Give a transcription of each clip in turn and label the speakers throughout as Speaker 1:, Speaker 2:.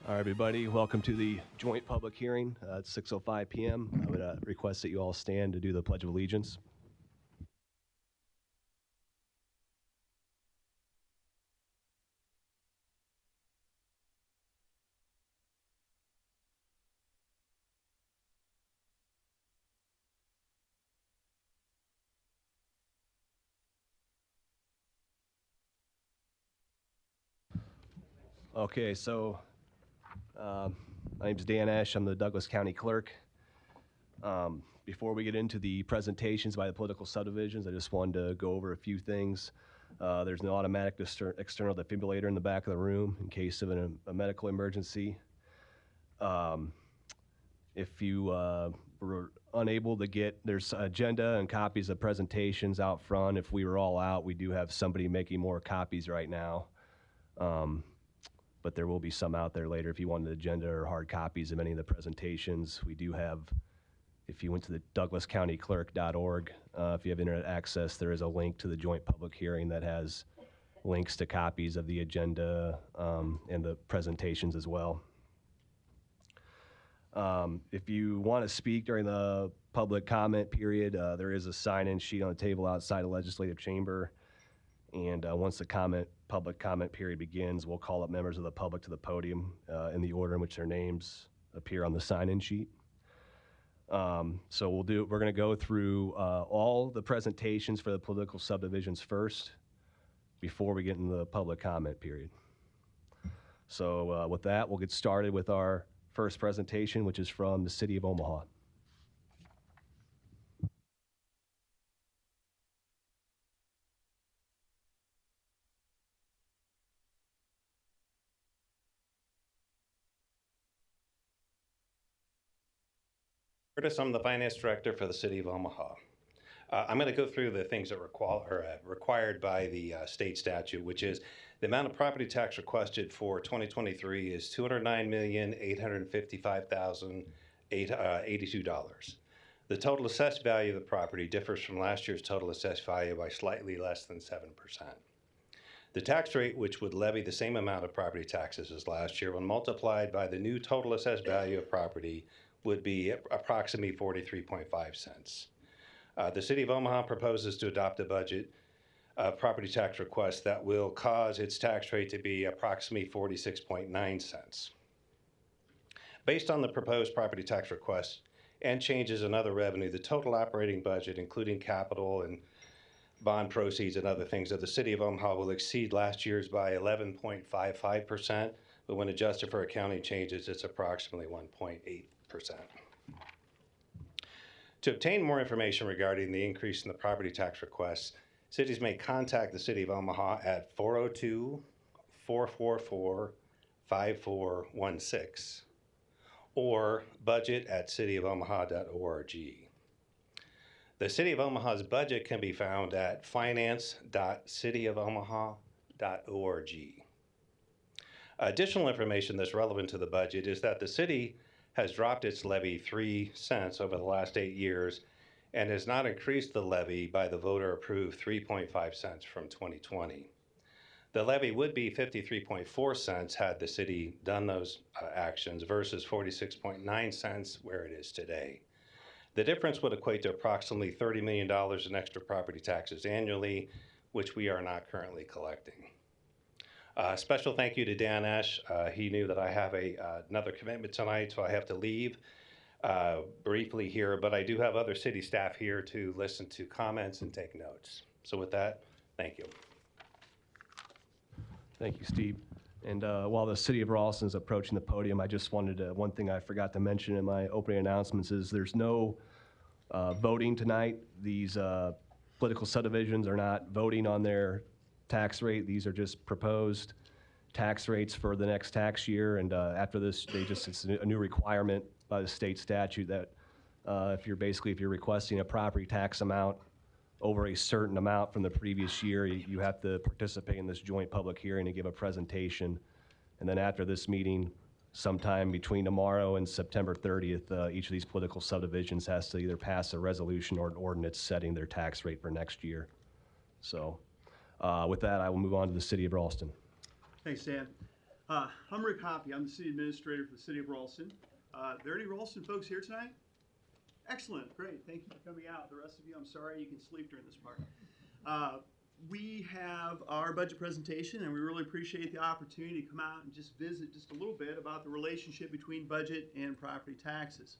Speaker 1: All right, everybody, welcome to the joint public hearing. It's 6:05 p.m. I would request that you all stand to do the Pledge of Allegiance. Okay, so my name's Dan Esch. I'm the Douglas County Clerk. Before we get into the presentations by the political subdivisions, I just wanted to go over a few things. There's an automatic external defibrillator in the back of the room in case of a medical emergency. If you were unable to get, there's agenda and copies of presentations out front. If we were all out, we do have somebody making more copies right now. But there will be some out there later if you wanted an agenda or hard copies of any of the presentations. We do have, if you went to the douglascountyclerk.org, if you have internet access, there is a link to the joint public hearing that has links to copies of the agenda and the presentations as well. If you want to speak during the public comment period, there is a sign-in sheet on the table outside the legislative chamber. And once the public comment period begins, we'll call up members of the public to the podium in the order in which their names appear on the sign-in sheet. So we're going to go through all the presentations for the political subdivisions first before we get into the public comment period. So with that, we'll get started with our first presentation, which is from the City of Omaha.
Speaker 2: Curtis, I'm the Finance Director for the City of Omaha. I'm going to go through the things that are required by the state statute, which is the amount of property tax requested for 2023 is $209,855,082. The total assessed value of the property differs from last year's total assessed value by slightly less than 7%. The tax rate, which would levy the same amount of property taxes as last year, when multiplied by the new total assessed value of property, would be approximately 43.5 cents. The City of Omaha proposes to adopt a budget property tax request that will cause its tax rate to be approximately 46.9 cents. Based on the proposed property tax request and changes in other revenue, the total operating budget, including capital and bond proceeds and other things of the City of Omaha, will exceed last year's by 11.55%, but when adjusted for accounting changes, it's approximately 1.8%. To obtain more information regarding the increase in the property tax requests, cities may contact the City of Omaha at 402-444-5416 or budget@cityofomaha.org. The City of Omaha's budget can be found at finance.cityofomaha.org. Additional information that's relevant to the budget is that the city has dropped its levy 3 cents over the last 8 years and has not increased the levy by the voter-approved 3.5 cents from 2020. The levy would be 53.4 cents had the city done those actions versus 46.9 cents where it is today. The difference would equate to approximately $30 million in extra property taxes annually, which we are not currently collecting. Special thank you to Dan Esch. He knew that I have another commitment tonight, so I have to leave briefly here, but I do have other city staff here to listen to comments and take notes. So with that, thank you.
Speaker 1: Thank you, Steve. And while the City of Ralston is approaching the podium, I just wanted to, one thing I forgot to mention in my opening announcements is there's no voting tonight. These political subdivisions are not voting on their tax rate. These are just proposed tax rates for the next tax year. And after this, it's a new requirement by the state statute that if you're requesting a property tax amount over a certain amount from the previous year, you have to participate in this joint public hearing and give a presentation. And then after this meeting, sometime between tomorrow and September 30th, each of these political subdivisions has to either pass a resolution or an ordinance setting their tax rate for next year. So with that, I will move on to the City of Ralston.
Speaker 3: Thanks, Dan. I'm Rick Hoppy. I'm the city administrator for the city of Ralston. Are there any Ralston folks here tonight? Excellent, great. Thank you for coming out. The rest of you, I'm sorry you can sleep during this part. We have our budget presentation, and we really appreciate the opportunity to come out and just visit just a little bit about the relationship between budget and property taxes.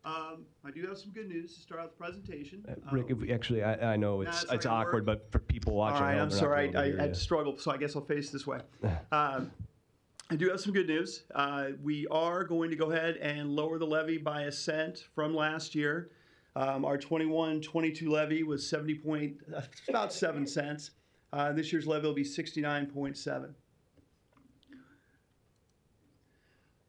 Speaker 3: I do have some good news to start out the presentation.
Speaker 1: Rick, if we, actually, I know
Speaker 3: No,
Speaker 1: it's
Speaker 3: it's not
Speaker 1: it's
Speaker 3: gonna
Speaker 1: awkward,
Speaker 3: work.
Speaker 1: but for people watching,
Speaker 3: All
Speaker 1: at
Speaker 3: right,
Speaker 1: home,
Speaker 3: I'm
Speaker 1: they're not
Speaker 3: sorry.
Speaker 1: gonna be able
Speaker 3: I
Speaker 1: to hear
Speaker 3: had
Speaker 1: you.
Speaker 3: to struggle, so I guess I'll face this way. I do have some good news. We are going to go ahead and lower the levy by a cent from last year. Our 21-22 levy was about 7 cents. This year's levy will be 69.7.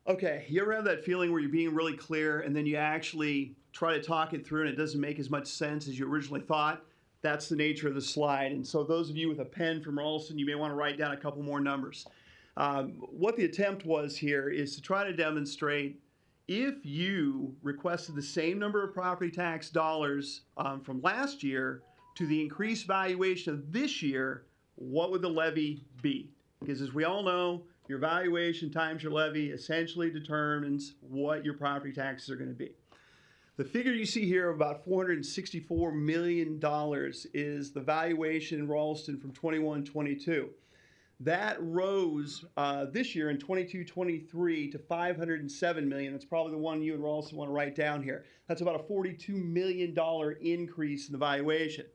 Speaker 3: Okay, you ever have that feeling where you're being really clear and then you actually try to talk it through and it doesn't make as much sense as you originally thought? That's the nature of the slide. And so those of you with a pen from Ralston, you may want to write down a couple more numbers. What the attempt was here is to try to demonstrate if you requested the same number of property tax dollars from last year to the increased valuation of this year, what would the levy be? Because as we all know, your valuation times your levy essentially determines what your property taxes are going to be. The figure you see here of about $464 million is the valuation in Ralston from 21-22. That rose this year in 22-23 to $507 million. That's probably the one you and Ralston want to write down here. That's about a $42 million increase in the valuation.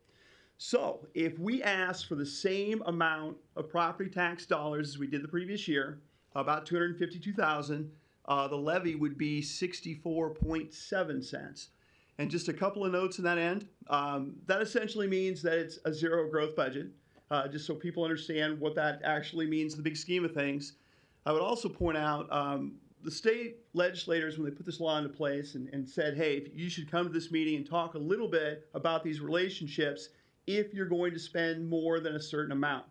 Speaker 3: So if we ask for the same amount of property tax dollars as we did the previous year, about $252,000, the levy would be 64.7 cents. And just a couple of notes in that end, that essentially means that it's a zero growth budget, just so people understand what that actually means in the big scheme of things. I would also point out the state legislators, when they put this law into place and said, hey, you should come to this meeting and talk a little bit about these relationships if you're going to spend more than a certain amount.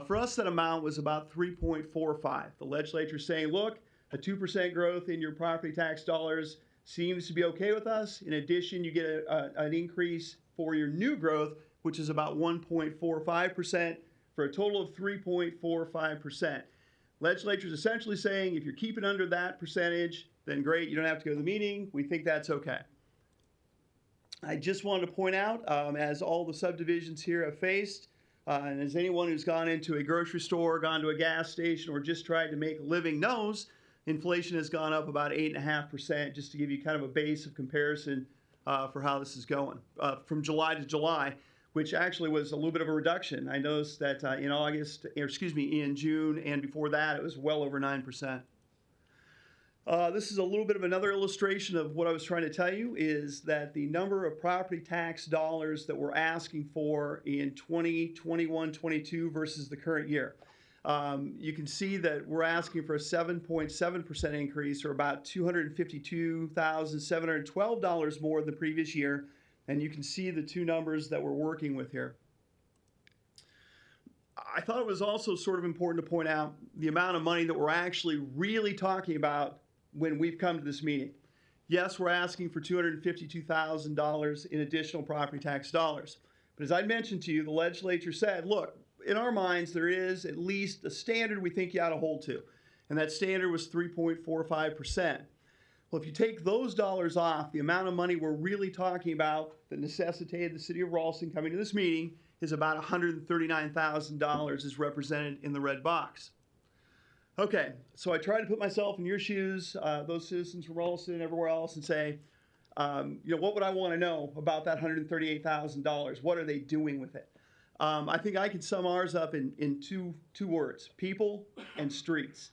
Speaker 3: For us, that amount was about 3.45. The legislature is saying, look, a 2% growth in your property tax dollars seems to be okay with us. In addition, you get an increase for your new growth, which is about 1.45%, for a total of 3.45%. Legislature is essentially saying if you're keeping under that percentage, then great, you don't have to go to the meeting. We think that's okay. I just wanted to point out, as all the subdivisions here have faced, and as anyone who's gone into a grocery store, gone to a gas station, or just tried to make a living knows, inflation has gone up about 8.5%, just to give you kind of a base of comparison for how this is going. From July to July, which actually was a little bit of a reduction. I noticed that in June and before that, it was well over 9%. This is a little bit of another illustration of what I was trying to tell you, is that the number of property tax dollars that we're asking for in 2021-22 versus the current year. You can see that we're asking for a 7.7% increase, or about $252,712 more than the previous year. And you can see the two numbers that we're working with here. I thought it was also sort of important to point out the amount of money that we're actually really talking about when we've come to this meeting. Yes, we're asking for $252,000 in additional property tax dollars. But as I mentioned to you, the legislature said, look, in our minds, there is at least a standard we think you ought to hold to. And that standard was 3.45%. Well, if you take those dollars off, the amount of money we're really talking about that necessitated the city of Ralston coming to this meeting is about $139,000 is represented in the red box. Okay, so I try to put myself in your shoes, those citizens from Ralston and everywhere else, and say, what would I want to know about that $138,000? What are they doing with it? I think I could sum ours up in two words: people and streets.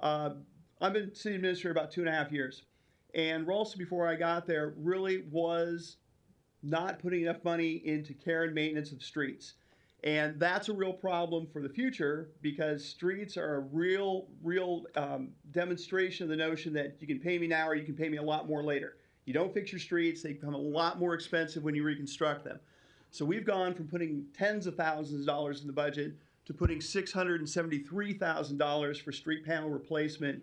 Speaker 3: I've been city administrator about 2.5 years, and Ralston, before I got there, really was not putting enough money into care and maintenance of streets. And that's a real problem for the future, because streets are a real demonstration of the notion that you can pay me now or you can pay me a lot more later. You don't fix your streets, they become a lot more expensive when you reconstruct them. So we've gone from putting tens of thousands of dollars in the budget to putting $673,000 for street panel replacement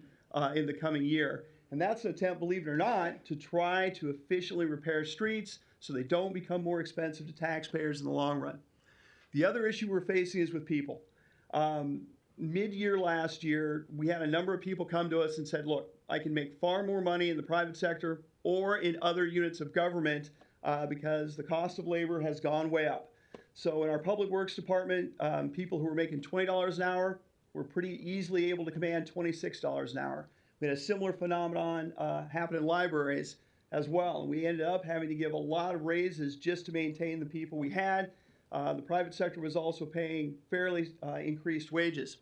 Speaker 3: in the coming year. And that's an attempt, believe it or not, to try to efficiently repair streets so they don't become more expensive to taxpayers in the long run. The other issue we're facing is with people. mid-year last year, we had a number of people come to us and said, look, I can make far more money in the private sector or in other units of government because the cost of labor has gone way up. So in our public works department, people who were making $20 an hour were pretty easily able to command $26 an hour. We had a similar phenomenon happen in libraries as well. And we ended up having to give a lot of raises just to maintain the people we had. The private sector was also paying fairly increased wages.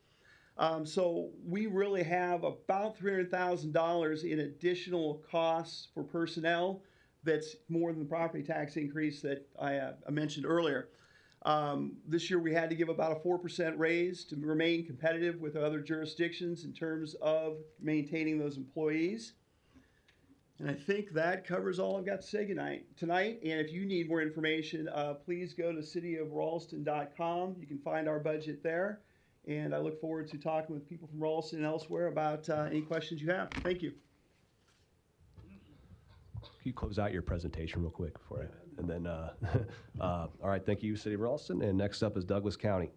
Speaker 3: So we really have about $300,000 in additional costs for personnel. That's more than the property tax increase that I mentioned earlier. This year we had to give about a 4% raise to remain competitive with other jurisdictions in terms of maintaining those employees. And I think that covers all I've got to say tonight. And if you need more information, please go to cityofralston.com. You can find our budget there. And I look forward to talking with people from Ralston and elsewhere about any questions you have. Thank you.
Speaker 1: Can you close out your presentation real quick before I, and then, all right, thank you, City of Ralston. And next up is Douglas County.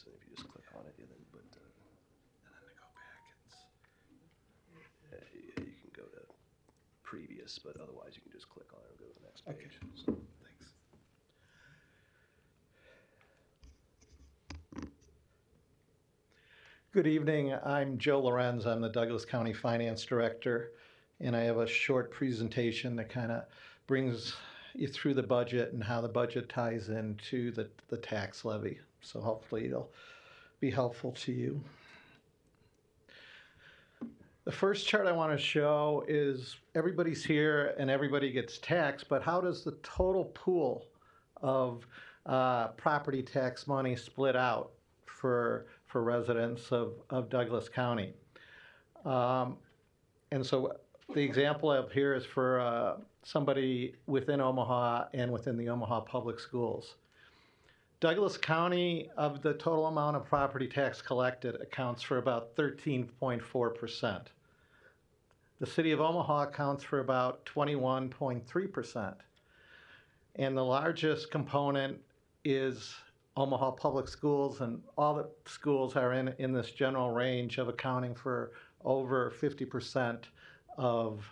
Speaker 1: If you just click on it, and then to go back, you can go to previous, but otherwise you can just click on it and go to the next page.
Speaker 4: Okay.
Speaker 1: So, thanks.
Speaker 4: Good evening. I'm Joe Lorenz. I'm the Douglas County Finance Director, and I have a short presentation that kind of brings you through the budget and how the budget ties into the tax levy. So hopefully it'll be helpful to you. The first chart I want to show is everybody's here and everybody gets taxed, but how does the total pool of property tax money split out for residents of Douglas County? And so the example up here is for somebody within Omaha and within the Omaha Public Schools. Douglas County, of the total amount of property tax collected, accounts for about 13.4%. The City of Omaha accounts for about 21.3%. And the largest component is Omaha Public Schools, and all the schools are in this general range of accounting for over 50% of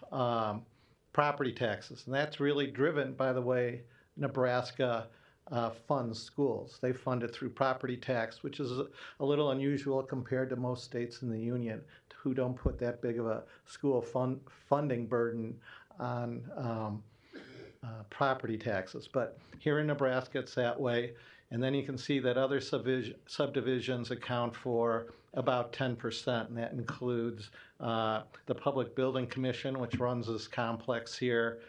Speaker 4: property taxes. And that's really driven by the way Nebraska funds schools. They fund it through property tax, which is a little unusual compared to most states in the union who don't put that big of a school funding burden on property taxes. But here in Nebraska, it's that way. And then you can see that other subdivisions account for about 10%, and that includes the Public Building Commission, which runs this complex here,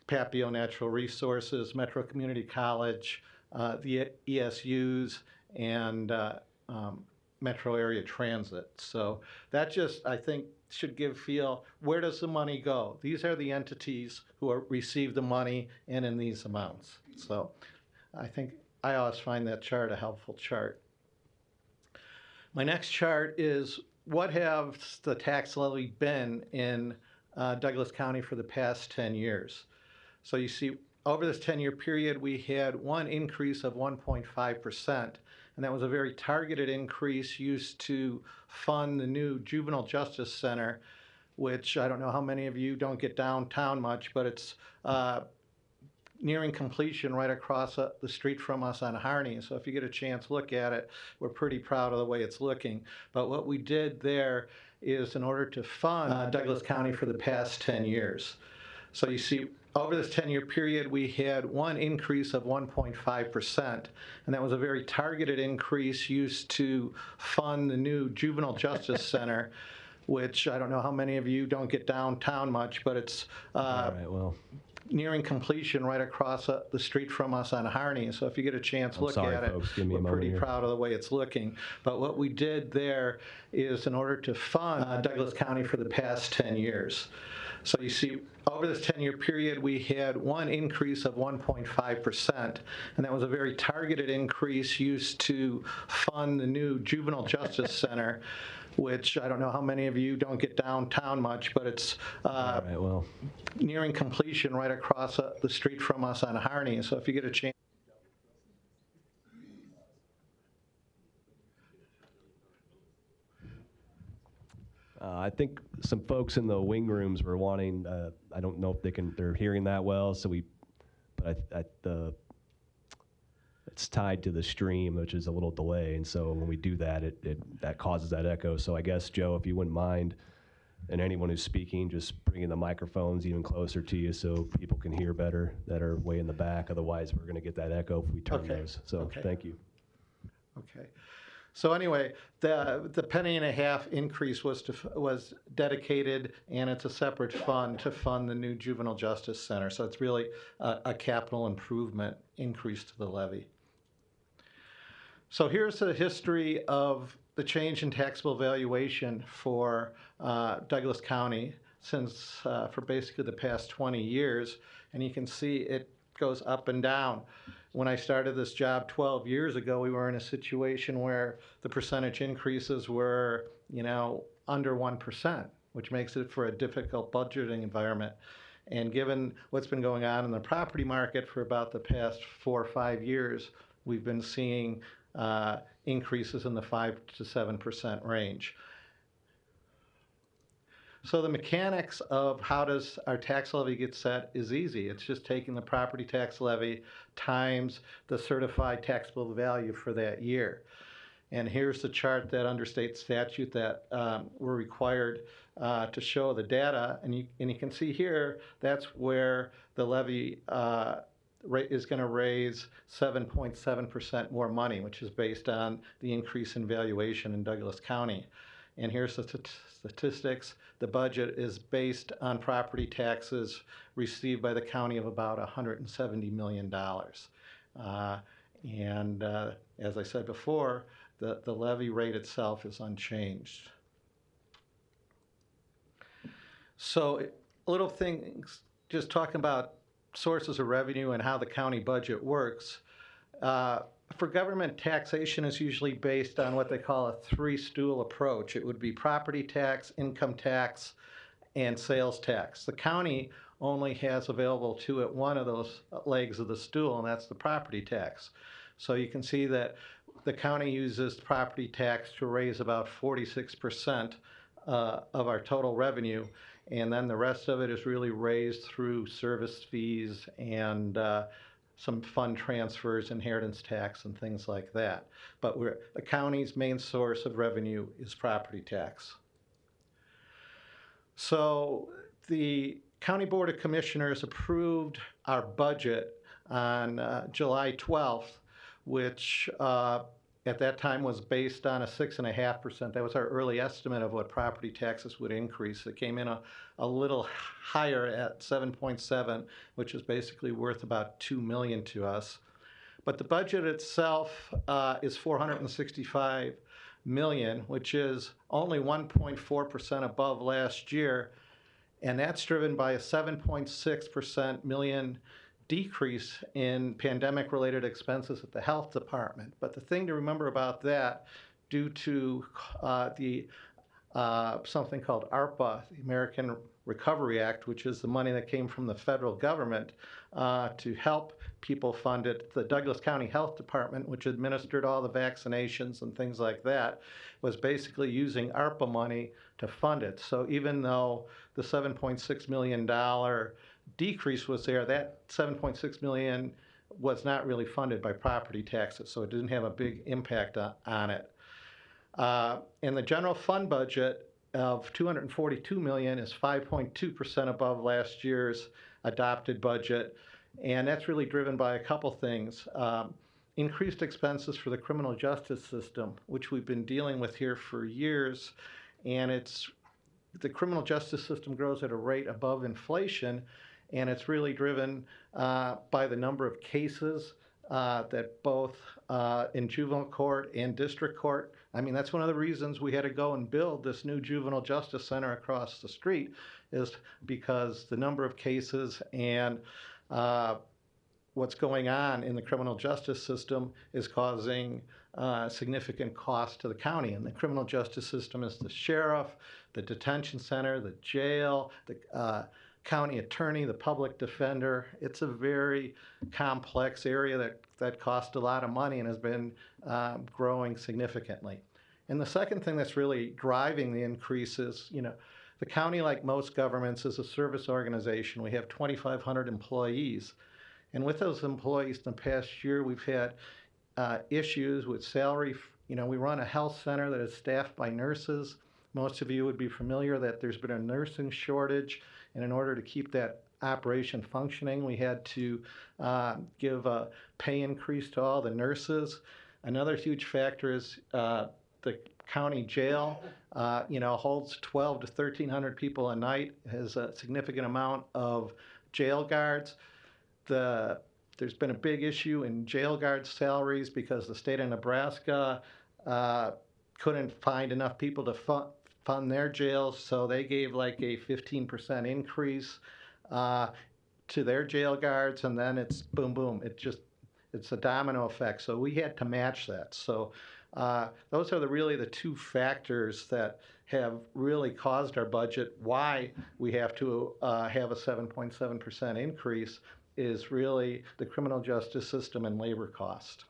Speaker 4: Papio Natural Resources, Metro Community College, the ESUs, and Metro Area Transit. So that just, I think, should give feel, where does the money go? These are the entities who receive the money and in these amounts. So I think I always find that chart a helpful chart. My next chart is what have the tax levy been in Douglas County for the past 10 years. So you see, over this 10-year period, we had one increase of 1.5%, and that was a very targeted increase used to fund the new Juvenile Justice Center, which I don't know how many of you don't get downtown much, but it's nearing completion right across the street from us on Harney. So if you get a chance, look at it. We're pretty proud of the way it's looking. But what we did there is in order to fund Douglas County for the past 10 years. So you see, over this 10-year period, we had one increase of 1.5%, and that was a very targeted increase used to fund the new Juvenile Justice Center, which I don't know how many of you don't get downtown much, but it's
Speaker 1: all right, well,
Speaker 4: nearing completion right across the street from us on Harney. So if you get a chance, look
Speaker 1: sorry,
Speaker 4: at it.
Speaker 1: folks. Give me a
Speaker 4: We're
Speaker 1: moment
Speaker 4: pretty
Speaker 1: here.
Speaker 4: proud of the way it's looking. But what we did there is, in order to fund Douglas County for the past 10 years. So you see, over this 10-year period, we had one increase of 1.5%, and that was a very targeted increase used to fund the new Juvenile Justice Center, which I don't know how many of you don't get downtown much, but it's
Speaker 1: All right, well,
Speaker 4: nearing completion right across the street from us on Harney. So if you get a chance.
Speaker 1: I think some folks in the wing rooms were wanting, I don't know if they're hearing that well, but it's tied to the stream, which is a little delay, and so when we do that, that causes that echo. So I guess, Joe, if you wouldn't mind, and anyone who's speaking, just bringing the microphones even closer to you so people can hear better that are way in the back. Otherwise, we're going to get that echo if we turn
Speaker 4: Okay.
Speaker 1: those. So
Speaker 4: Okay.
Speaker 1: thank you.
Speaker 4: Okay. So anyway, the penny and a half increase was dedicated, and it's a separate fund to fund the new Juvenile Justice Center. So it's really a capital improvement increase to the levy. So here's the history of the change in taxable valuation for Douglas County since for basically the past 20 years, and you can see it goes up and down. When I started this job 12 years ago, we were in a situation where the percentage increases were, under 1%, which makes it for a difficult budgeting environment. And given what's been going on in the property market for about the past 4 or 5 years, we've been seeing increases in the 5 to 7% range. So the mechanics of how does our tax levy get set is easy. It's just taking the property tax levy times the certified taxable value for that year. And here's the chart that under state statute that we're required to show the data. And you can see here, that's where the levy rate is going to raise 7.7% more money, which is based on the increase in valuation in Douglas County. And here's the statistics. The budget is based on property taxes received by the county of about $170 million. As I said before, the levy rate itself is unchanged. So little things, just talking about sources of revenue and how the county budget works. For government, taxation is usually based on what they call a three-stool approach. It would be property tax, income tax, and sales tax. The county only has available to it one of those legs of the stool, and that's the property tax. So you can see that the county uses property tax to raise about 46% of our total revenue, and then the rest of it is really raised through service fees and some fund transfers, inheritance tax, and things like that. But the county's main source of revenue is property tax. So the County Board of Commissioners approved our budget on July 12th, which at that time was based on a 6.5%. That was our early estimate of what property taxes would increase. It came in a little higher at 7.7, which is basically worth about $2 million to us. But the budget itself is $465 million, which is only 1.4% above last year, and that's driven by a 7.6% million decrease in pandemic-related expenses at the health department. But the thing to remember about that, due to something called ARPA, the American Recovery Act, which is the money that came from the federal government to help people fund it, the Douglas County Health Department, which administered all the vaccinations and things like that, was basically using ARPA money to fund it. So even though the $7.6 million decrease was there, that $7.6 million was not really funded by property taxes, so it didn't have a big impact on it. And the general fund budget of $242 million is 5.2% above last year's adopted budget, and that's really driven by a couple things. Increased expenses for the criminal justice system, which we've been dealing with here for years, and the criminal justice system grows at a rate above inflation, and it's really driven by the number of cases that both in juvenile court and district court. I mean, that's one of the reasons we had to go and build this new juvenile justice center across the street, is because the number of cases and what's going on in the criminal justice system is causing significant cost to the county. And the criminal justice system is the sheriff, the detention center, the jail, the county attorney, the public defender. It's a very complex area that costs a lot of money and has been growing significantly. And the second thing that's really driving the increase is, the county, like most governments, is a service organization. We have 2,500 employees. And with those employees in the past year, we've had issues with salary. We run a health center that is staffed by nurses. Most of you would be familiar that there's been a nursing shortage. And in order to keep that operation functioning, we had to give a pay increase to all the nurses. Another huge factor is the county jail, holds 1,200 to 1,300 people a night, has a significant amount of jail guards. There's been a big issue in jail guard salaries because the state of Nebraska couldn't find enough people to fund their jails, so they gave like a 15% increase to their jail guards, and then it's boom, boom. It's a domino effect. So we had to match that. So those are really the two factors that have really caused our budget. Why we have to have a 7.7% increase is really the criminal justice system and labor cost.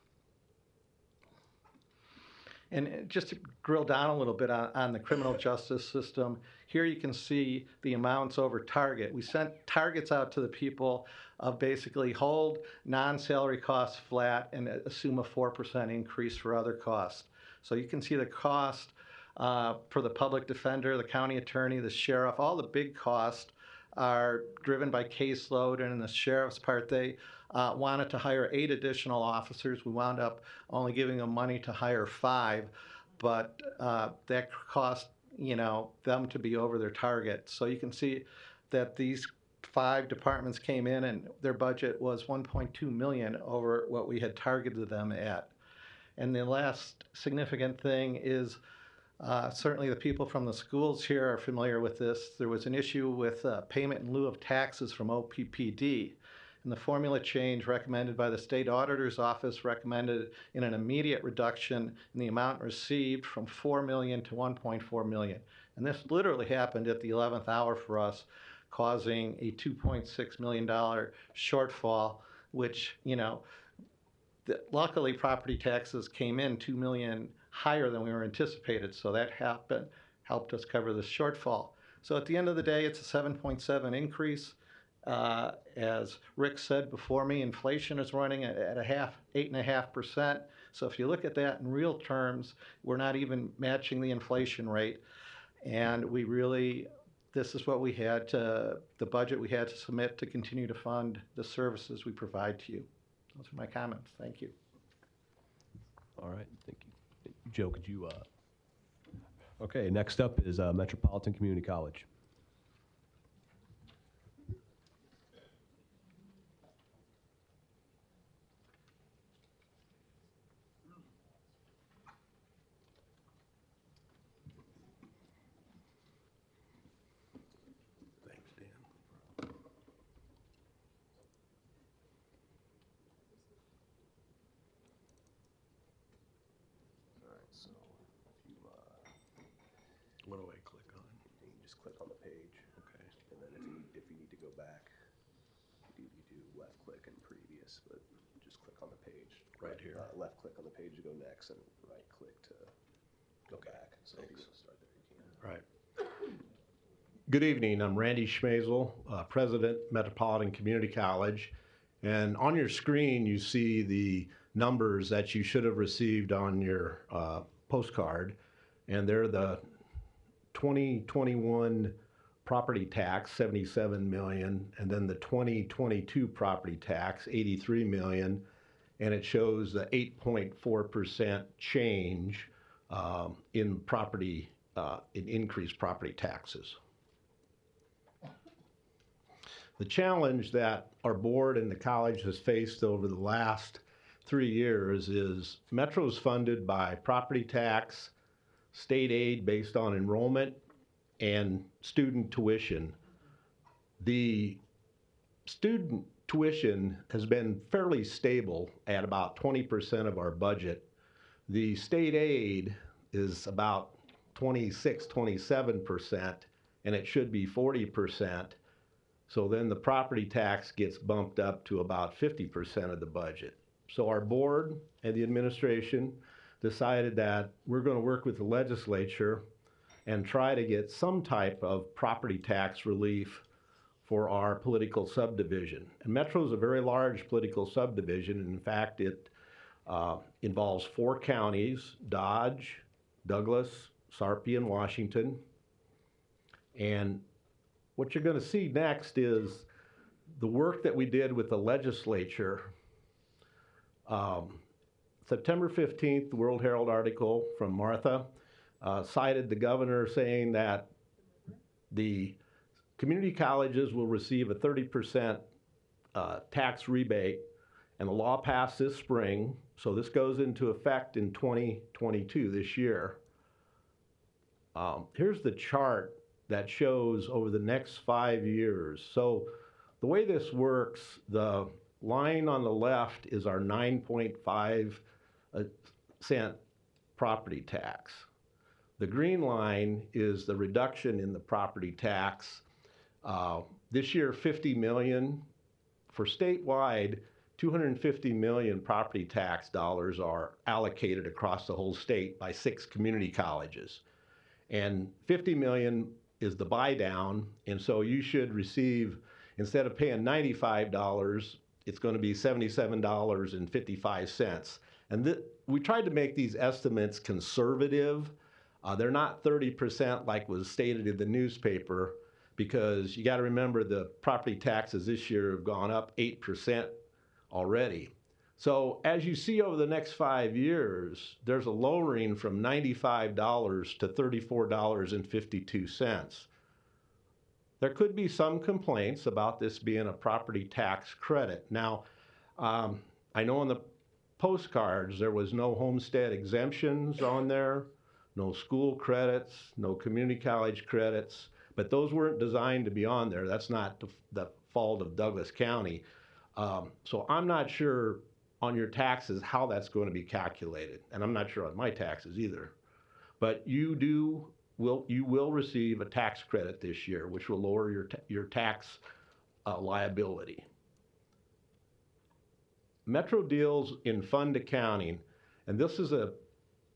Speaker 4: And just to drill down a little bit on the criminal justice system, here you can see the amounts over target. We sent targets out to the people of basically hold non-salary costs flat and assume a 4% increase for other costs. So you can see the cost for the public defender, the county attorney, the sheriff, all the big costs are driven by caseload, and in the sheriff's part, they wanted to hire 8 additional officers. We wound up only giving them money to hire 5, but that cost them to be over their target. So you can see that these 5 departments came in and their budget was $1.2 million over what we had targeted them at. And the last significant thing is certainly the people from the schools here are familiar with this. There was an issue with payment in lieu of taxes from OPPD. And the formula change recommended by the state auditor's office recommended in an immediate reduction in the amount received from $4 million to $1.4 million. And this literally happened at the 11th hour for us, causing a $2.6 million shortfall, which, luckily property taxes came in $2 million higher than we were anticipated, so that helped us cover the shortfall. So at the end of the day, it's a 7.7 increase. As Rick said before me, inflation is running at 8.5%. So if you look at that in real terms, we're not even matching the inflation rate. And this is what the budget we had to submit to continue to fund the services we provide to you. Those are my comments. Thank you.
Speaker 1: All right, thank you. Joe, could you, okay, next up is Metropolitan Community College.
Speaker 5: Thanks, Dan.
Speaker 1: All right, so if you,
Speaker 5: What do I click on?
Speaker 1: you can just click on the page,
Speaker 5: Okay.
Speaker 1: and then if you need to go back, you do left click and previous, but just click on the page.
Speaker 5: Right here.
Speaker 1: Left click on the page to go next, and right click to go back. So if you want to start there, you can.
Speaker 5: Right. Good evening. I'm Randy Schmazel, President, Metropolitan Community College. And on your screen, you see the numbers that you should have received on your postcard. And they're the 2021 property tax, 77 million, and then the 2022 property tax, 83 million. And it shows the 8.4% change in increased property taxes. The challenge that our board and the college has faced over the last 3 years is Metro's funded by property tax, state aid based on enrollment, and student tuition. The student tuition has been fairly stable at about 20% of our budget. The state aid is about 26, 27%, and it should be 40%. So then the property tax gets bumped up to about 50% of the budget. So our board and the administration decided that we're going to work with the legislature and try to get some type of property tax relief for our political subdivision. And Metro is a very large political subdivision. And in fact, it involves 4 counties: Dodge, Douglas, Sarpy, and Washington. And what you're going to see next is the work that we did with the legislature. September 15th, the World Herald article from Martha cited the governor saying that the community colleges will receive a 30% tax rebate, and the law passed this spring, so this goes into effect in 2022, this year. Here's the chart that shows over the next 5 years. So the way this works, the line on the left is our 9.5 cent property tax. The green line is the reduction in the property tax. This year, 50 million. For statewide, 250 million property tax dollars are allocated across the whole state by 6 community colleges. And 50 million is the buy down, and so you should receive, instead of paying $95, it's going to be $77.55. And we tried to make these estimates conservative. They're not 30% like was stated in the newspaper, because you got to remember the property taxes this year have gone up 8% already. So as you see over the next 5 years, there's a lowering from $95 to $34.52. There could be some complaints about this being a property tax credit. Now, I know on the postcards there was no homestead exemptions on there, no school credits, no community college credits, but those weren't designed to be on there. That's not the fault of Douglas County. So I'm not sure on your taxes how that's going to be calculated, and I'm not sure on my taxes either. But you will receive a tax credit this year, which will lower your tax liability. Metro deals in fund accounting, and this is a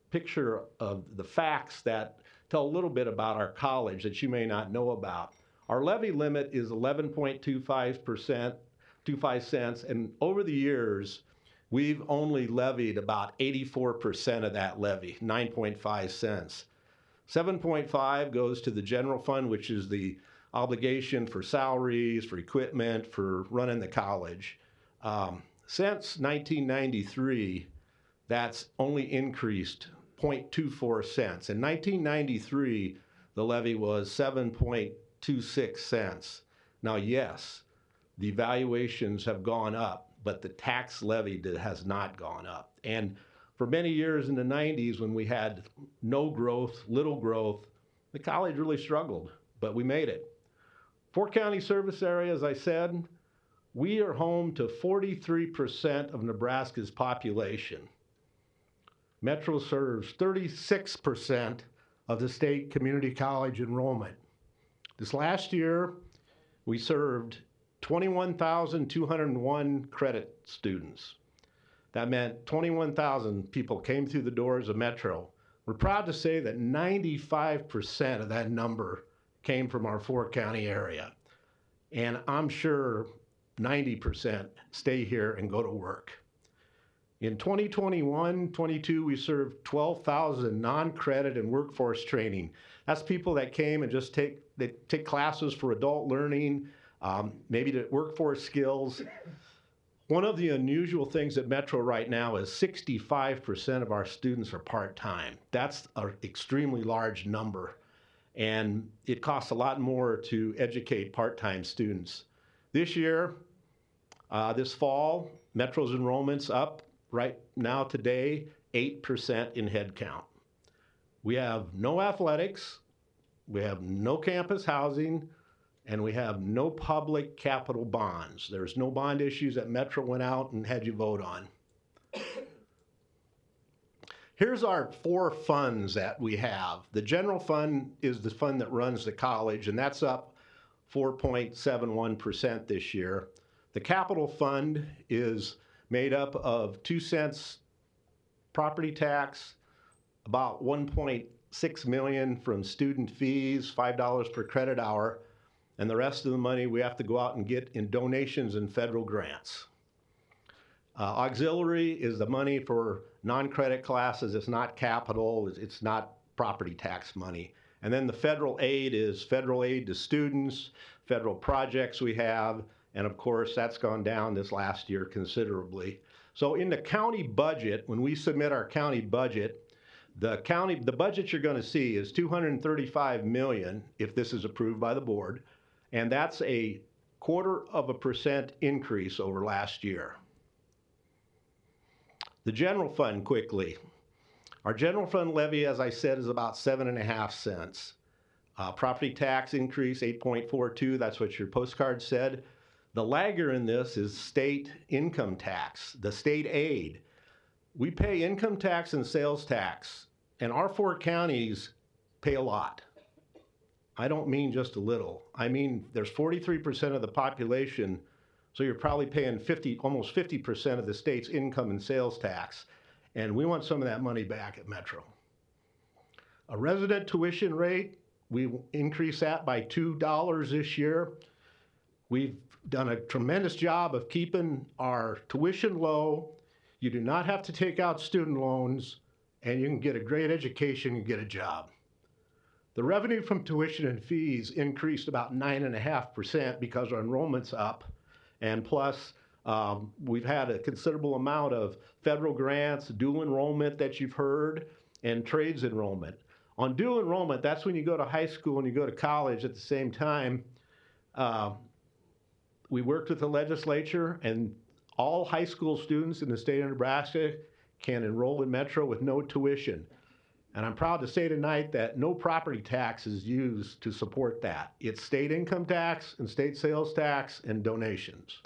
Speaker 5: picture of the facts that tell a little bit about our college that you may not know about. Our levy limit is 11.25 cents, and over the years, we've only levied about 84% of that levy, 9.5 cents. 7.5 goes to the general fund, which is the obligation for salaries, for equipment, for running the college. Since 1993, that's only increased 0.24 cents. In 1993, the levy was 7.26 cents. Now, yes, the valuations have gone up, but the tax levy has not gone up. And for many years in the 90s, when we had no growth, little growth, the college really struggled, but we made it. 4 county service area, as I said, we are home to 43% of Nebraska's population. Metro serves 36% of the state community college enrollment. This last year, we served 21,201 credit students. That meant 21,000 people came through the doors of Metro. We're proud to say that 95% of that number came from our 4 county area. And I'm sure 90% stay here and go to work. In 2021-22, we served 12,000 non-credit and workforce training. That's people that came and just take classes for adult learning, maybe to workforce skills. One of the unusual things at Metro right now is 65% of our students are part-time. That's an extremely large number, and it costs a lot more to educate part-time students. This year, this fall, Metro's enrollment's up right now today 8% in headcount. We have no athletics, we have no campus housing, and we have no public capital bonds. There's no bond issues that Metro went out and had you vote on. Here's our 4 funds that we have. The general fund is the fund that runs the college, and that's up 4.71% this year. The capital fund is made up of 2 cents property tax, about 1.6 million from student fees, $5 per credit hour, and the rest of the money we have to go out and get in donations and federal grants. Auxiliary is the money for non-credit classes. It's not capital, it's not property tax money. And then the federal aid is federal aid to students, federal projects we have, and of course that's gone down this last year considerably. So in the county budget, when we submit our county budget, the budget you're going to see is $235 million if this is approved by the board, and that's a 0.25% increase over last year. The general fund, quickly. Our general fund levy, as I said, is about 7.5 cents. Property tax increase 8.42, that's what your postcard said. The lagger in this is state income tax, the state aid. We pay income tax and sales tax, and our 4 counties pay a lot. I don't mean just a little. I mean, there's 43% of the population, so you're probably paying almost 50% of the state's income and sales tax, and we want some of that money back at Metro. A resident tuition rate, we increase that by $2 this year. We've done a tremendous job of keeping our tuition low. You do not have to take out student loans, and you can get a great education and get a job. The revenue from tuition and fees increased about 9.5% because our enrollment's up, and plus we've had a considerable amount of federal grants, dual enrollment that you've heard, and trades enrollment. On dual enrollment, that's when you go to high school and you go to college at the same time. We worked with the legislature, and all high school students in the state of Nebraska can enroll in Metro with no tuition. And I'm proud to say tonight that no property tax is used to support that. It's state income tax and state sales tax and donations.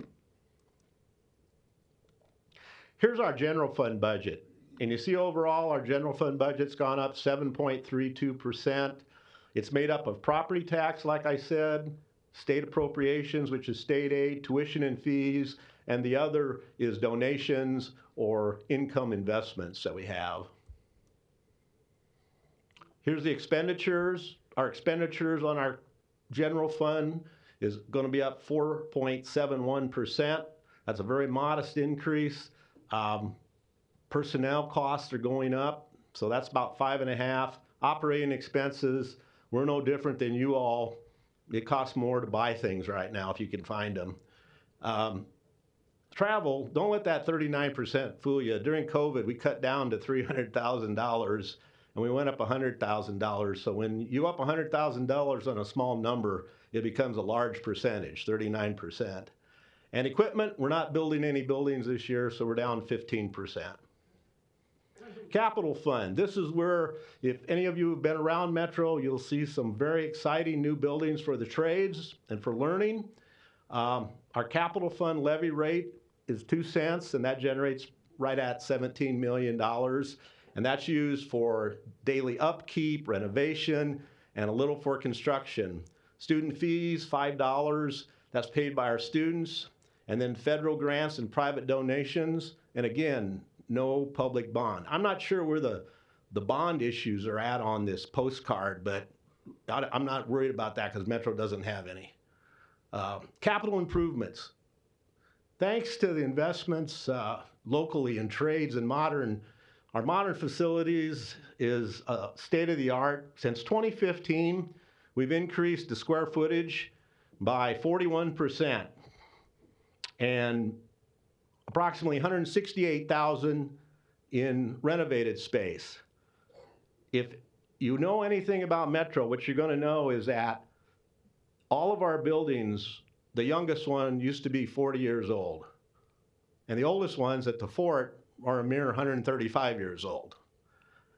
Speaker 5: Here's our general fund budget. And you see overall our general fund budget's gone up 7.32%. It's made up of property tax, like I said, state appropriations, which is state aid, tuition and fees, and the other is donations or income investments that we have. Here's the expenditures. Our expenditures on our general fund is going to be up 4.71%. That's a very modest increase. Personnel costs are going up, so that's about 5.5%. Operating expenses, we're no different than you all. It costs more to buy things right now if you can find them. Travel, don't let that 39% fool you. During COVID, we cut down to $300,000 and we went up $100,000. So when you up $100,000 on a small number, it becomes a large percentage, 39%. And equipment, we're not building any buildings this year, so we're down 15%. Capital fund, this is where, if any of you have been around Metro, you'll see some very exciting new buildings for the trades and for learning. Our capital fund levy rate is 2 cents, and that generates right at $17 million. And that's used for daily upkeep, renovation, and a little for construction. Student fees, $5, that's paid by our students. And then federal grants and private donations. And again, no public bond. I'm not sure where the bond issues are at on this postcard, but I'm not worried about that because Metro doesn't have any. Capital improvements. Thanks to the investments locally in trades and our modern facilities is state-of-the-art. Since 2015, we've increased the square footage by 41% and approximately 168,000 in renovated space. If you know anything about Metro, what you're going to know is that all of our buildings the youngest one used to be 40 years old. And the oldest ones at the fort are a mere 135 years old.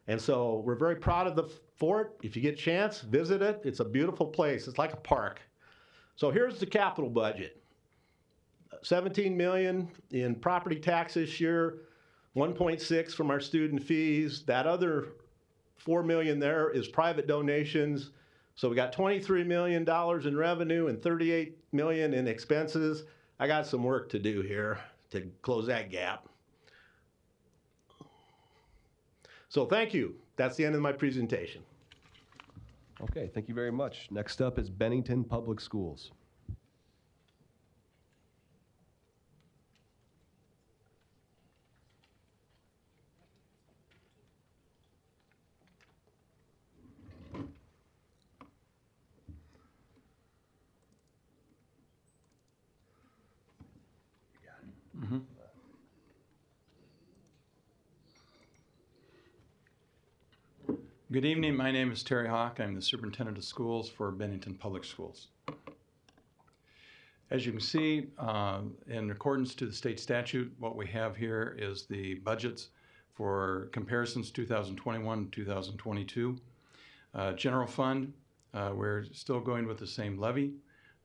Speaker 5: And so we're very proud of the fort. If you get a chance, visit it. It's a beautiful place. It's like a park. So here's the capital budget. 17 million in property tax this year, 1.6 from our student fees. That other 4 million there is private donations. So we got $23 million in revenue and 38 million in expenses. I got some work to do here to close that gap. So thank you. That's the end of my presentation.
Speaker 1: Okay, thank you very much. Next up is Bennington Public Schools.
Speaker 6: Good evening. My name is Terry Hawk. I'm the Superintendent of Schools for Bennington Public Schools. As you can see, in accordance to the state statute, what we have here is the budgets for comparisons 2021 2022. General fund, we're still going with the same levy,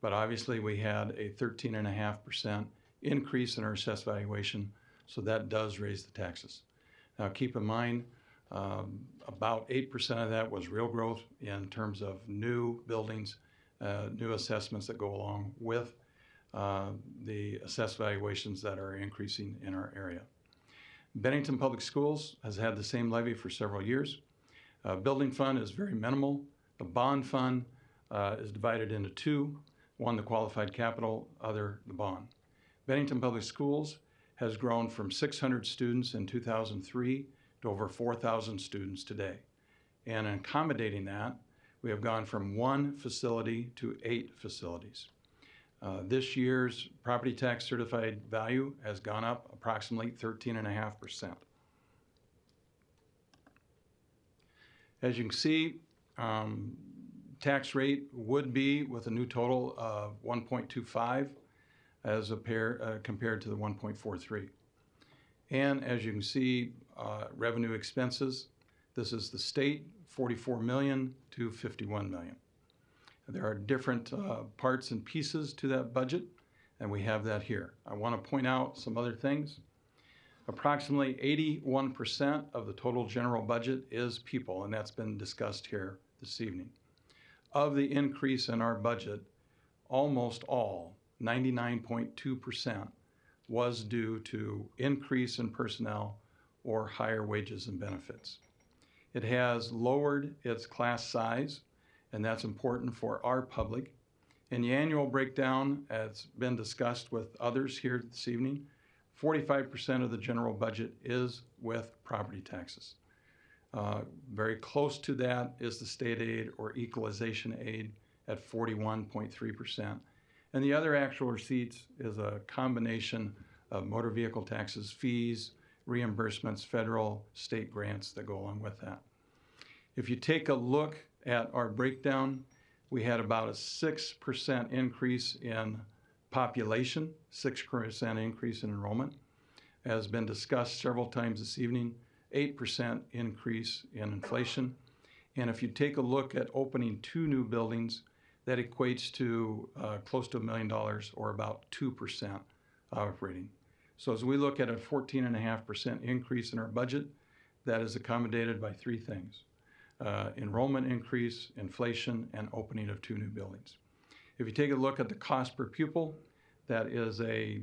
Speaker 6: but obviously we had a 13.5% increase in our assessed valuation, so that does raise the taxes. Now keep in mind, about 8% of that was real growth in terms of new buildings, new assessments that go along with the assessed valuations that are increasing in our area. Bennington Public Schools has had the same levy for several years. Building fund is very minimal. The bond fund is divided into two, one the qualified capital, other the bond. Bennington Public Schools has grown from 600 students in 2003 to over 4,000 students today. And in accommodating that, we have gone from 1 facility to 8 facilities. This year's property tax certified value has gone up approximately 13.5%. As you can see, tax rate would be with a new total of 1.25 as compared to the 1.43. And as you can see, revenue expenses, this is the state, 44 million to 51 million. There are different parts and pieces to that budget, and we have that here. I want to point out some other things. Approximately 81% of the total general budget is people, and that's been discussed here this evening. Of the increase in our budget, almost all, 99.2%, was due to increase in personnel or higher wages and benefits. It has lowered its class size, and that's important for our public. In the annual breakdown, as been discussed with others here this evening, 45% of the general budget is with property taxes. Very close to that is the state aid or equalization aid at 41.3%. And the other actual receipts is a combination of motor vehicle taxes, fees, reimbursements, federal, state grants that go along with that. If you take a look at our breakdown, we had about a 6% increase in population, 6% increase in enrollment. As been discussed several times this evening, 8% increase in inflation. And if you take a look at opening 2 new buildings, that equates to close to $1 million or about 2% operating. So as we look at a 14.5% increase in our budget, that is accommodated by 3 things. Enrollment increase, inflation, and opening of 2 new buildings. If you take a look at the cost per pupil, that is a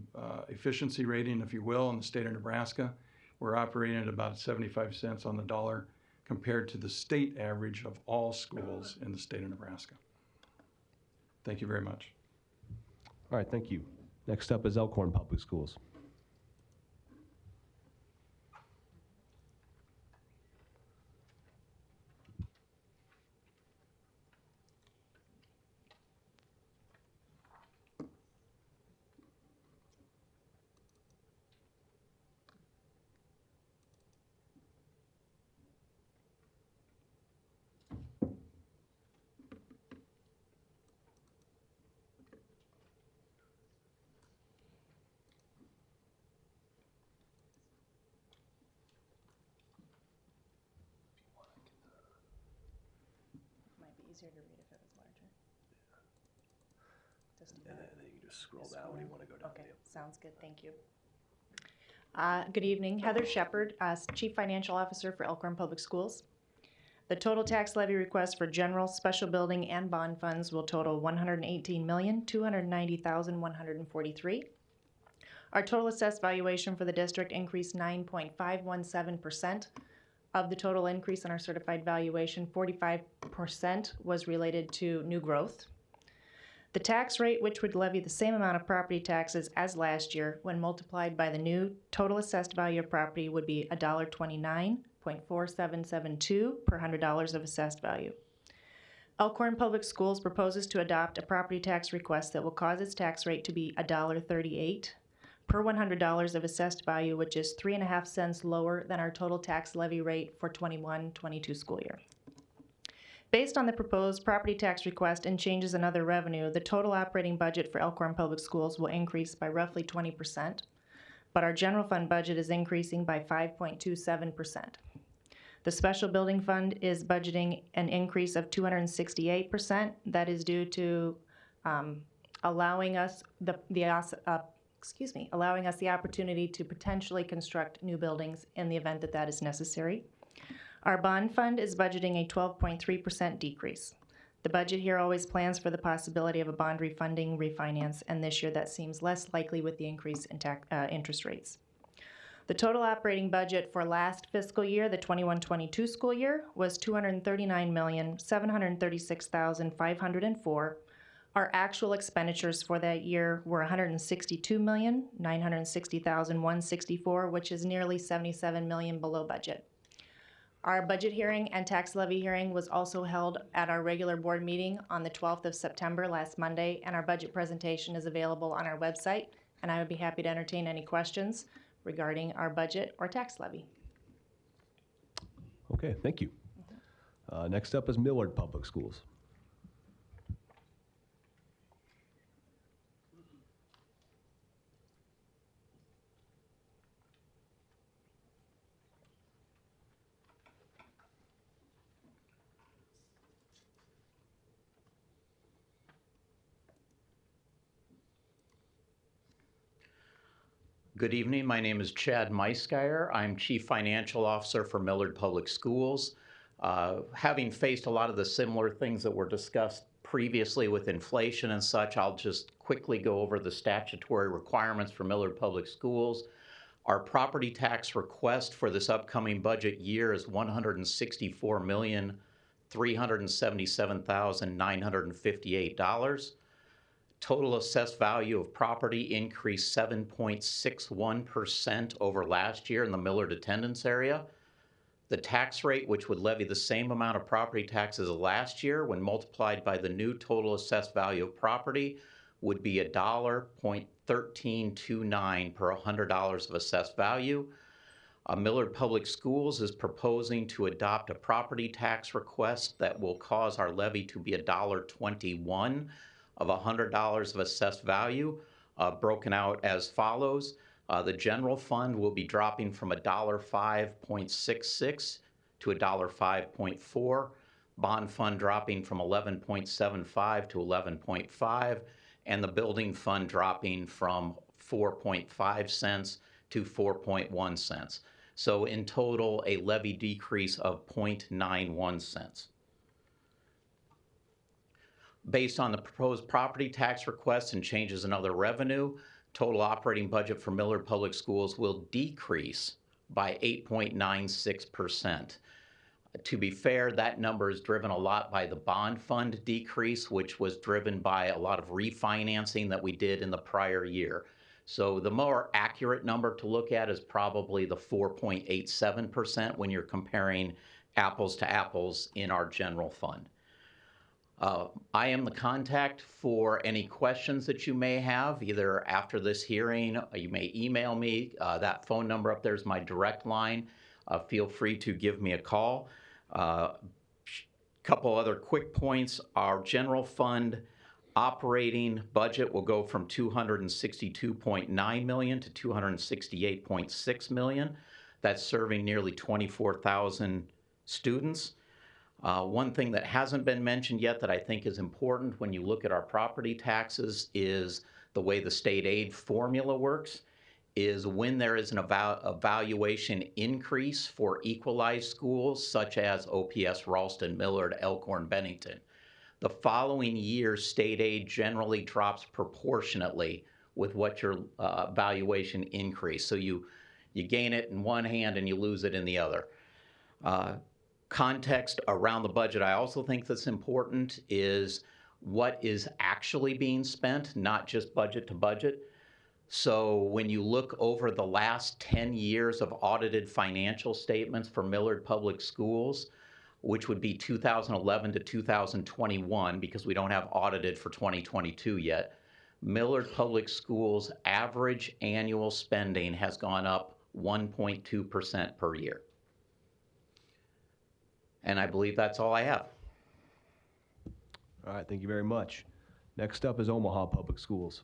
Speaker 6: efficiency rating, if you will, in the state of Nebraska. We're operating at about 75 cents on the dollar compared to the state average of all schools in the state of Nebraska. Thank you very much.
Speaker 1: All right, thank you. Next up is Elkhorn Public Schools.
Speaker 7: easier to read if it was larger. Just do
Speaker 1: And
Speaker 7: that.
Speaker 1: then you just scroll down when you want to go down.
Speaker 7: Okay, sounds good, thank you. Good evening, Heather Shepard, Chief Financial Officer for Elkhorn Public Schools. The total tax levy request for general, special building, and bond funds will total $118,290,143. Our total assessed valuation for the district increased 9.517%. Of the total increase in our certified valuation, 45% was related to new growth. The tax rate, which would levy the same amount of property taxes as last year, when multiplied by the new total assessed value of property, would be $1.29.4772 per $100 of assessed value. Elkhorn Public Schools proposes to adopt a property tax request that will cause its tax rate to be $1.38 per $100 of assessed value, which is 3.5 cents lower than our total tax levy rate for 21-22 school year. Based on the proposed property tax request and changes in other revenue, the total operating budget for Elkhorn Public Schools will increase by roughly 20%, but our general fund budget is increasing by 5.27%. The special building fund is budgeting an increase of 268%. That is due to allowing us allowing us the opportunity to potentially construct new buildings in the event that that is necessary. Our bond fund is budgeting a 12.3% decrease. The budget here always plans for the possibility of a bond refunding refinance, and this year that seems less likely with the increase in interest rates. The total operating budget for last fiscal year, the 21-22 school year, was $239,736,504. Our actual expenditures for that year were $162,960,164, which is nearly $77 million below budget. Our budget hearing and tax levy hearing was also held at our regular board meeting on the 12th of September, last Monday, and our budget presentation is available on our website, and I would be happy to entertain any questions regarding our budget or tax levy.
Speaker 1: Okay, thank you. Next up is Millard Public Schools.
Speaker 8: Good evening. My name is Chad Meisgeier. I'm Chief Financial Officer for Millard Public Schools. Having faced a lot of the similar things that were discussed previously with inflation and such, I'll just quickly go over the statutory requirements for Millard Public Schools. Our property tax request for this upcoming budget year is $164,377,958. Total assessed value of property increased 7.61% over last year in the Millard attendance area. The tax rate, which would levy the same amount of property taxes as last year when multiplied by the new total assessed value of property, would be $1.1329 per $100 of assessed value. Millard Public Schools is proposing to adopt a property tax request that will cause our levy to be $1.21 of $100 of assessed value, broken out as follows. The general fund will be dropping from $1.0566 to $1.05.4, bond fund dropping from 11.75 to 11.5, and the building fund dropping from 4.5 cents to 4.1 cents. So in total, a levy decrease of 0.91 cents. Based on the proposed property tax requests and changes in other revenue, total operating budget for Millard Public Schools will decrease by 8.96%. To be fair, that number is driven a lot by the bond fund decrease, which was driven by a lot of refinancing that we did in the prior year. So the more accurate number to look at is probably the 4.87% when you're comparing apples to apples in our general fund. I am the contact for any questions that you may have, either after this hearing. You may email me. That phone number up there is my direct line. Feel free to give me a call. Couple other quick points. Our general fund operating budget will go from $262.9 million to $268.6 million. That's serving nearly 24,000 students. One thing that hasn't been mentioned yet that I think is important when you look at our property taxes is the way the state aid formula works is when there is an evaluation increase for equalized schools such as OPS, Ralston, Millard, Elkhorn, Bennington. The following year, state aid generally drops proportionately with what your valuation increase. So you gain it in one hand and you lose it in the other. Context around the budget I also think that's important is what is actually being spent, not just budget to budget. So when you look over the last 10 years of audited financial statements for Millard Public Schools, which would be 2011 to 2021 because we don't have audited for 2022 yet, Millard Public Schools' average annual spending has gone up 1.2% per year. And I believe that's all I have.
Speaker 1: All right, thank you very much. Next up is Omaha Public Schools.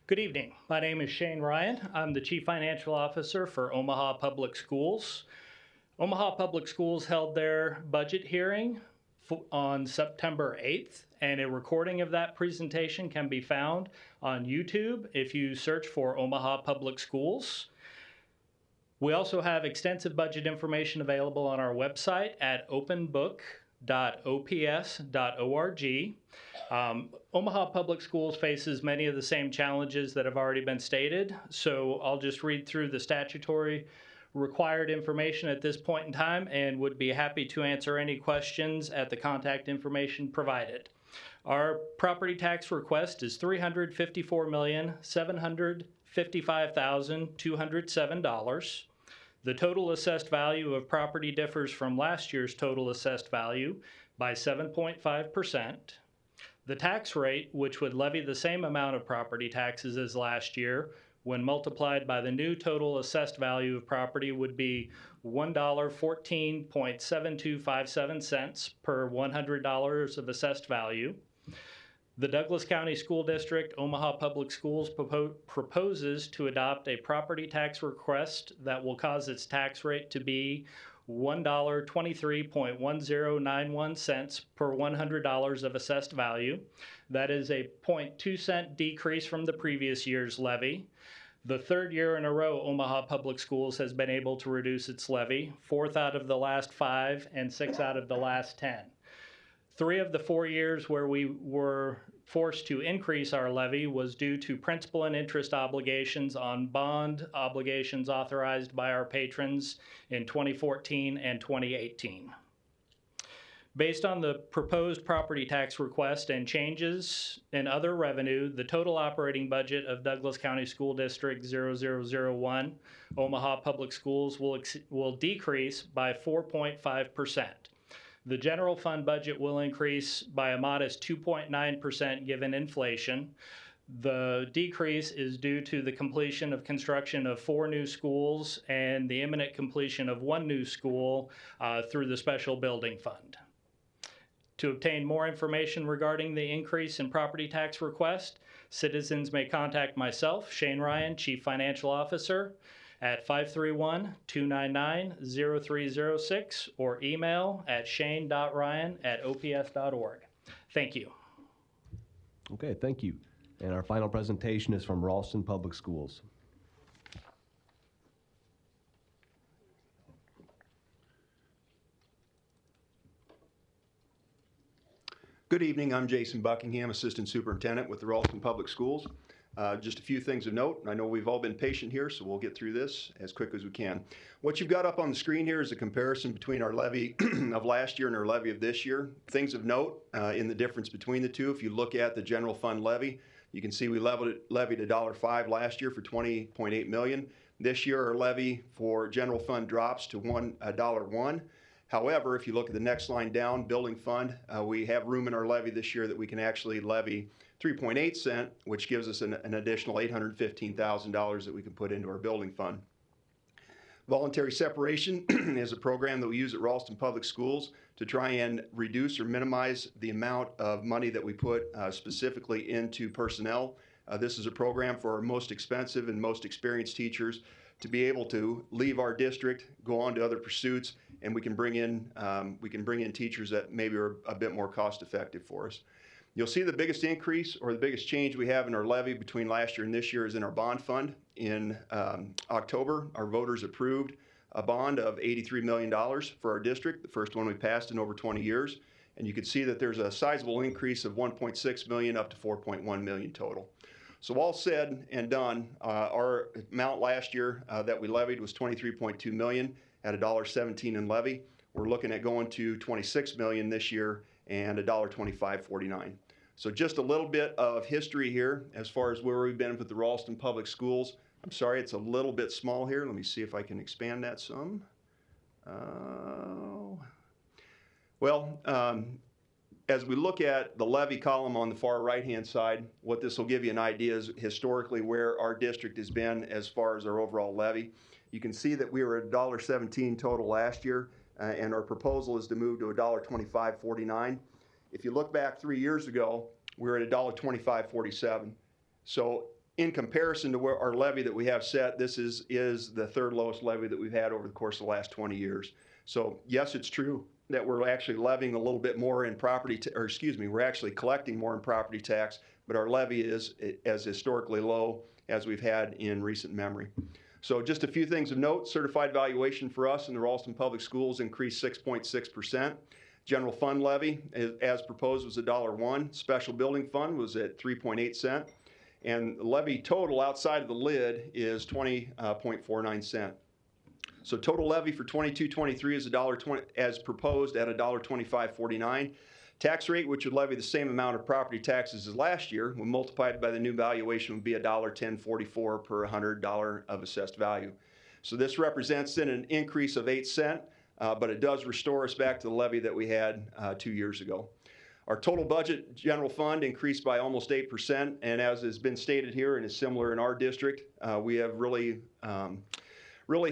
Speaker 9: Good evening. My name is Shane Ryan. I'm the Chief Financial Officer for Omaha Public Schools. Omaha Public Schools held their budget hearing on September 8th, and a recording of that presentation can be found on YouTube if you search for Omaha Public Schools. We also have extensive budget information available on our website at openbook.ops.org. Omaha Public Schools faces many of the same challenges that have already been stated, so I'll just read through the statutory required information at this point in time and would be happy to answer any questions at the contact information provided. Our property tax request is $354,755,207. The total assessed value of property differs from last year's total assessed value by 7.5%. The tax rate, which would levy the same amount of property taxes as last year, when multiplied by the new total assessed value of property, would be $1.14.7257 per $100 of assessed value. The Douglas County School District, Omaha Public Schools proposes to adopt a property tax request that will cause its tax rate to be $1.23.1091 per $100 of assessed value. That is a 0.2 cent decrease from the previous year's levy. The third year in a row, Omaha Public Schools has been able to reduce its levy, 4th out of the last 5 and 6 out of the last 10. 3 of the 4 years where we were forced to increase our levy was due to principal and interest obligations on bond obligations authorized by our patrons in 2014 and 2018. Based on the proposed property tax request and changes in other revenue, the total operating budget of Douglas County School District 0001, Omaha Public Schools, will decrease by 4.5%. The general fund budget will increase by a modest 2.9% given inflation. The decrease is due to the completion of construction of 4 new schools and the imminent completion of 1 new school through the special building fund. To obtain more information regarding the increase in property tax request, citizens may contact myself, Shane Ryan, Chief Financial Officer, at 531-299-0306 or email at shane.ryan@ops.org. Thank you.
Speaker 1: Okay, thank you. And our final presentation is from Ralston Public Schools.
Speaker 10: Good evening, I'm Jason Buckingham, Assistant Superintendent with the Ralston Public Schools. Just a few things of note. I know we've all been patient here, so we'll get through this as quick as we can. What you've got up on the screen here is a comparison between our levy of last year and our levy of this year. Things of note in the difference between the two. If you look at the general fund levy, you can see we levied $1.05 last year for $20.8 million. This year, our levy for general fund drops to $1.01. However, if you look at the next line down, building fund, we have room in our levy this year that we can actually levy 3.8 cent, which gives us an additional $815,000 that we can put into our building fund. Voluntary separation is a program that we use at Ralston Public Schools to try and reduce or minimize the amount of money that we put specifically into personnel. This is a program for our most expensive and most experienced teachers to be able to leave our district, go on to other pursuits, and we can bring in teachers that maybe are a bit more cost effective for us. You'll see the biggest increase or the biggest change we have in our levy between last year and this year is in our bond fund. In October, our voters approved a bond of $83 million for our district, the first one we passed in over 20 years. And you can see that there's a sizable increase of 1.6 million up to 4.1 million total. So all said and done, our amount last year that we levied was 23.2 million at $1.17 in levy. We're looking at going to 26 million this year and $1.2549. So just a little bit of history here as far as where we've been with the Ralston Public Schools. I'm sorry, it's a little bit small here. Let me see if I can expand that some. As we look at the levy column on the far right-hand side, what this will give you an idea is historically where our district has been as far as our overall levy. You can see that we were at $1.17 total last year, and our proposal is to move to $1.2549. If you look back 3 years ago, we were at $1.2547. So in comparison to where our levy that we have set, this is the third lowest levy that we've had over the course of the last 20 years. So yes, it's true that we're actually levying a little bit more in we're actually collecting more in property tax, but our levy is as historically low as we've had in recent memory. So just a few things of note: certified valuation for us in the Ralston Public Schools increased 6.6%. General fund levy, as proposed, was $1.01. Special building fund was at 3.8 cents. And levy total outside of the lid is 20.49 cents. So total levy for 22-23 is $1.20 as proposed at $1.2549. Tax rate, which would levy the same amount of property taxes as last year, when multiplied by the new valuation, would be $1.1044 per $100 of assessed value. So this represents an increase of 8 cents, but it does restore us back to the levy that we had 2 years ago. Our total budget general fund increased by almost 8%, and as has been stated here and is similar in our district, we have really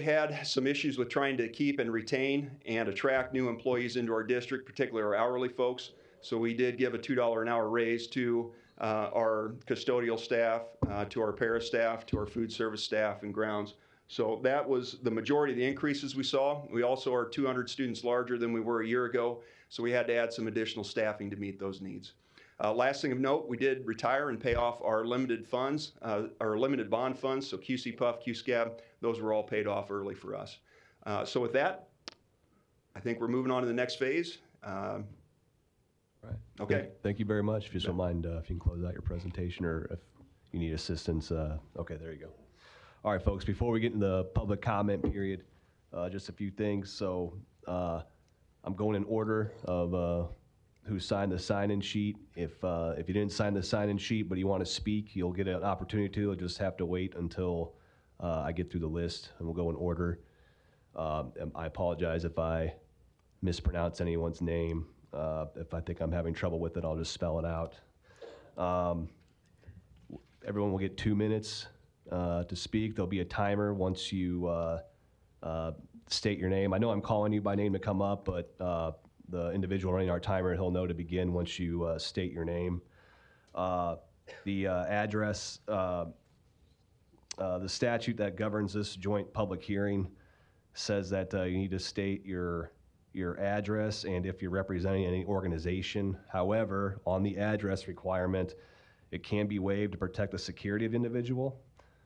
Speaker 10: had some issues with trying to keep and retain and attract new employees into our district, particularly our hourly folks. So we did give a $2 an hour raise to our custodial staff, to our para staff, to our food service staff and grounds. So that was the majority of the increases we saw. We also are 200 students larger than we were a year ago, so we had to add some additional staffing to meet those needs. Last thing of note, we did retire and pay off our limited funds, our limited bond funds, so QC-PUF, QSCAB, those were all paid off early for us. So with that, I think we're moving on to the next phase.
Speaker 1: Right.
Speaker 10: Okay.
Speaker 1: Thank you very much. If you just don't mind, if you can close out your presentation, or if you need assistance. Okay, there you go. All right, folks, before we get into the public comment period, just a few things. So I'm going in order of who signed the sign-in sheet. If you didn't sign the sign-in sheet but you want to speak, you'll get an opportunity to. You'll just have to wait until I get through the list, and we'll go in order. And I apologize if I mispronounce anyone's name. If I think I'm having trouble with it, I'll just spell it out. Everyone will get 2 minutes to speak. There'll be a timer once you state your name. I know I'm calling you by name to come up, but the individual running our timer, he'll know to begin once you state your name. The address, the statute that governs this joint public hearing says that you need to state your address and if you're representing any organization. However, on the address requirement, it can be waived to protect the security of the individual.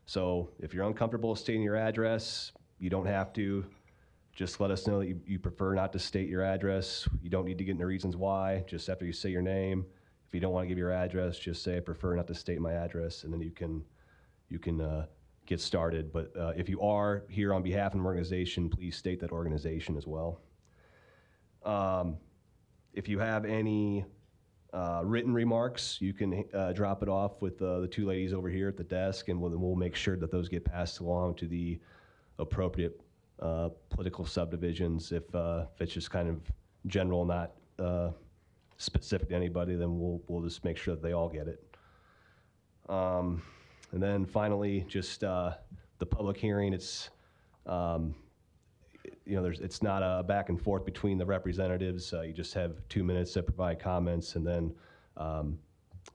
Speaker 1: So if you're uncomfortable stating your address, you don't have to. Just let us know that you prefer not to state your address. You don't need to get into reasons why. Just after you say your name, if you don't want to give your address, just say I prefer not to state my address, and then you can get started. But if you are here on behalf of an organization, please state that organization as well. If you have any written remarks, you can drop it off with the two ladies over here at the desk, and we'll make sure that those get passed along to the appropriate political subdivisions. If it's just kind of general, not specific to anybody, then we'll just make sure that they all get it. And then finally, just the public hearing. It's it's not a back and forth between the representatives. You just have 2 minutes to provide comments, and then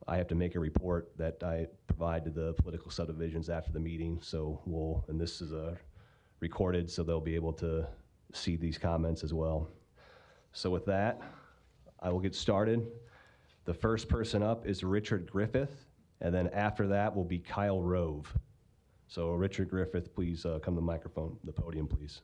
Speaker 1: I have to make a report that I provide to the political subdivisions after the meeting. So and this is recorded, so they'll be able to see these comments as well. So with that, I will get started. The first person up is Richard Griffith, and then after that will be Kyle Rove. So Richard Griffith, please come to the microphone, the podium, please.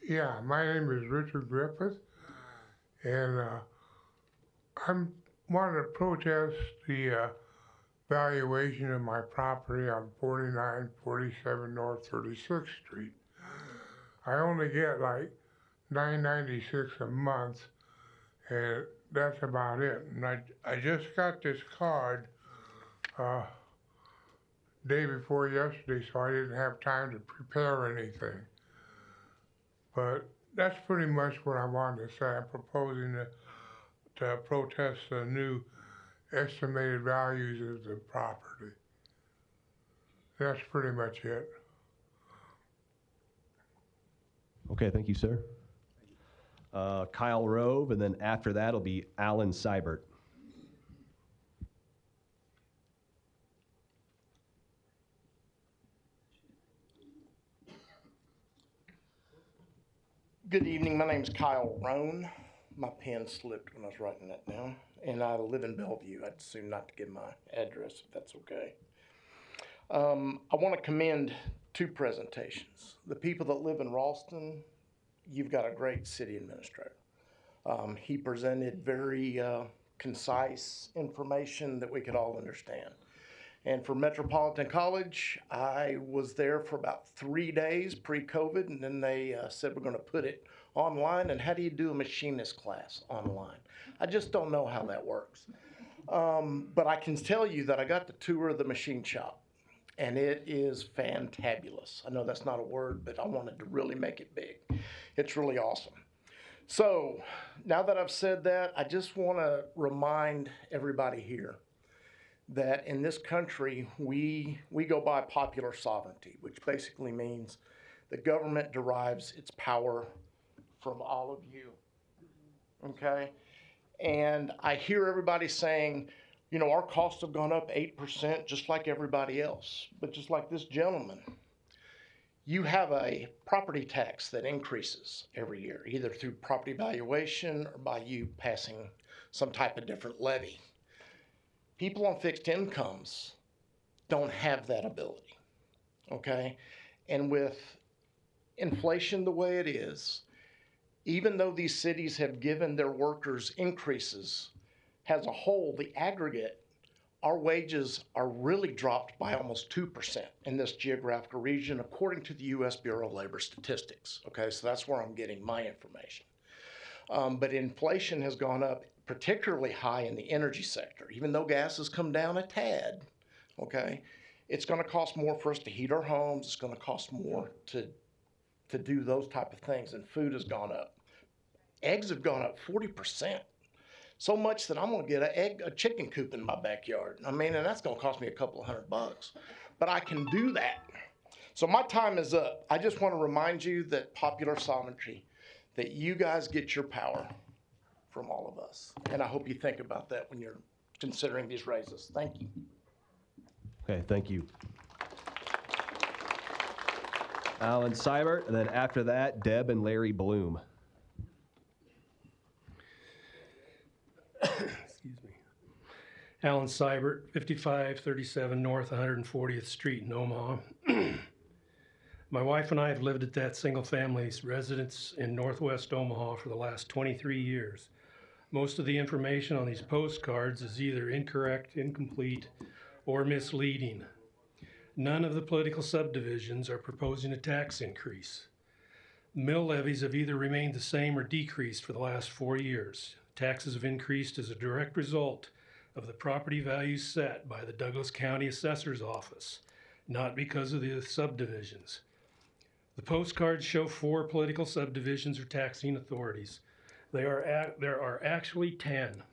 Speaker 11: Yeah, my name is Richard Griffith, and I'm wanting to protest the valuation of my property on 4947 North 36th Street. I only get like $9.96 a month, and that's about it. And I just got this card day before yesterday, so I didn't have time to prepare anything. But that's pretty much what I wanted to say. I'm proposing to protest the new estimated values of the property. That's pretty much it.
Speaker 1: Okay, thank you, sir. Kyle Rove, and then after that will be Alan Seibert.
Speaker 12: Good evening. My name is Kyle Roan. My pen slipped when I was writing that down. And I live in Bellevue. I'd assume not to give my address, if that's okay. I want to commend two presentations. The people that live in Ralston, you've got a great city administrator. He presented very concise information that we could all understand. And for Metropolitan College, I was there for about 3 days pre-COVID, and then they said we're going to put it online. And how do you do a machinist class online? I just don't know how that works. But I can tell you that I got the tour of the machine shop, and it is fantabulous. I know that's not a word, but I wanted to really make it big. It's really awesome. So now that I've said that, I just want to remind everybody here that in this country, we go by popular sovereignty, which basically means the government derives its power from all of you, okay? And I hear everybody saying, you know, our costs have gone up 8% just like everybody else. But just like this gentleman, you have a property tax that increases every year, either through property valuation or by you passing some type of different levy. People on fixed incomes don't have that ability, okay? And with inflation the way it is, even though these cities have given their workers increases, as a whole, the aggregate, our wages are really dropped by almost 2% in this geographical region, according to the U.S. Bureau of Labor Statistics, okay? So that's where I'm getting my information. But inflation has gone up particularly high in the energy sector. Even though gas has come down a tad, okay, it's going to cost more for us to heat our homes. It's going to cost more to do those type of things, and food has gone up. Eggs have gone up 40%, so much that I'm going to get a chicken coop in my backyard. I mean, and that's going to cost me a couple of $100, but I can do that. So my time is up. I just want to remind you that popular sovereignty, that you guys get your power from all of us. And I hope you think about that when you're considering these raises. Thank you.
Speaker 1: Okay, thank you. Alan Seibert, and then after that, Deb and Larry Bloom.
Speaker 13: Excuse me. Alan Seibert, 5537 North 140th Street in Omaha. My wife and I have lived at that single-family residence in northwest Omaha for the last 23 years. Most of the information on these postcards is either incorrect, incomplete, or misleading. None of the political subdivisions are proposing a tax increase. Mill levies have either remained the same or decreased for the last 4 years. Taxes have increased as a direct result of the property values set by the Douglas County Assessor's Office, not because of the subdivisions. The postcards show 4 political subdivisions or taxing authorities. There are actually 10.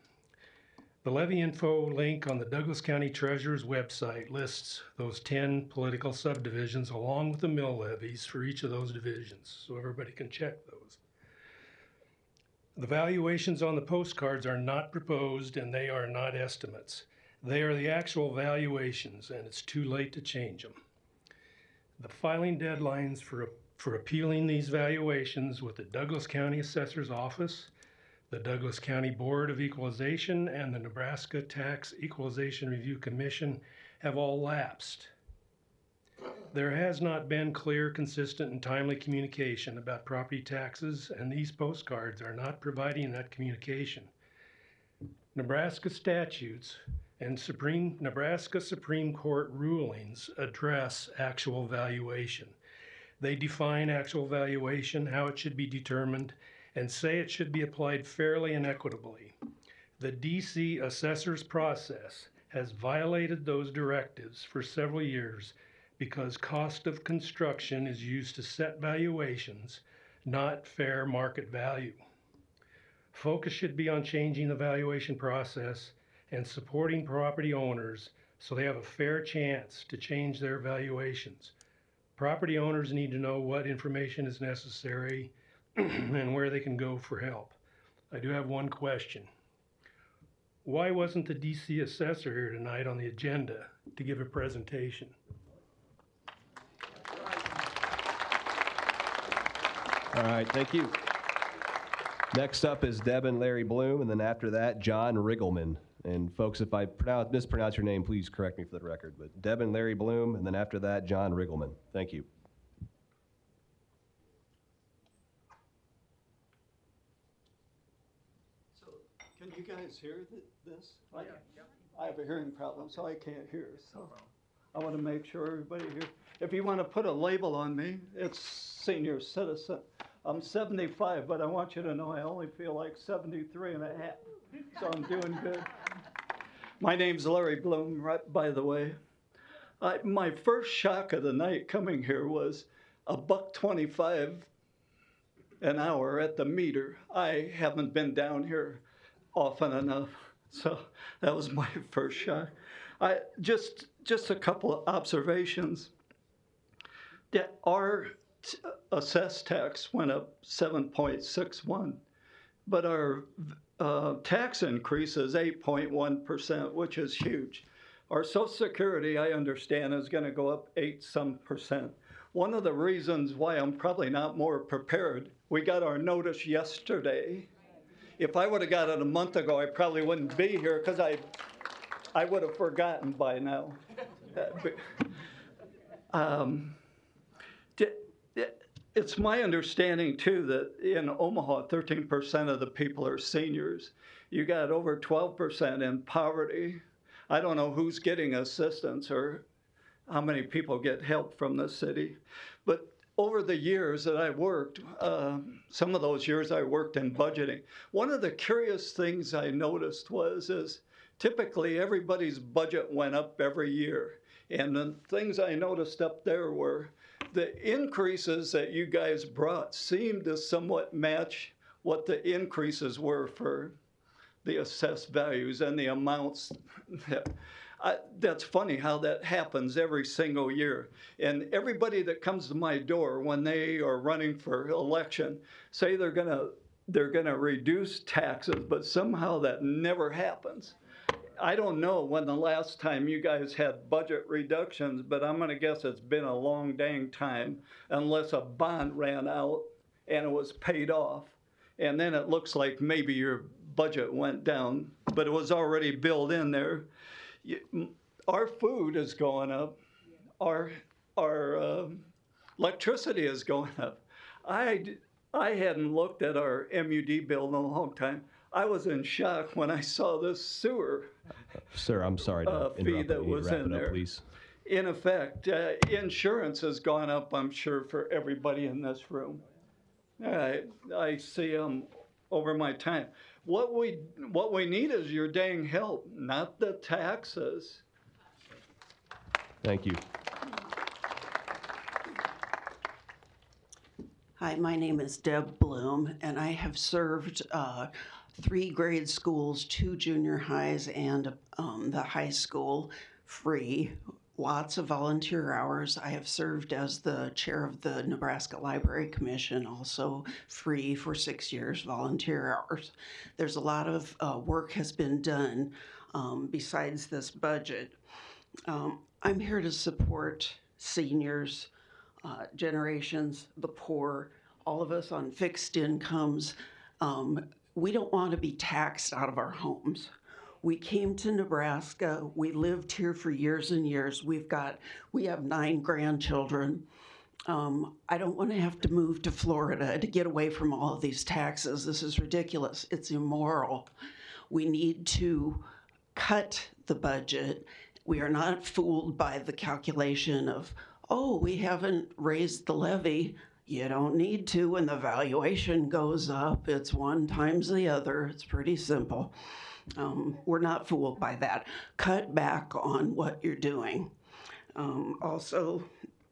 Speaker 13: The levy info link on the Douglas County Treasurer's website lists those 10 political subdivisions along with the mill levies for each of those divisions, so everybody can check those. The valuations on the postcards are not proposed and they are not estimates. They are the actual valuations and it's too late to change them. The filing deadlines for appealing these valuations with the Douglas County Assessor's Office, the Douglas County Board of Equalization, and the Nebraska Tax Equalization Review Commission have all lapsed. There has not been clear, consistent, and timely communication about property taxes, and these postcards are not providing that communication. Nebraska statutes and Nebraska Supreme Court rulings address actual valuation. They define actual valuation, how it should be determined, and say it should be applied fairly and equitably. The DC assessor's process has violated those directives for several years because cost of construction is used to set valuations, not fair market value. Focus should be on changing the valuation process and supporting property owners so they have a fair chance to change their valuations. Property owners need to know what information is necessary and where they can go for help. I do have one question. Why wasn't the DC assessor here tonight on the agenda to give a presentation?
Speaker 1: All right, thank you. Next up is Deb and Larry Bloom, and then after that, John Riggleman. And folks, if I mispronounce your name, please correct me for the record. But Deb and Larry Bloom, and then after that, John Riggleman. Thank you.
Speaker 14: So, can you guys hear this? I have a hearing problem, so I can't hear. So, I want to make sure everybody here. If you want to put a label on me, it's senior citizen. I'm 75, but I want you to know I only feel like 73 and a half. So I'm doing good. My name's Larry Bloom, right, by the way. My first shock of the night coming here was $1.25 an hour at the meter. I haven't been down here often enough, so that was my first shock. Just a couple of observations. Our assessed tax went up 7.61, but our tax increase is 8.1%, which is huge. Our Social Security, I understand, is going to go up 8% One of the reasons why I'm probably not more prepared, we got our notice yesterday. If I would have got it a month ago, I probably wouldn't be here because I would have forgotten by now. It's my understanding, too, that in Omaha, 13% of the people are seniors. You got over 12% in poverty. I don't know who's getting assistance or how many people get help from the city. But over the years that I worked, some of those years I worked in budgeting, one of the curious things I noticed is typically everybody's budget went up every year. And the things I noticed up there were the increases that you guys brought seemed to somewhat match what the increases were for the assessed values and the amounts. That's funny how that happens every single year. And everybody that comes to my door when they are running for election say they're gonna reduce taxes, but somehow that never happens. I don't know when the last time you guys had budget reductions, but I'm gonna guess it's been a long dang time, unless a bond ran out and it was paid off. And then it looks like maybe your budget went down, but it was already built in there. Our food is going up. Our electricity is going up. I hadn't looked at our MUD bill in a long time. I was in shock when I saw this sewer
Speaker 1: Sir, I'm sorry to
Speaker 14: fee
Speaker 1: interrupt.
Speaker 14: that
Speaker 1: You need
Speaker 14: was
Speaker 1: to wrap
Speaker 14: in
Speaker 1: it up,
Speaker 14: there.
Speaker 1: please.
Speaker 14: In effect, insurance has gone up, I'm sure, for everybody in this room.
Speaker 12: I see them over my time. What we need is your dang help, not the taxes.
Speaker 1: Thank you.
Speaker 15: Hi, my name is Deb Bloom, and I have served 3 grade schools, 2 junior highs, and the high school free. Lots of volunteer hours. I have served as the chair of the Nebraska Library Commission, also free for 6 years, volunteer hours. There's a lot of work has been done besides this budget. I'm here to support seniors, generations, the poor, all of us on fixed incomes. We don't want to be taxed out of our homes. We came to Nebraska. We lived here for years and years. We have 9 grandchildren. I don't want to have to move to Florida to get away from all of these taxes. This is ridiculous. It's immoral. We need to cut the budget. We are not fooled by the calculation of, oh, we haven't raised the levy. You don't need to. When the valuation goes up, it's one times the other. It's pretty simple. We're not fooled by that. Cut back on what you're doing. Also,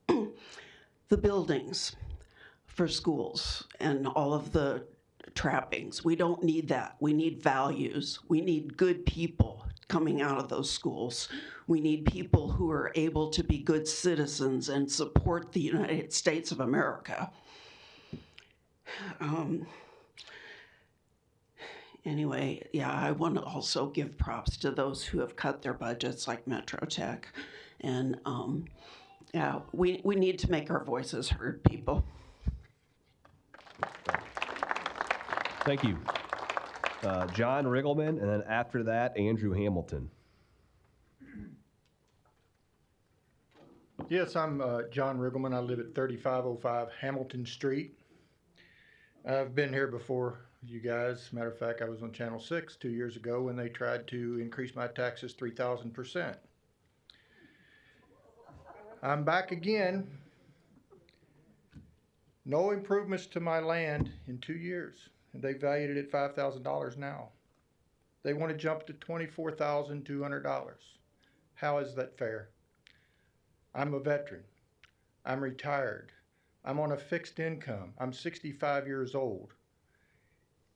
Speaker 15: the buildings for schools and all of the trappings. We don't need that. We need values. We need good people coming out of those schools. We need people who are able to be good citizens and support the United States of America. Anyway, yeah, I want to also give props to those who have cut their budgets, like Metro Tech. And yeah, we need to make our voices heard, people.
Speaker 1: Thank you. John Riggleman, and then after that, Andrew Hamilton.
Speaker 16: Yes, I'm John Riggleman. I live at 3505 Hamilton Street. I've been here before you guys. Matter of fact, I was on Channel 6 2 years ago when they tried to increase my taxes 3,000%. I'm back again. No improvements to my land in 2 years. And they valued it at $5,000 now. They want to jump to $24,200. How is that fair? I'm a veteran. I'm retired. I'm on a fixed income. I'm 65 years old.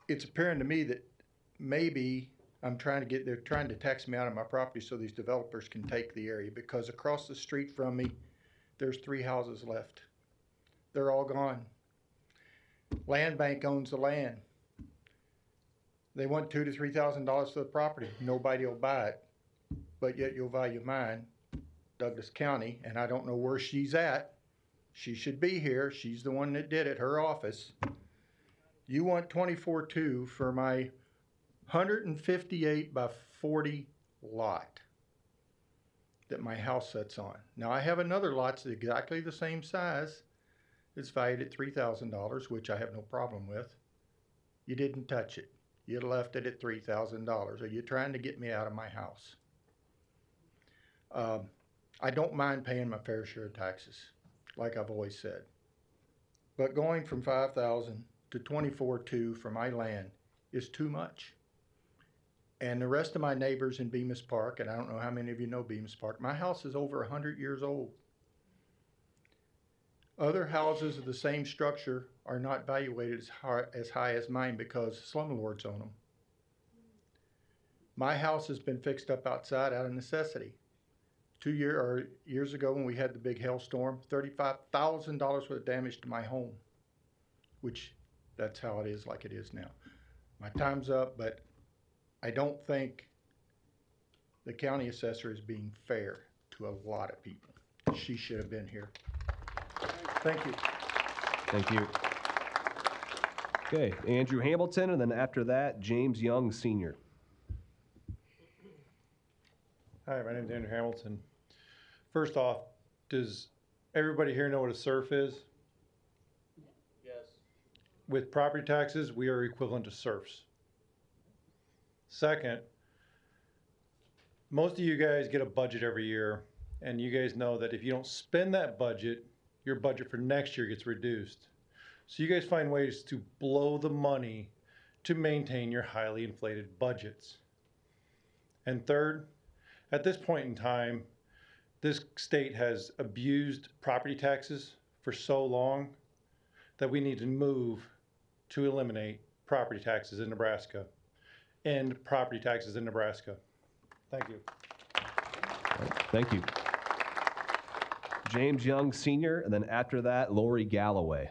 Speaker 16: It's apparent to me that maybe they're trying to tax me out of my property so these developers can take the area, because across the street from me, there's 3 houses left. They're all gone. Land Bank owns the land. They want $2,000 to $3,000 for the property. Nobody will buy it, but yet you'll value mine, Douglas County, and I don't know where she's at. She should be here. She's the one that did it, her office. You want 24.2 for my 158 by 40 lot that my house sits on. Now I have another lot that's exactly the same size. It's valued at $3,000, which I have no problem with. You didn't touch it. You left it at $3,000. Are you trying to get me out of my house? I don't mind paying my fair share of taxes, like I've always said. But going from $5,000 to $24,200 for my land is too much. And the rest of my neighbors in Bemis Park, and I don't know how many of you know Bemis Park, my house is over 100 years old. Other houses of the same structure are not valuated as high as mine because slumlords own them. My house has been fixed up outside out of necessity. Years ago when we had the big hailstorm, $35,000 worth of damage to my home, which that's how it is like it is now. My time's up, but I don't think the county assessor is being fair to a lot of people. She should have been here. Thank you.
Speaker 1: Thank you. Okay, Andrew Hamilton, and then after that, James Young, Sr.
Speaker 17: Hi, my name is Andrew Hamilton. First off, does everybody here know what a SURF is?
Speaker 12: Yes.
Speaker 17: With property taxes, we are equivalent to SURFs. Second, most of you guys get a budget every year, and you guys know that if you don't spend that budget, your budget for next year gets reduced. So you guys find ways to blow the money to maintain your highly inflated budgets. And third, at this point in time, this state has abused property taxes for so long that we need to move to eliminate property taxes in Nebraska. End property taxes in Nebraska. Thank you.
Speaker 1: Thank you. James Young Sr., and then after that, Lori Galloway.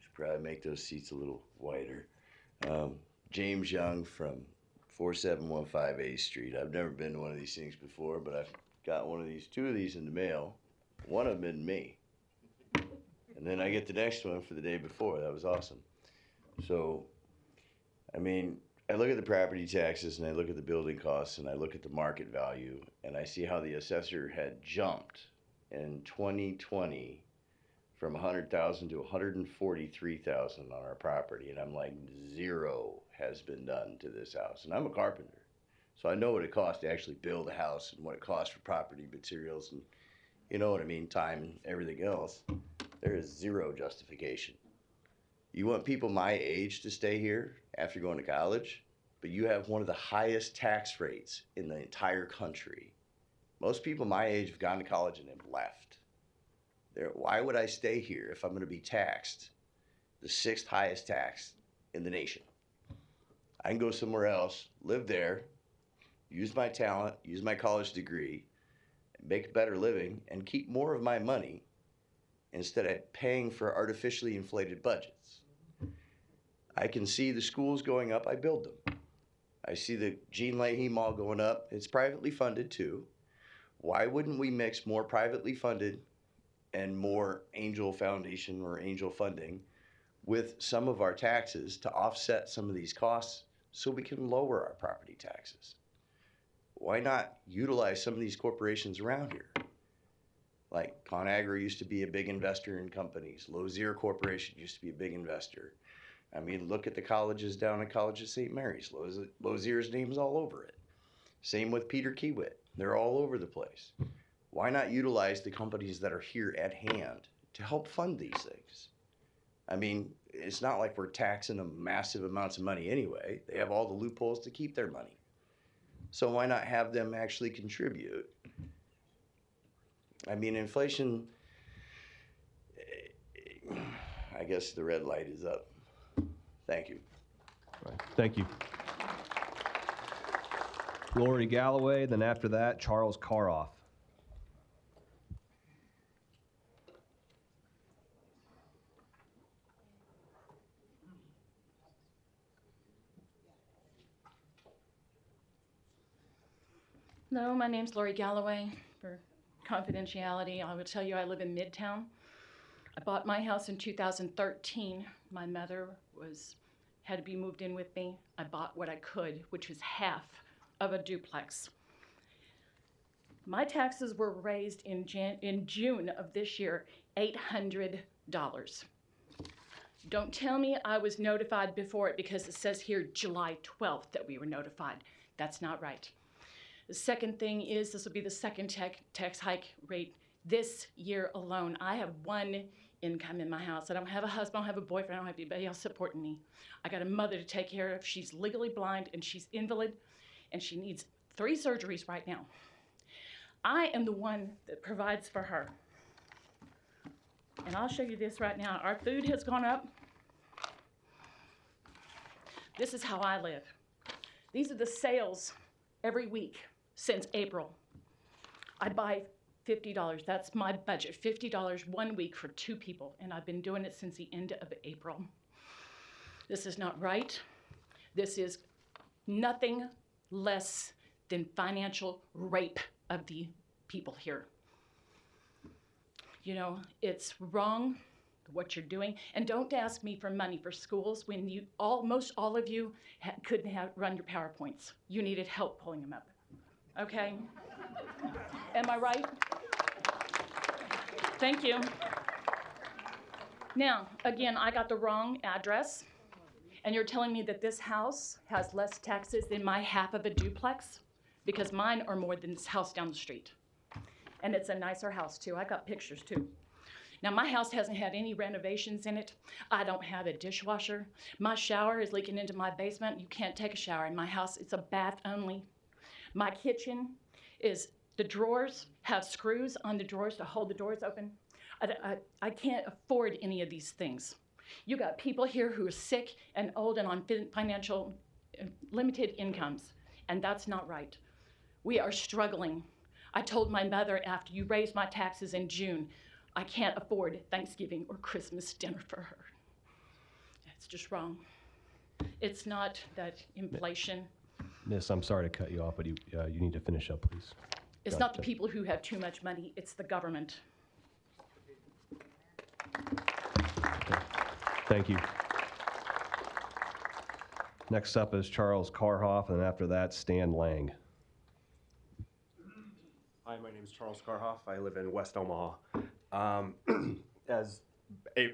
Speaker 18: Should probably make those seats a little wider. James Young from 4715 A Street. I've never been to one of these things before, but I've got two of these in the mail. One of them in me. And then I get the next one for the day before. That was awesome. So, I mean, I look at the property taxes and I look at the building costs and I look at the market value and I see how the assessor had jumped in 2020 from 100,000 to 143,000 on our property. And I'm like, zero has been done to this house. And I'm a carpenter. So I know what it costs to actually build a house and what it costs for property materials and, you know what I mean, time and everything else. There is zero justification. You want people my age to stay here after going to college, but you have one of the highest tax rates in the entire country. Most people my age have gone to college and have left. Why would I stay here if I'm going to be taxed the 6th highest tax in the nation? I can go somewhere else, live there, use my talent, use my college degree, make a better living, and keep more of my money instead of paying for artificially inflated budgets. I can see the schools going up, I build them. I see the Gene Leahy Mall going up, it's privately funded too. Why wouldn't we mix more privately funded and more angel foundation or angel funding with some of our taxes to offset some of these costs so we can lower our property taxes? Why not utilize some of these corporations around here? Like ConAgra used to be a big investor in companies. Lozier Corporation used to be a big investor. I mean, look at the colleges down at College of St. Mary's. Lozier's name's all over it. Same with Peter Kiewit. They're all over the place. Why not utilize the companies that are here at hand to help fund these things? I mean, it's not like we're taxing them massive amounts of money anyway. They have all the loopholes to keep their money. So why not have them actually contribute? I mean, inflation, I guess the red light is up. Thank you.
Speaker 1: Thank you. Lori Galloway, then after that, Charles Karoff.
Speaker 19: Hello, my name's Lori Galloway. For confidentiality, I will tell you I live in Midtown. I bought my house in 2013. My mother had to be moved in with me. I bought what I could, which was half of a duplex. My taxes were raised in June of this year, $800. Don't tell me I was notified before it because it says here July 12th that we were notified. That's not right. The second thing is this will be the second tax hike rate this year alone. I have one income in my house. I don't have a husband, I don't have a boyfriend, I don't have anybody else supporting me. I got a mother to take care of. She's legally blind and she's invalid and she needs 3 surgeries right now. I am the one that provides for her. And I'll show you this right now. Our food has gone up. This is how I live. These are the sales every week since April. I buy $50. That's my budget, $50 1 week for 2 people, and I've been doing it since the end of April. This is not right. This is nothing less than financial rape of the people here. You know, it's wrong what you're doing, and don't ask me for money for schools when most all of you couldn't run your PowerPoints. You needed help pulling them up. Okay? Am I right? Thank you. Now, again, I got the wrong address, And you're telling me that this house has less taxes than my half of a duplex? Because mine are more than this house down the street. And it's a nicer house too. I got pictures too. Now my house hasn't had any renovations in it. I don't have a dishwasher. My shower is leaking into my basement. You can't take a shower in my house. It's a bath only. My kitchen is, the drawers have screws on the drawers to hold the doors open. I can't afford any of these things. You got people here who are sick and old and on financial limited incomes, and that's not right. We are struggling. I told my mother after you raised my taxes in June, I can't afford Thanksgiving or Christmas dinner for her. It's just wrong. It's not that inflation.
Speaker 1: Miss, I'm sorry to cut you off, but you need to finish up, please.
Speaker 19: It's not the people who have too much money, it's the government.
Speaker 1: Thank you. Next up is Charles Carhoff, and after that, Stan Lang.
Speaker 20: Hi, my name is Charles Carhoff. I live in West Omaha. As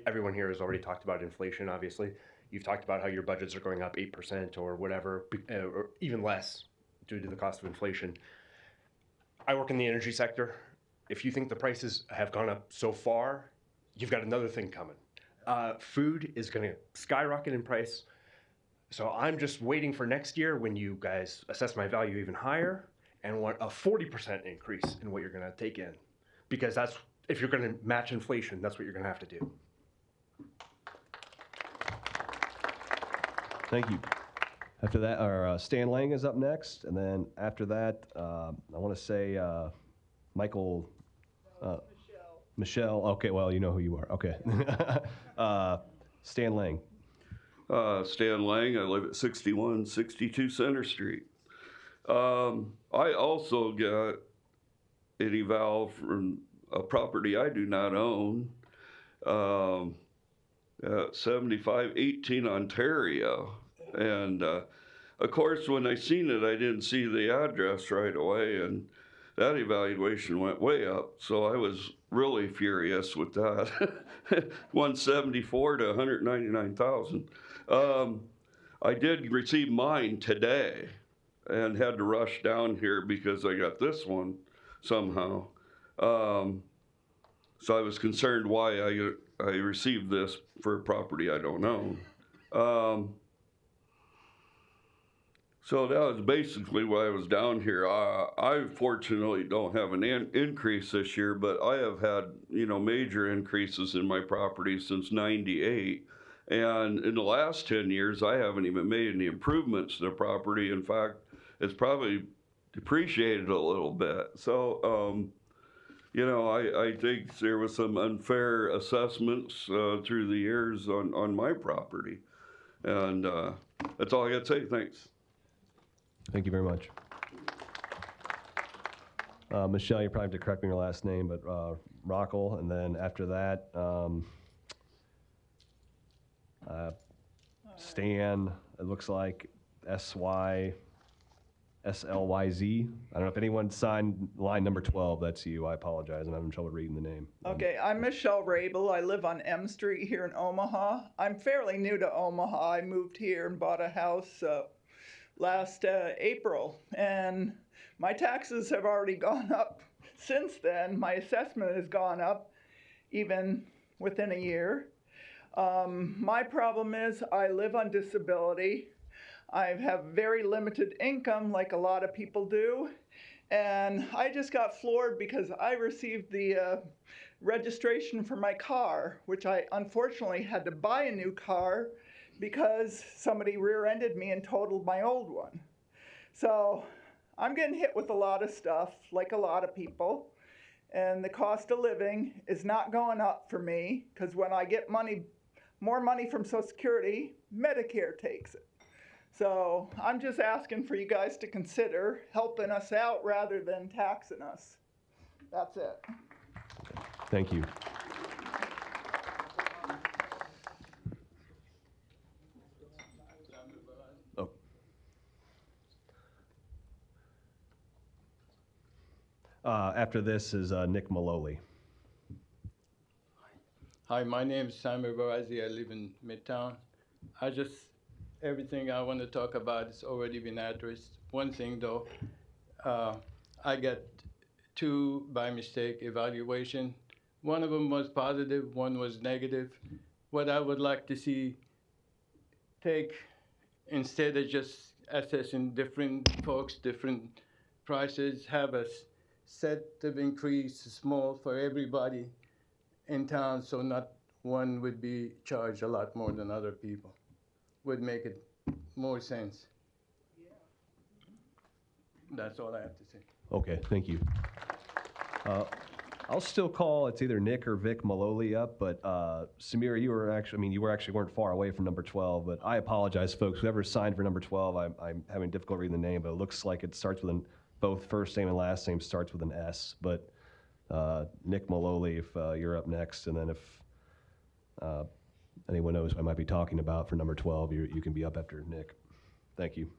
Speaker 20: everyone here has already talked about inflation, obviously, you've talked about how your budgets are going up 8% or whatever, or even less due to the cost of inflation. I work in the energy sector. If you think the prices have gone up so far, you've got another thing coming. Food is going to skyrocket in price. So I'm just waiting for next year when you guys assess my value even higher and want a 40% increase in what you're going to take in. Because that's, if you're going to match inflation, that's what you're going to have to do.
Speaker 1: Thank you. After that, Stan Lang is up next, and then after that, I want to say Michael. Michelle. Okay, well, you know who you are. Okay. Stan Lang.
Speaker 21: Stan Lang. I live at 6162 Center Street. I also got an eval from a property I do not own at 7518 Ontario. And of course, when I seen it, I didn't see the address right away, and that evaluation went way up. So I was really furious with that. 174 to 199,000. I did receive mine today and had to rush down here because I got this one somehow. So I was concerned why I received this for a property I don't own. So that was basically why I was down here. I fortunately don't have an increase this year, but I have had, major increases in my property since '98. And in the last 10 years, I haven't even made any improvements to the property. In fact, it's probably depreciated a little bit. So, I think there was some unfair assessments through the years on my property. And that's all I got to say. Thanks.
Speaker 1: Thank you very much. Michelle, you probably have to correct me your last name, but Rockel, and then after that, Stan, it looks like SYLYZ. I don't know if anyone signed line number 12. That's you. I apologize. I'm having trouble reading the name.
Speaker 22: Okay, I'm Michelle Rabel. I live on M Street here in Omaha. I'm fairly new to Omaha. I moved here and bought a house last April, and my taxes have already gone up since then. My assessment has gone up even within a year. My problem is I live on disability. I have very limited income like a lot of people do, and I just got floored because I received the registration for my car, which I unfortunately had to buy a new car because somebody rear-ended me and totaled my old one. So I'm getting hit with a lot of stuff, like a lot of people, and the cost of living is not going up for me because when I get more money from Social Security, Medicare takes it. So I'm just asking for you guys to consider helping us out rather than taxing us. That's it.
Speaker 1: Thank you. After this is Nick Maloli.
Speaker 23: Hi, my name is Samuel Barazi. I live in Midtown. I just
Speaker 2: everything I want to talk about has already been addressed. One thing though, I got 2 by mistake evaluation. One of them was positive, one was negative. What I would like to see take, instead of just assessing different folks, different prices, have a set of increase small for everybody in town, so not one would be charged a lot more than other people. Would make it more sense. That's all I have to say.
Speaker 1: Okay, thank you. I'll still call, it's either Nick or Vic Maloli up, but Samir, you were actually, I mean, you were actually weren't far away from number 12, but I apologize, folks. Whoever signed for number 12, I'm having difficulty reading the name, but it looks like it starts with both first name and last name starts with an S. But Nick Maloli, if you're up next, and then if anyone knows who I might be talking about for number 12, you can be up after Nick. Thank you.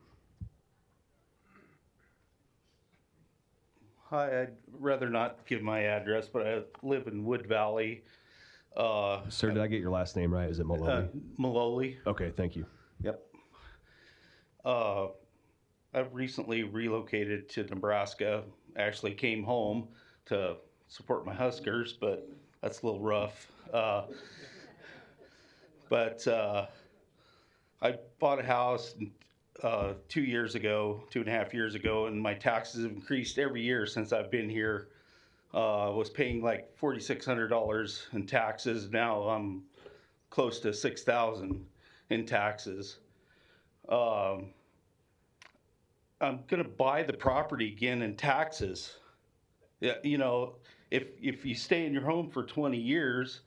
Speaker 3: Hi, I'd rather not give my address, but I live in Wood Valley.
Speaker 1: Sir, did I get your last name right? Is it Maloli?
Speaker 3: Maloli.
Speaker 1: Okay, thank you.
Speaker 3: Yep. I've recently relocated to Nebraska. Actually came home to support my Huskers, but that's a little rough. But I bought a house 2 years ago, 2.5 years ago, and my taxes have increased every year since I've been here. I was paying like $4,600 in taxes. Now I'm close to $6,000 in taxes. I'm gonna buy the property again in taxes. Yeah, you know, if you stay in your home for 20 years,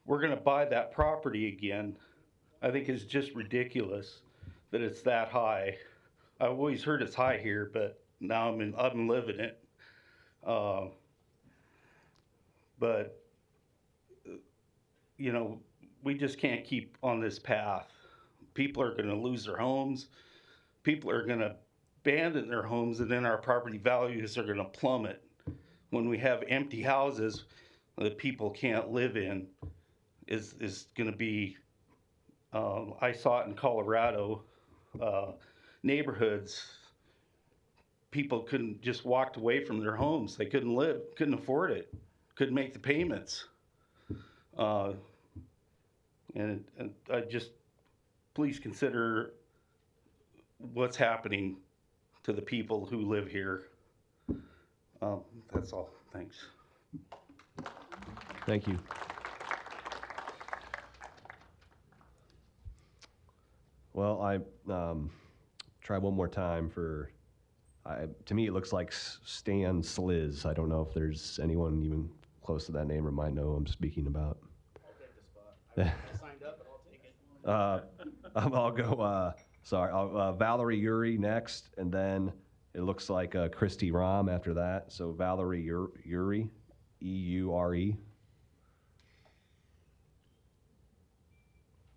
Speaker 3: we're gonna buy that property again. I think it's just ridiculous that it's that high. I've always heard it's high here, but now I'm living it. But you know, we just can't keep on this path. People are going to lose their homes. People are going to abandon their homes, and then our property values are going to plummet. When we have empty houses that people can't live in, is going to be. I saw it in Colorado. Neighborhoods, people couldn't just walked away from their homes. They couldn't live, couldn't afford it, couldn't make the payments. And I just, please consider what's happening to the people who live here. That's all. Thanks.
Speaker 1: Thank you. Well, I try one more time for, to me it looks like Stan Sliz. I don't know if there's anyone even close to that name or might know who I'm speaking about.
Speaker 23: I'll take the spot. I signed up, but I'll take it.
Speaker 1: I'll go, Valerie Uri next, and then it looks like Christy Rom after that. So Valerie Uri, E-U-R-E.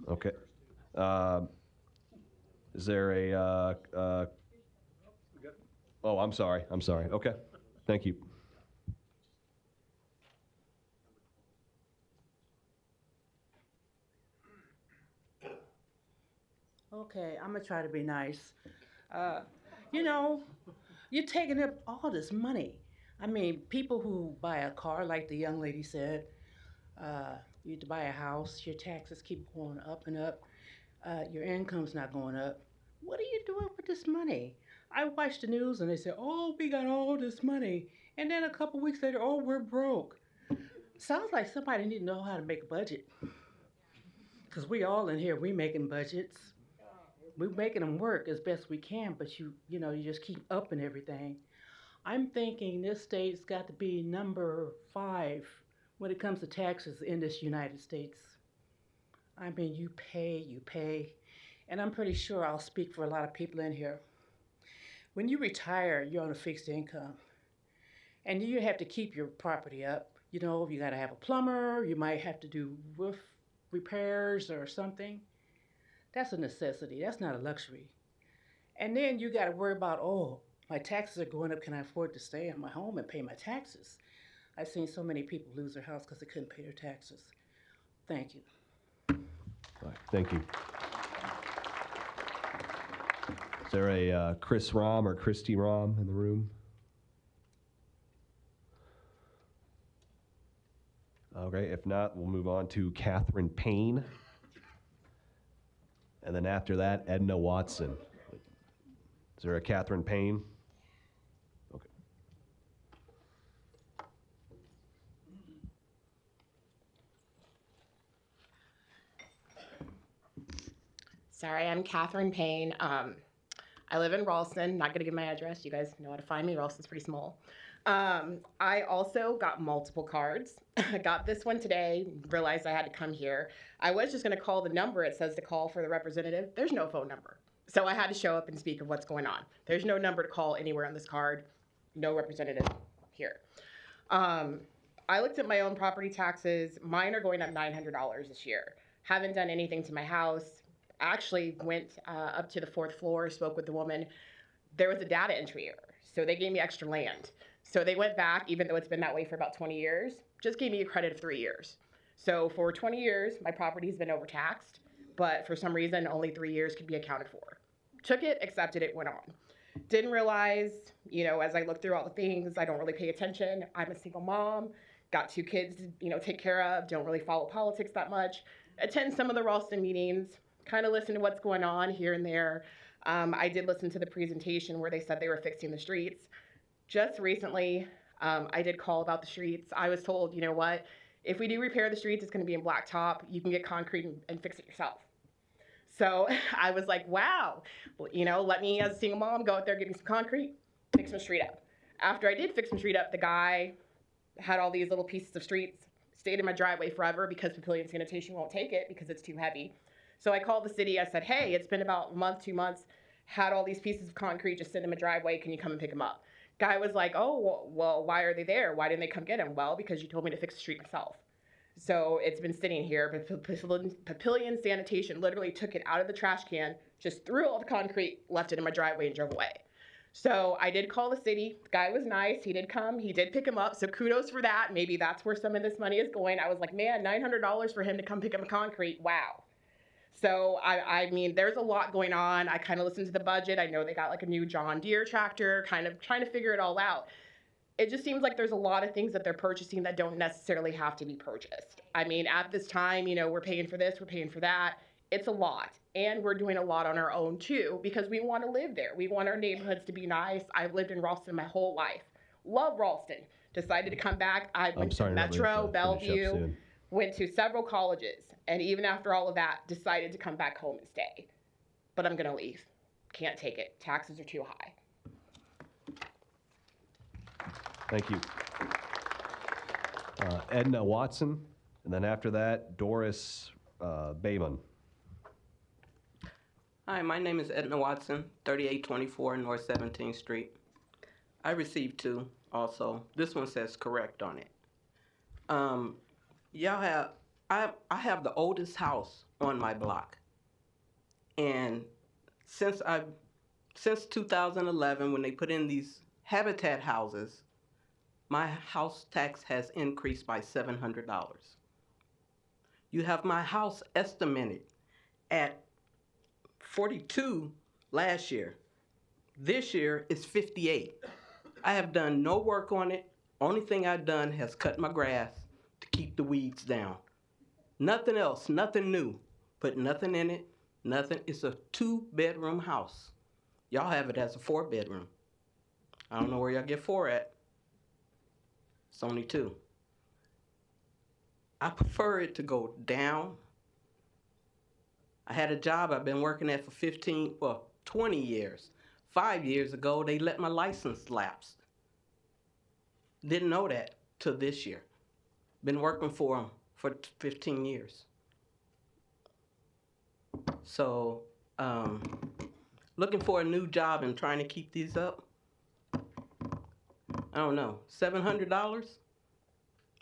Speaker 1: Okay. Is there a, oh, I'm sorry. Okay, thank you.
Speaker 24: Okay, I'm gonna try to be nice. You know, you're taking up all this money. I mean, people who buy a car, like the young lady said, you buy a house, your taxes keep going up and up. Your income's not going up. What are you doing with this money? I watch the news and they say, oh, we got all this money. And then a couple weeks later, oh, we're broke. Sounds like somebody need to know how to make a budget. Because we all in here, we making budgets. We're making them work as best we can, but you know, you just keep upping everything. I'm thinking this state's got to be number 5 when it comes to taxes in this United States. I mean, you pay, and I'm pretty sure I'll speak for a lot of people in here. When you retire, you're on a fixed income, and you have to keep your property up. You know, you gotta have a plumber, you might have to do roof repairs or something. That's a necessity, that's not a luxury. And then you gotta worry about, oh, my taxes are going up, can I afford to stay in my home and pay my taxes? I've seen so many people lose their house because they couldn't pay their taxes. Thank you.
Speaker 1: All right, thank you. Is there a Chris Rom or Christy Rom in the room? Okay, if not, we'll move on to Catherine Payne. And then after that, Edna Watson. Is there a Catherine Payne? Okay.
Speaker 4: Sorry, I'm Catherine Payne. I live in Ralston. Not gonna give my address. You guys know how to find me. Ralston's pretty small. I also got multiple cards. I got this one today, realized I had to come here. I was just gonna call the number it says to call for the representative. There's no phone number. So I had to show up and speak of what's going on. There's no number to call anywhere on this card. No representative here. I looked at my own property taxes. Mine are going up $900 this year. Haven't done anything to my house. Actually went up to the 4th floor, spoke with the woman. There was a data entry error. So they gave me extra land. So they went back, even though it's been that way for about 20 years, just gave me a credit of 3 years. So for 20 years, my property's been overtaxed, but for some reason, only 3 years could be accounted for. Took it, accepted it, went on. Didn't realize, you know, as I looked through all the things, I don't really pay attention. I'm a single mom, got 2 kids to, you know, take care of, don't really follow politics that much. Attend some of the Ralston meetings, kind of listen to what's going on here and there. I did listen to the presentation where they said they were fixing the streets. Just recently, I did call about the streets. I was told, you know what, if we do repair the streets, it's gonna be in blacktop. You can get concrete and fix it yourself. So I was like, wow, well, you know, let me as a single mom go out there, get me some concrete, fix my street up. After I did fix my street up, the guy had all these little pieces of streets, stayed in my driveway forever because Papillion Sanitation won't take it because it's too heavy. So I called the city, I said, hey, it's been about a month, 2 months, had all these pieces of concrete just sitting in my driveway, can you come and pick them up? Guy was like, oh, well, why are they there? Why didn't they come get them? Well, because you told me to fix the street myself. So it's been sitting here, but Papillion Sanitation literally took it out of the trash can, just threw all the concrete, left it in my driveway and drove away. So I did call the city, the guy was nice, he did come, he did pick him up, so kudos for that. Maybe that's where some of this money is going. I was like, man, $900 for him to come pick up a concrete, wow. So, I mean, there's a lot going on. I kind of listened to the budget. I know they got like a new John Deere tractor, kind of trying to figure it all out. It just seems like there's a lot of things that they're purchasing that don't necessarily have to be purchased. I mean, at this time, you know, we're paying for this, we're paying for that. It's a lot. And we're doing a lot on our own too, because we want to live there. We want our neighborhoods to be nice. I've lived in Ralston my whole life. Love Ralston. Decided to come back. I went to Metro, Bellevue, went to several colleges. And even after all of that, decided to come back home and stay. But I'm gonna leave. Can't take it. Taxes are too high.
Speaker 1: Thank you. Edna Watson, and then after that, Doris Bayman.
Speaker 5: Hi, my name is Edna Watson, 3824 North 17th Street. I received 2 also. This one says correct on it. I have the oldest house on my block. And since 2011, when they put in these Habitat houses, my house tax has increased by $700. You have my house estimated at 42 last year. This year is 58. I have done no work on it. Only thing I've done has cut my grass to keep the weeds down. Nothing else, nothing new. Put nothing in it, nothing. It's a 2-bedroom house. Y'all have it as a 4-bedroom. I don't know where y'all get 4 at. It's only 2. I prefer it to go down. I had a job I've been working at for 20 years. 5 years ago, they let my license lapse. Didn't know that till this year. Been working for them for 15 years. So, looking for a new job and trying to keep these up. I don't know, $700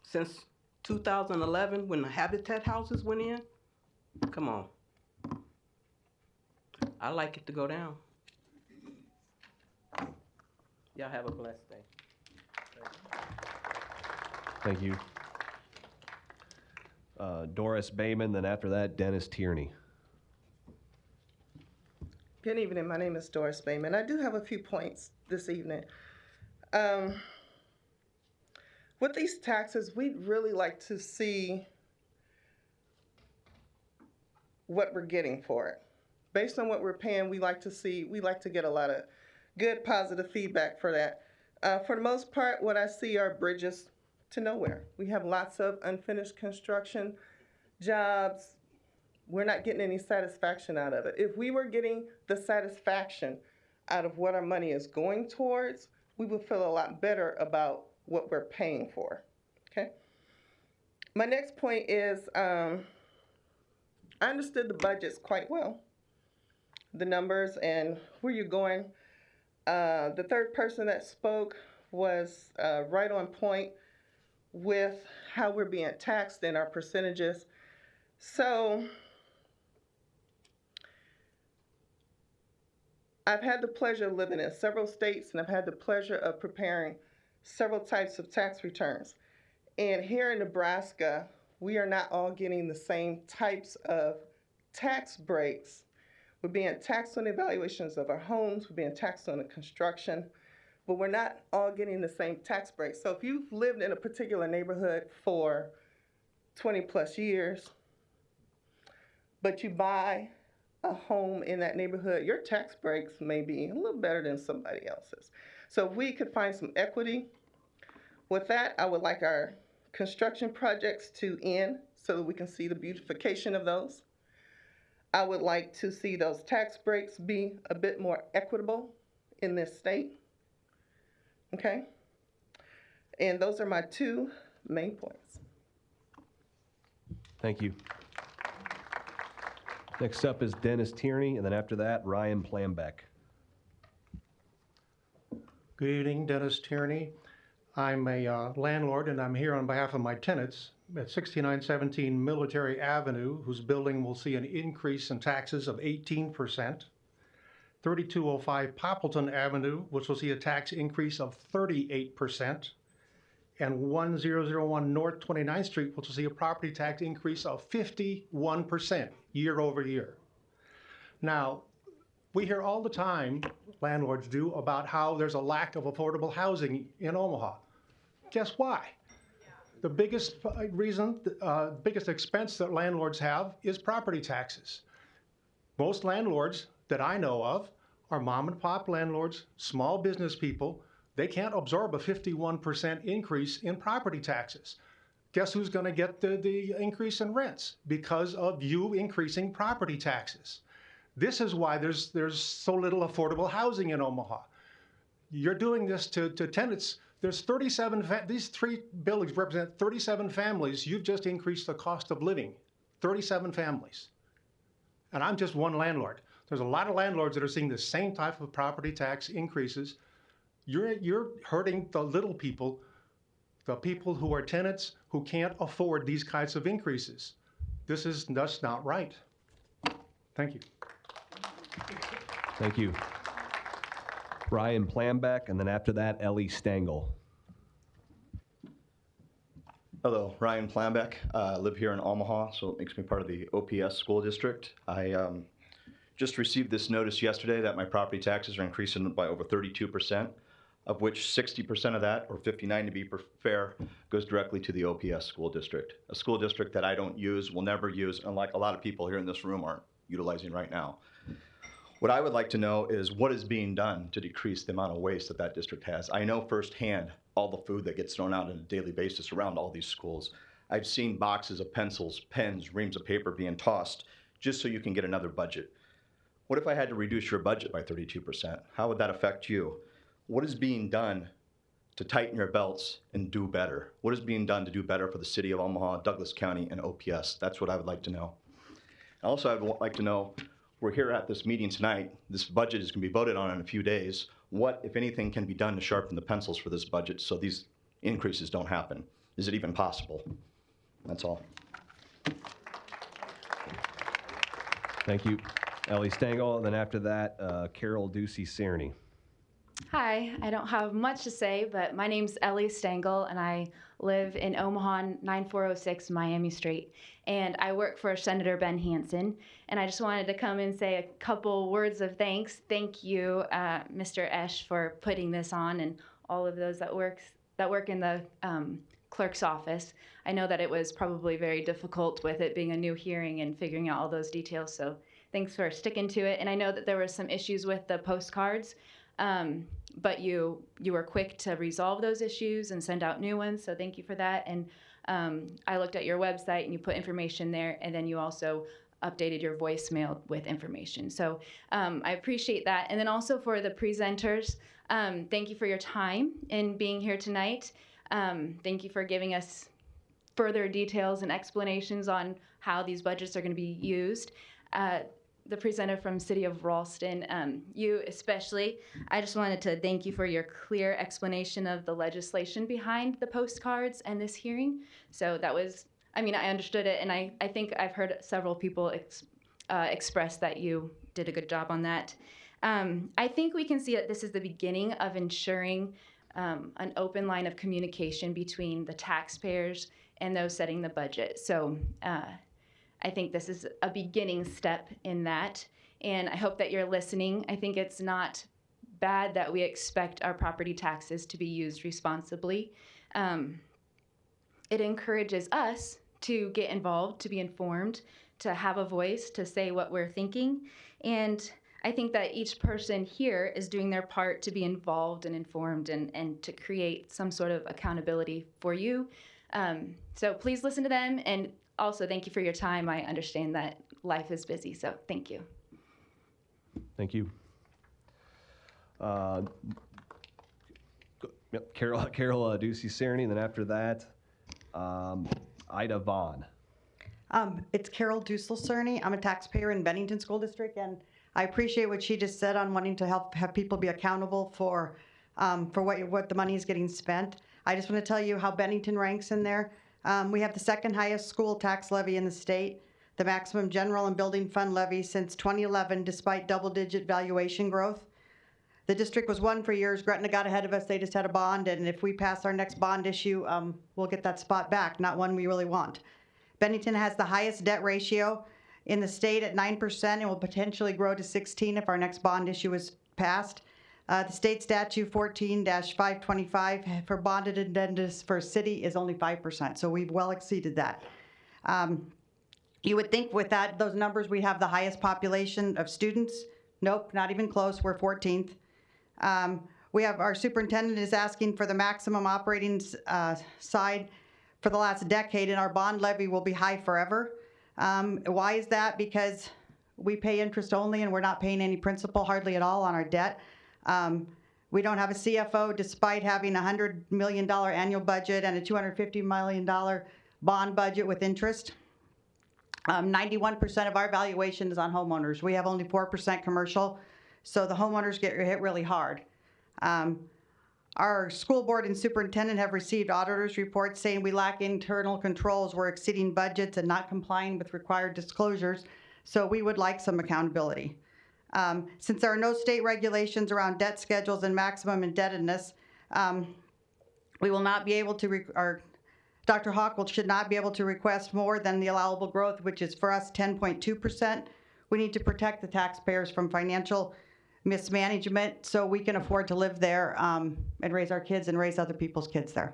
Speaker 5: since 2011 when the Habitat houses went in? Come on. I like it to go down. Y'all have a blessed day.
Speaker 1: Thank you. Doris Bayman, then after that, Dennis Tierney.
Speaker 6: Good evening. My name is Doris Bayman. I do have a few points this evening. With these taxes, we'd really like to see what we're getting for it. Based on what we're paying, we like to get a lot of good, positive feedback for that. For the most part, what I see are bridges to nowhere. We have lots of unfinished construction jobs. We're not getting any satisfaction out of it. If we were getting the satisfaction out of what our money is going towards, we would feel a lot better about what we're paying for, okay? My next point is, I understood the budgets quite well, the numbers and where you're going. The third person that spoke was right on point with how we're being taxed and our percentages. So I've had the pleasure of living in several states, and I've had the pleasure of preparing several types of tax returns. And here in Nebraska, we are not all getting the same types of tax breaks. We're being taxed on the evaluations of our homes, we're being taxed on the construction, but we're not all getting the same tax breaks. So if you've lived in a particular neighborhood for 20 plus years, but you buy a home in that neighborhood, your tax breaks may be a little better than somebody else's. So if we could find some equity with that, I would like our construction projects to end so that we can see the beautification of those. I would like to see those tax breaks be a bit more equitable in this state. Okay? And those are my two main points.
Speaker 1: Thank you. Next up is Dennis Tierney, and then after that, Ryan Plambeck.
Speaker 7: Good evening, Dennis Tierney. I'm a landlord, and I'm here on behalf of my tenants at 6917 Military Avenue, whose building will see an increase in taxes of 18%. 3205 Poppleton Avenue, which will see a tax increase of 38%. And 1001 North 29th Street, which will see a property tax increase of 51% year over year. Now, we hear all the time, landlords do, about how there's a lack of affordable housing in Omaha. Guess why? The biggest reason, biggest expense that landlords have is property taxes. Most landlords that I know of are mom and pop landlords, small business people. They can't absorb a 51% increase in property taxes. Guess who's going to get the increase in rents? Because of you increasing property taxes. This is why there's so little affordable housing in Omaha. You're doing this to tenants. There's 37, these three buildings represent 37 families. You've just increased the cost of living, 37 families. And I'm just one landlord. There's a lot of landlords that are seeing the same type of property tax increases. You're hurting the little people, the people who are tenants who can't afford these kinds of increases. This is just not right. Thank you.
Speaker 1: Thank you. Ryan Plambeck, and then after that, Ellie Stengel.
Speaker 8: Hello, Ryan Plambeck. I live here in Omaha, so it makes me part of the OPS school district. I just received this notice yesterday that my property taxes are increasing by over 32%, of which 60% of that, or 59 to be fair, goes directly to the OPS school district. A school district that I don't use, will never use, and like a lot of people here in this room aren't utilizing right now. What I would like to know is what is being done to decrease the amount of waste that that district has. I know firsthand all the food that gets thrown out on a daily basis around all these schools. I've seen boxes of pencils, pens, reams of paper being tossed just so you can get another budget. What if I had to reduce your budget by 32%? How would that affect you? What is being done to tighten your belts and do better? What is being done to do better for the city of Omaha, Douglas County, and OPS? That's what I would like to know. Also, I would like to know, we're here at this meeting tonight. This budget is going to be voted on in a few days. What, if anything, can be done to sharpen the pencils for this budget so these increases don't happen? Is it even possible? That's all.
Speaker 1: Thank you, Ellie Stengel. And then after that, Carol Ducey-Cerny.
Speaker 9: Hi, I don't have much to say, but my name's Ellie Stengel, and I live in Omaha, 9406 Miami Street. And I work for Senator Ben Hansen. And I just wanted to come and say a couple words of thanks. Thank you, Mr. Esch, for putting this on, and all of those that work in the clerk's office. I know that it was probably very difficult with it being a new hearing and figuring out all those details. So thanks for sticking to it. And I know that there were some issues with the postcards. But you were quick to resolve those issues and send out new ones, so thank you for that. And I looked at your website and you put information there, and then you also updated your voicemail with information. So I appreciate that. And then also for the presenters, thank you for your time in being here tonight. Thank you for giving us further details and explanations on how these budgets are going to be used. The presenter from City of Ralston, you especially, I just wanted to thank you for your clear explanation of the legislation behind the postcards and this hearing. So that was, I mean, I understood it, and I think I've heard several people express that you did a good job on that. I think we can see that this is the beginning of ensuring an open line of communication between the taxpayers and those setting the budget. So I think this is a beginning step in that, and I hope that you're listening. I think it's not bad that we expect our property taxes to be used responsibly. It encourages us to get involved, to be informed, to have a voice, to say what we're thinking, and I think that each person here is doing their part to be involved and informed and to create some sort of accountability for you. So please listen to them, and also, thank you for your time. I understand that life is busy, so thank you.
Speaker 1: Thank you. Yep, Carol Ducey Cerny, and then after that, Ida Vaughn.
Speaker 10: It's Carol Ducey-Cerny. I'm a taxpayer in Bennington School District, and I appreciate what she just said on wanting to have people be accountable for what the money is getting spent. I just want to tell you how Bennington ranks in there. We have the second highest school tax levy in the state, the maximum general and building fund levy since 2011, despite double-digit valuation growth. The district was one for years. Gretna got ahead of us. They just had a bond, and if we pass our next bond issue, we'll get that spot back, not one we really want. Bennington has the highest debt ratio in the state at 9% and will potentially grow to 16% if our next bond issue is passed. The state statute 14-525 for bonded indebtedness for a city is only 5%, so we've well exceeded that. You would think with those numbers, we have the highest population of students. Nope, not even close. We're 14th. We have our superintendent is asking for the maximum operating side for the last decade, and our bond levy will be high forever. Why is that? Because we pay interest only, and we're not paying any principal hardly at all on our debt. We don't have a CFO despite having a $100 million annual budget and a $250 million bond budget with interest. 91% of our valuation is on homeowners. We have only 4% commercial, so the homeowners get hit really hard. Our school board and superintendent have received auditors' reports saying we lack internal controls. We're exceeding budgets and not complying with required disclosures, so we would like some accountability. Since there are no state regulations around debt schedules and maximum indebtedness, we will not be able to, Dr. Hawk should not be able to request more than the allowable growth, which is for us 10.2%. We need to protect the taxpayers from financial mismanagement so we can afford to live there and raise our kids and raise other people's kids there.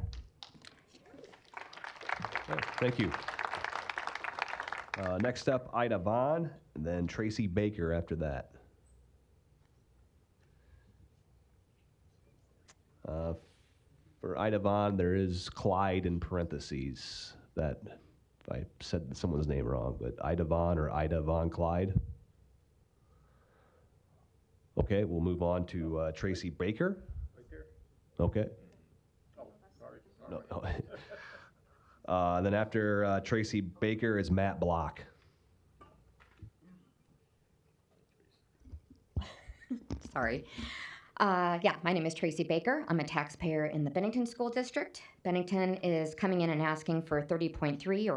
Speaker 1: Thank you. Next up, Ida Vaughn, and then Tracy Baker after that. For Ida Vaughn, there is Clyde in parentheses. That, if I said someone's name wrong, but Ida Vaughn or Ida Vaughn Clyde. Okay, we'll move on to Tracy Baker. Okay.
Speaker 16: Oh, sorry.
Speaker 1: No. Then after Tracy Baker is Matt Block.
Speaker 11: Sorry. Yeah, my name is Tracy Baker. I'm a taxpayer in the Bennington School District. Bennington is coming in and asking for 30.3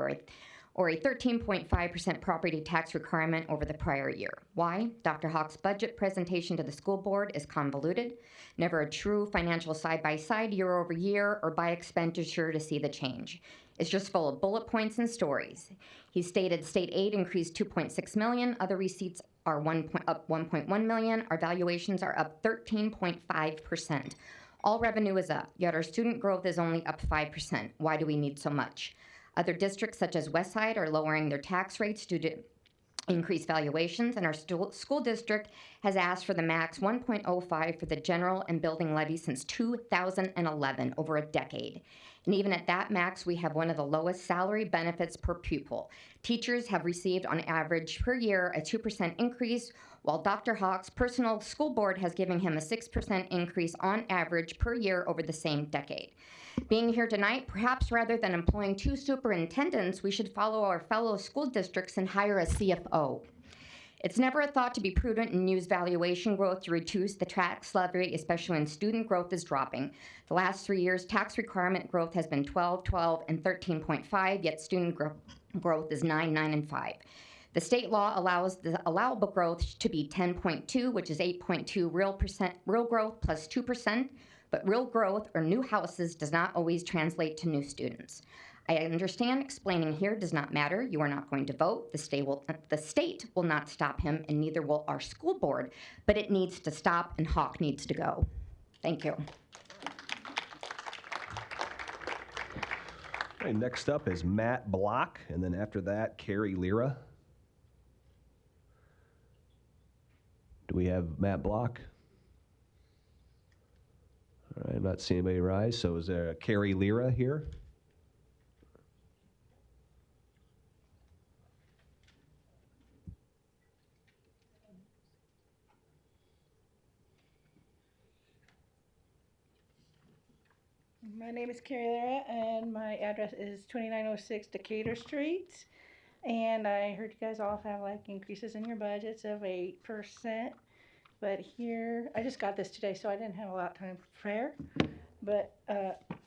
Speaker 11: or a 13.5% property tax requirement over the prior year. Why? Dr. Hawk's budget presentation to the school board is convoluted, never a true financial side-by-side year over year or by expenditure to see the change. It's just full of bullet points and stories. He stated state aid increased 2.6 million, other receipts are up 1.1 million, our valuations are up 13.5%. All revenue is up, yet our student growth is only up 5%. Why do we need so much? Other districts such as Westside are lowering their tax rates due to increased valuations, and our school district has asked for the max 1.05 for the general and building levy since 2011, over a decade. And even at that max, we have one of the lowest salary benefits per pupil. Teachers have received on average per year a 2% increase, while Dr. Hawk's personal school board has given him a 6% increase on average per year over the same decade. Being here tonight, perhaps rather than employing 2 superintendents, we should follow our fellow school districts and hire a CFO. It's never a thought to be prudent and use valuation growth to reduce the tax levy, especially when student growth is dropping. The last 3 years, tax requirement growth has been 12, 12, and 13.5, yet student growth is 9, 9, and 5. The state law allows the allowable growth to be 10.2, which is 8.2 real growth plus 2%, but real growth or new houses does not always translate to new students. I understand explaining here does not matter. You are not going to vote. The state will not stop him, and neither will our school board, but it needs to stop, and Hawk needs to go. Thank you.
Speaker 1: Okay, next up is Matt Block, and then after that, Carrie Lira. Do we have Matt Block? All right, I'm not seeing anybody rise, so is there a Carrie Lira here?
Speaker 12: My name is Carrie Lara, and my address is 2906 Decatur Street. And I heard you guys all have like increases in your budgets of 8%. But here, I just got this today, so I didn't have a lot of time to prepare. But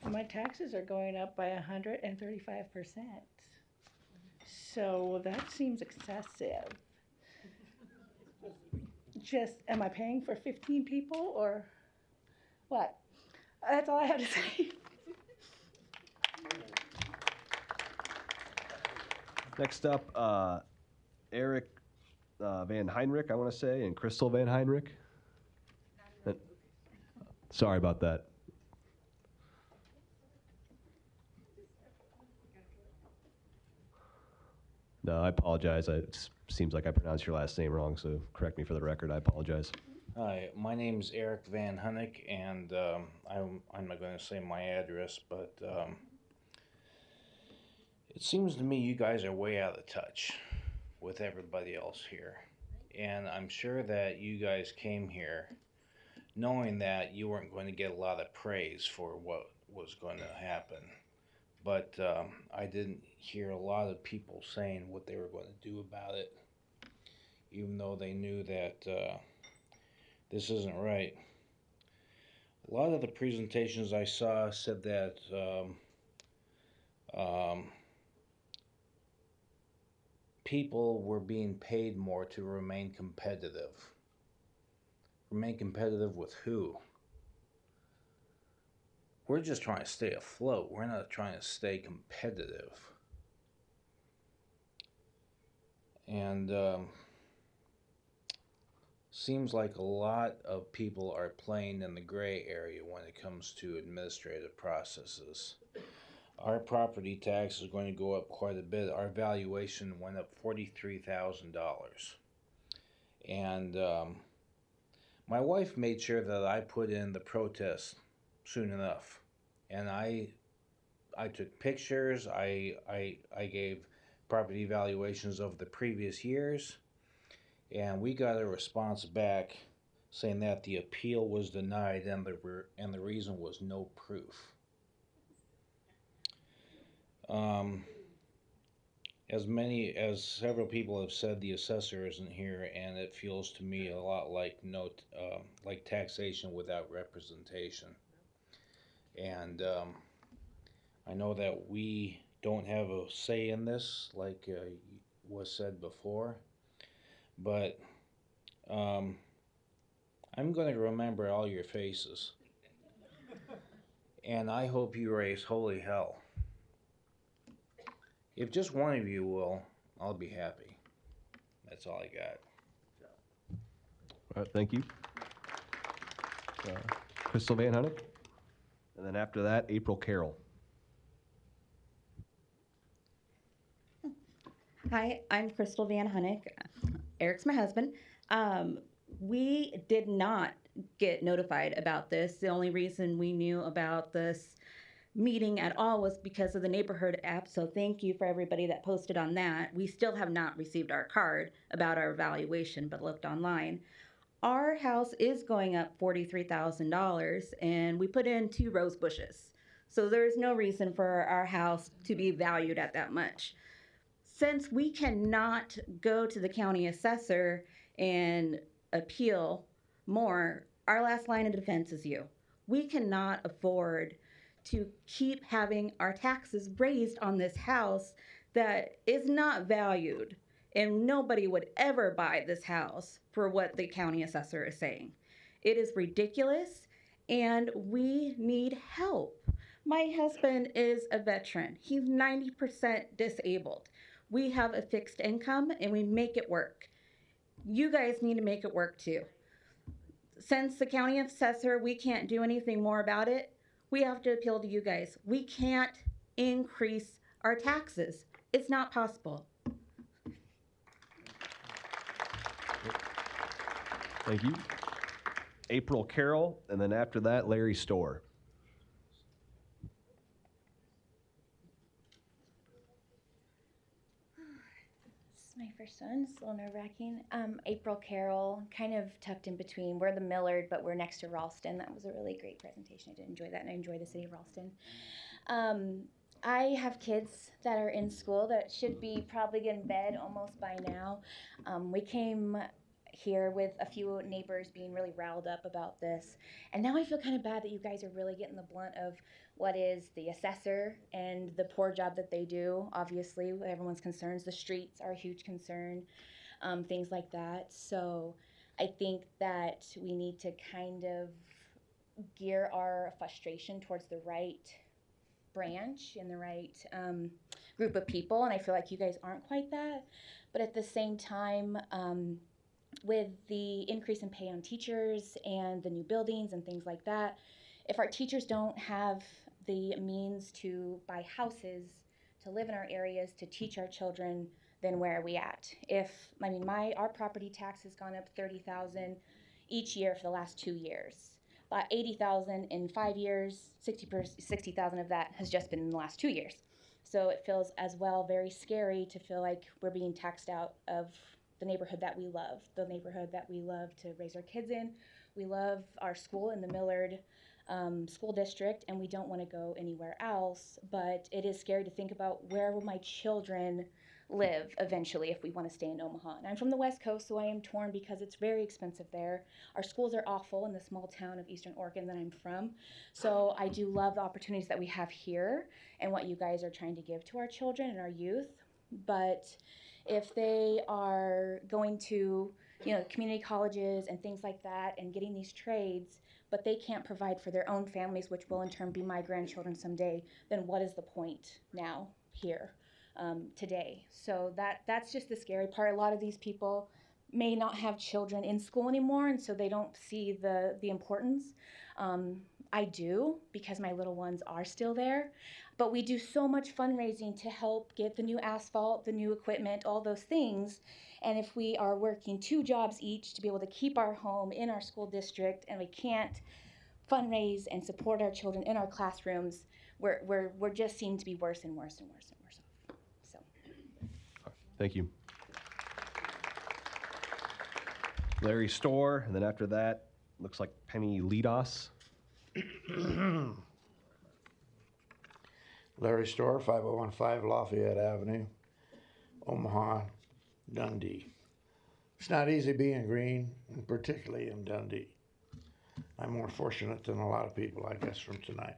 Speaker 12: my taxes are going up by 135%. So that seems excessive. Just, am I paying for 15 people or what? That's all I have to say.
Speaker 1: Next up, Eric Van Heinrich, I want to say, and Crystal Van Heinrich. Sorry about that. No, I apologize. It seems like I pronounced your last name wrong, so correct me for the record. I apologize.
Speaker 13: Hi, my name's Eric Van Hunnick, and I'm not going to say my address, but it seems to me you guys are way out of touch with everybody else here. And I'm sure that you guys came here knowing that you weren't going to get a lot of praise for what was going to happen. But I didn't hear a lot of people saying what they were going to do about it, even though they knew that this isn't right. A lot of the presentations I saw said that people were being paid more to remain competitive. Remain competitive with who? We're just trying to stay afloat. We're not trying to stay competitive. And seems like a lot of people are playing in the gray area when it comes to administrative processes. Our property tax is going to go up quite a bit. Our valuation went up $43,000. And my wife made sure that I put in the protest soon enough. And I took pictures. I gave property valuations of the previous years. And we got a response back saying that the appeal was denied and the reason was no proof. As several people have said, the assessor isn't here, and it feels to me a lot like like taxation without representation. And I know that we don't have a say in this, like was said before, but I'm going to remember all your faces. And I hope you raise holy hell. If just one of you will, I'll be happy. That's all I got.
Speaker 1: All right, thank you. Crystal Van Hunnick. And then after that, April Carroll.
Speaker 14: Hi, I'm Crystal Van Hunnick. Eric's my husband. We did not get notified about this. The only reason we knew about this meeting at all was because of the neighborhood app. So thank you for everybody that posted on that. We still have not received our card about our evaluation, but looked online. Our house is going up $43,000 and we put in 2 rose bushes. So there's no reason for our house to be valued at that much. Since we cannot go to the county assessor and appeal more, our last line of defense is you. We cannot afford to keep having our taxes raised on this house that is not valued, and nobody would ever buy this house for what the county assessor is saying. It is ridiculous, and we need help. My husband is a veteran. He's 90% disabled. We have a fixed income and we make it work. You guys need to make it work too. Since the county assessor, we can't do anything more about it. We have to appeal to you guys. We can't increase our taxes. It's not possible.
Speaker 1: Thank you. April Carroll, and then after that, Larry Storr.
Speaker 15: This is my first one. It's a little nerve-wracking. April Carroll, kind of tucked in between. We're the Millard, but we're next to Ralston. That was a really great presentation. I did enjoy that, and I enjoy the city of Ralston. I have kids that are in school that should be probably in bed almost by now. We came here with a few neighbors being really riled up about this, and now I feel kind of bad that you guys are really getting the blunt of what is the assessor and the poor job that they do. Obviously, everyone's concerns. The streets are a huge concern, things like that. So I think that we need to kind of gear our frustration towards the right branch and the right group of people, and I feel like you guys aren't quite that. But at the same time, with the increase in pay on teachers and the new buildings and things like that, if our teachers don't have the means to buy houses, to live in our areas, to teach our children, then where are we at? Our property tax has gone up $30,000 each year for the last 2 years. About $80,000 in 5 years, $60,000 of that has just been in the last 2 years. So it feels as well very scary to feel like we're being taxed out of the neighborhood that we love, the neighborhood that we love to raise our kids in. We love our school in the Millard school district, and we don't want to go anywhere else. But it is scary to think about, where will my children live eventually if we want to stay in Omaha. And I'm from the West Coast, so I am torn because it's very expensive there. Our schools are awful in the small town of Eastern Oregon that I'm from. So I do love the opportunities that we have here and what you guys are trying to give to our children and our youth. But if they are going to, community colleges and things like that and getting these trades, but they can't provide for their own families, which will in turn be my grandchildren someday, then what is the point now here today? So that's just the scary part. A lot of these people may not have children in school anymore, and so they don't see the importance. I do, because my little ones are still there. But we do so much fundraising to help get the new asphalt, the new equipment, all those things. And if we are working 2 jobs each to be able to keep our home in our school district, and we can't fundraise and support our children in our classrooms, we're just seem to be worse and worse and worse and worse off. So.
Speaker 1: Thank you. Larry Storr, and then after that, looks like Penny Lidas.
Speaker 17: Larry Storr, 5015 Lafayette Avenue, Omaha, Dundee. It's not easy being green, and particularly in Dundee. I'm more fortunate than a lot of people, I guess, from tonight.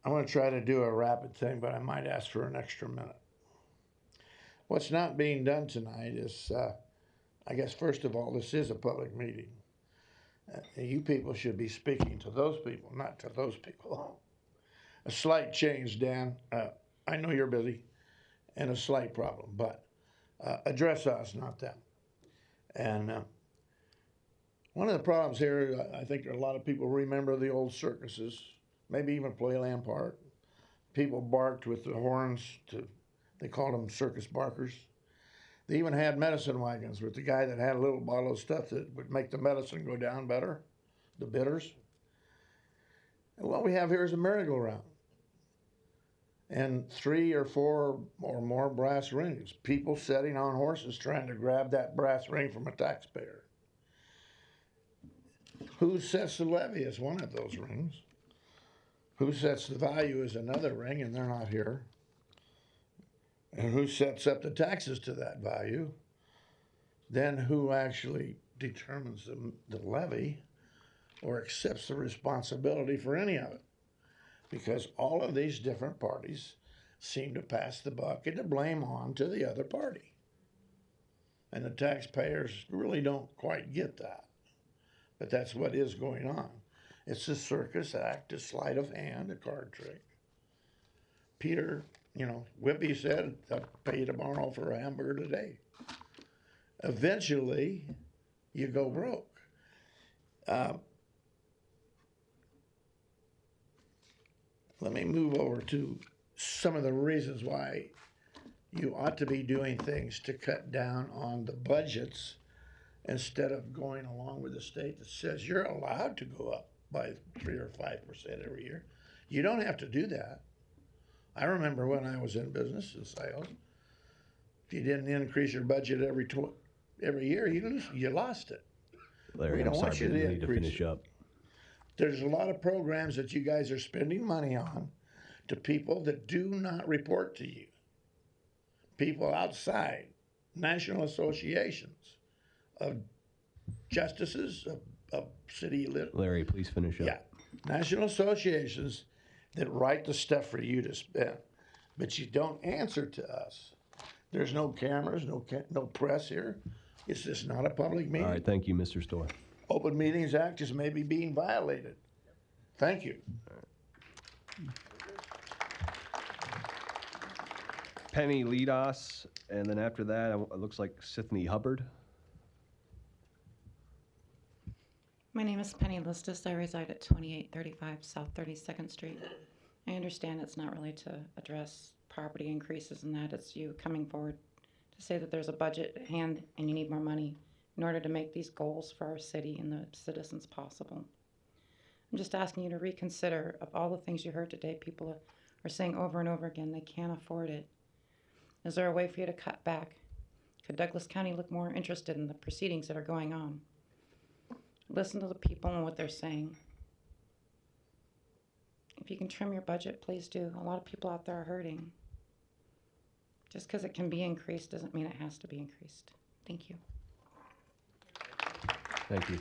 Speaker 17: I'm going to try to do a rapid thing, but I might ask for an extra minute. What's not being done tonight is, I guess, first of all, this is a public meeting. You people should be speaking to those people, not to those people. A slight change, Dan. I know you're busy, and a slight problem, but address us, not them. And one of the problems here, I think a lot of people remember the old circuses, maybe even Playland Park. People barked with the horns they called them circus barkers. They even had medicine wagons with the guy that had a little bottle of stuff that would make the medicine go down better, the bitters. And what we have here is a merry-go-round. And 3 or 4 or more brass rings. People sitting on horses trying to grab that brass ring from a taxpayer. Who sets the levy is one of those rings. Who sets the value is another ring, and they're not here. And who sets up the taxes to that value? Then who actually determines the levy or accepts the responsibility for any of it? Because all of these different parties seem to pass the buck and to blame on to the other party. And the taxpayers really don't quite get that. But that's what is going on. It's a circus act, a sleight of hand, a card trick. Peter, Whippy said, I'll pay you tomorrow for a hamburger today. Eventually, you go broke. Let me move over to some of the reasons why you ought to be doing things to cut down on the budgets instead of going along with the state that says you're allowed to go up by 3 or 5% every year. You don't have to do that. I remember when I was in business and sales, if you didn't increase your budget every year, you lost it.
Speaker 1: Larry,
Speaker 17: We don't
Speaker 1: I'm
Speaker 17: want
Speaker 1: sorry,
Speaker 17: you
Speaker 1: but
Speaker 17: to
Speaker 1: we need to
Speaker 17: increase
Speaker 1: finish
Speaker 17: it.
Speaker 1: up.
Speaker 17: There's a lot of programs that you guys are spending money on to people that do not report to you. People outside national associations of justices, of city
Speaker 1: Larry, please finish up.
Speaker 17: Yeah, national associations that write the stuff for you to spend, but you don't answer to us. There's no cameras, no press here. It's just not a public meeting.
Speaker 1: All right, thank you, Mr. Storr.
Speaker 17: Open Meetings Act is maybe being violated. Thank you.
Speaker 1: Penny Lidas, and then after that, it looks like Sydney Hubbard.
Speaker 18: My name is Penny Listis. I reside at 2835 South 32nd Street. I understand it's not really to address property increases and that. It's you coming forward to say that there's a budget at hand and you need more money in order to make these goals for our city and the citizens possible. I'm just asking you to reconsider of all the things you heard today. People are saying over and over again they can't afford it. Is there a way for you to cut back? Could Douglas County look more interested in the proceedings that are going on? Listen to the people and what they're saying. If you can trim your budget, please do. A lot of people out there are hurting. Just because it can be increased doesn't mean it has to be increased. Thank you.
Speaker 1: Thank you.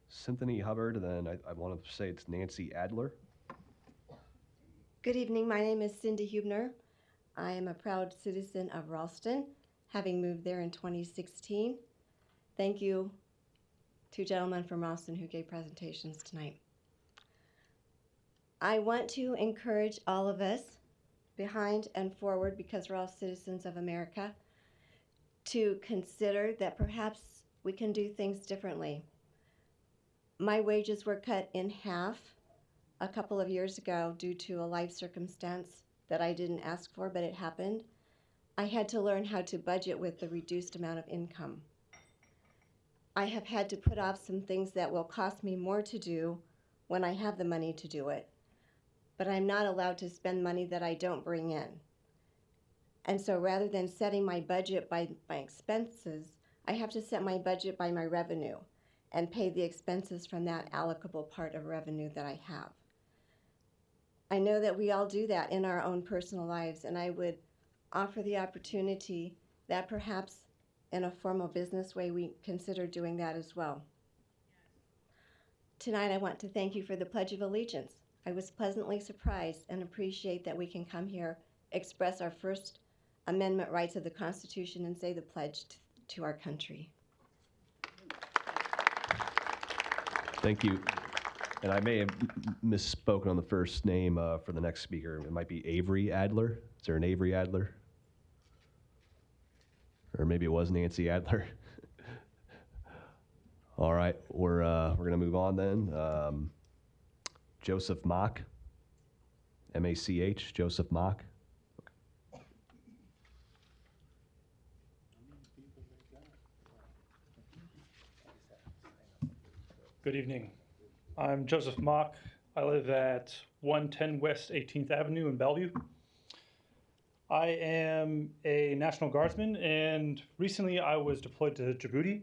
Speaker 1: Symphony Hubbard, and then I want to say it's Nancy Adler.
Speaker 19: Good evening. My name is Cindy Hubner. I am a proud citizen of Ralston, having moved there in 2016. Thank you to gentlemen from Ralston who gave presentations tonight. I want to encourage all of us, behind and forward, because we're all citizens of America, to consider that perhaps we can do things differently. My wages were cut in half a couple of years ago due to a life circumstance that I didn't ask for, but it happened. I had to learn how to budget with the reduced amount of income. I have had to put off some things that will cost me more to do when I have the money to do it, but I'm not allowed to spend money that I don't bring in. And so rather than setting my budget by my expenses, I have to set my budget by my revenue and pay the expenses from that allocable part of revenue that I have. I know that we all do that in our own personal lives, and I would offer the opportunity that perhaps in a formal business way we consider doing that as well. Tonight, I want to thank you for the Pledge of Allegiance. I was pleasantly surprised and appreciate that we can come here, express our First Amendment rights of the Constitution, and say the pledge to our country.
Speaker 1: Thank you. And I may have misspoken on the first name for the next speaker. It might be Avery Adler. Is there an Avery Adler? Or maybe it was Nancy Adler. All right, we're gonna move on then. Joseph Mock, M-A-C-H, Joseph Mock.
Speaker 2: Good evening. I'm Joseph Mock. I live at 110 West 18th Avenue in Bellevue. I am a National Guardsman, and recently I was deployed to Djibouti.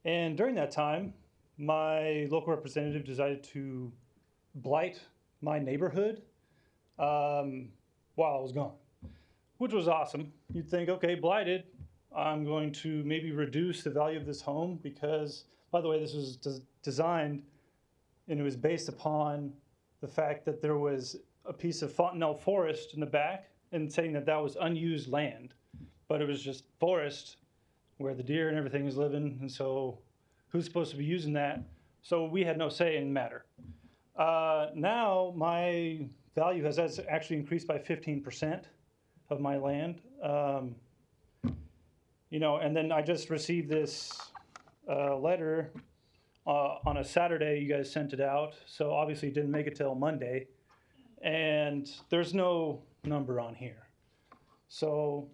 Speaker 2: And during that time, my local representative decided to blight my neighborhood while I was gone, which was awesome. You'd think, okay, blighted, I'm going to maybe reduce the value of this home because, by the way, this was designed and it was based upon the fact that there was a piece of Fontenelle forest in the back and saying that that was unused land, but it was just forest where the deer and everything is living, and so who's supposed to be using that? So we had no say in the matter. Now my value has actually increased by 15% of my land. You know, and then I just received this letter on a Saturday. You guys sent it out, so obviously it didn't make it till Monday, and there's no number on here. So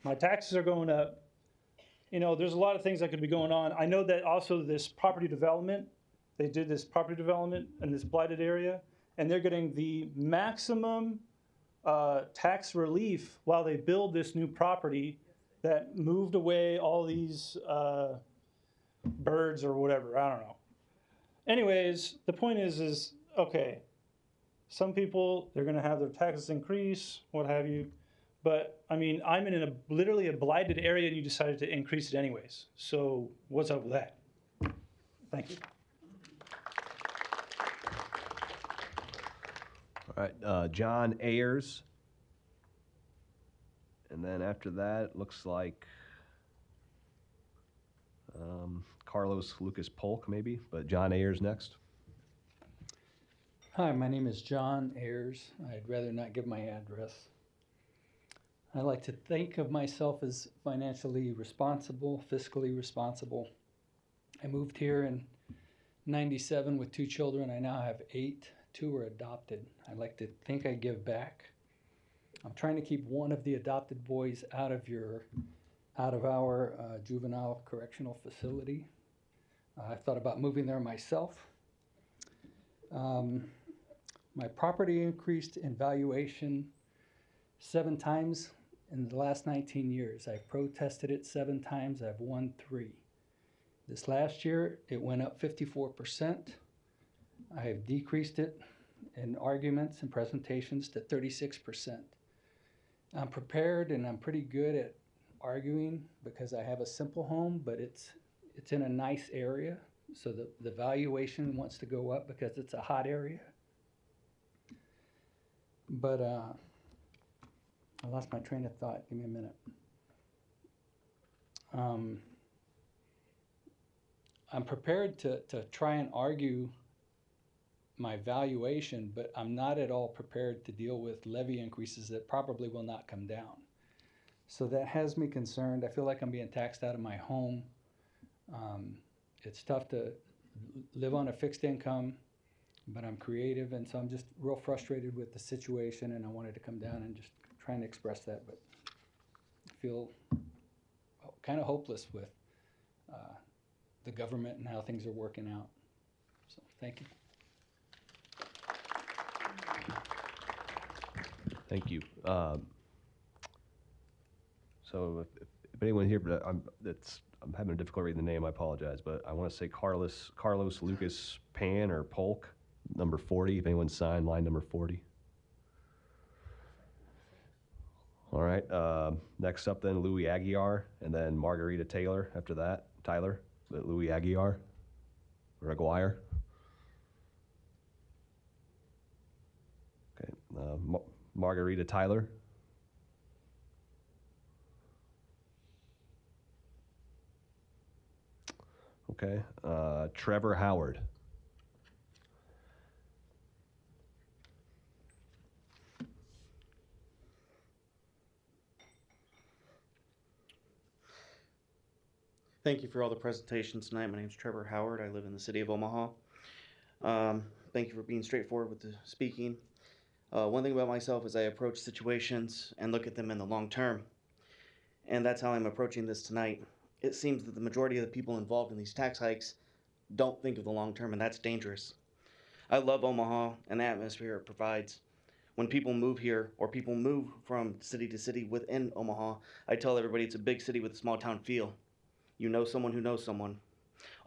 Speaker 2: my taxes are going up. You know, there's a lot of things that could be going on. I know that also this property development, they did this property development in this blighted area, and they're getting the maximum tax relief while they build this new property that moved away all these birds or whatever, I don't know. Anyways, the point is okay, some people, they're gonna have their taxes increase, what have you, but I mean, I'm in literally a blighted area and you decided to increase it anyways. So what's up with that? Thank you.
Speaker 1: All right, John Ayers. And then after that, it looks like Carlos Lucas Polk maybe, but John Ayers next.
Speaker 20: Hi, my name is John Ayers. I'd rather not give my address. I like to think of myself as financially responsible, fiscally responsible. I moved here in '97 with 2 children. I now have 8. 2 are adopted. I like to think I give back. I'm trying to keep one of the adopted boys out of our juvenile correctional facility. I've thought about moving there myself. My property increased in valuation 7 times in the last 19 years. I've protested it 7 times. I've won 3. This last year, it went up 54%. I have decreased it in arguments and presentations to 36%. I'm prepared and I'm pretty good at arguing because I have a simple home, but it's in a nice area. So the valuation wants to go up because it's a hot area. But I lost my train of thought. Give me a minute. I'm prepared to try and argue my valuation, but I'm not at all prepared to deal with levy increases that probably will not come down. So that has me concerned. I feel like I'm being taxed out of my home. It's tough to live on a fixed income, but I'm creative, and so I'm just real frustrated with the situation, and I wanted to come down and just try and express that, but I feel kind of hopeless with the government and how things are working out. So thank you.
Speaker 1: Thank you. So if anyone here, but I'm having a difficulty reading the name, I apologize, but I want to say Carlos Lucas Pan or Polk, number 40, if anyone's signed line number 40. All right, next up then Louis Aguiar, and then Margarita Taylor after that, Tyler, but Louis Aguiar or Aguirre. Margarita Tyler. Okay. Trevor Howard.
Speaker 3: Thank you for all the presentations tonight. My name is Trevor Howard. I live in the city of Omaha. Thank you for being straightforward with the speaking. One thing about myself is I approach situations and look at them in the long term. And that's how I'm approaching this tonight. It seems that the majority of the people involved in these tax hikes don't think of the long term, and that's dangerous. I love Omaha and the atmosphere it provides. When people move here or people move from city to city within Omaha, I tell everybody it's a big city with a small town feel. You know someone who knows someone.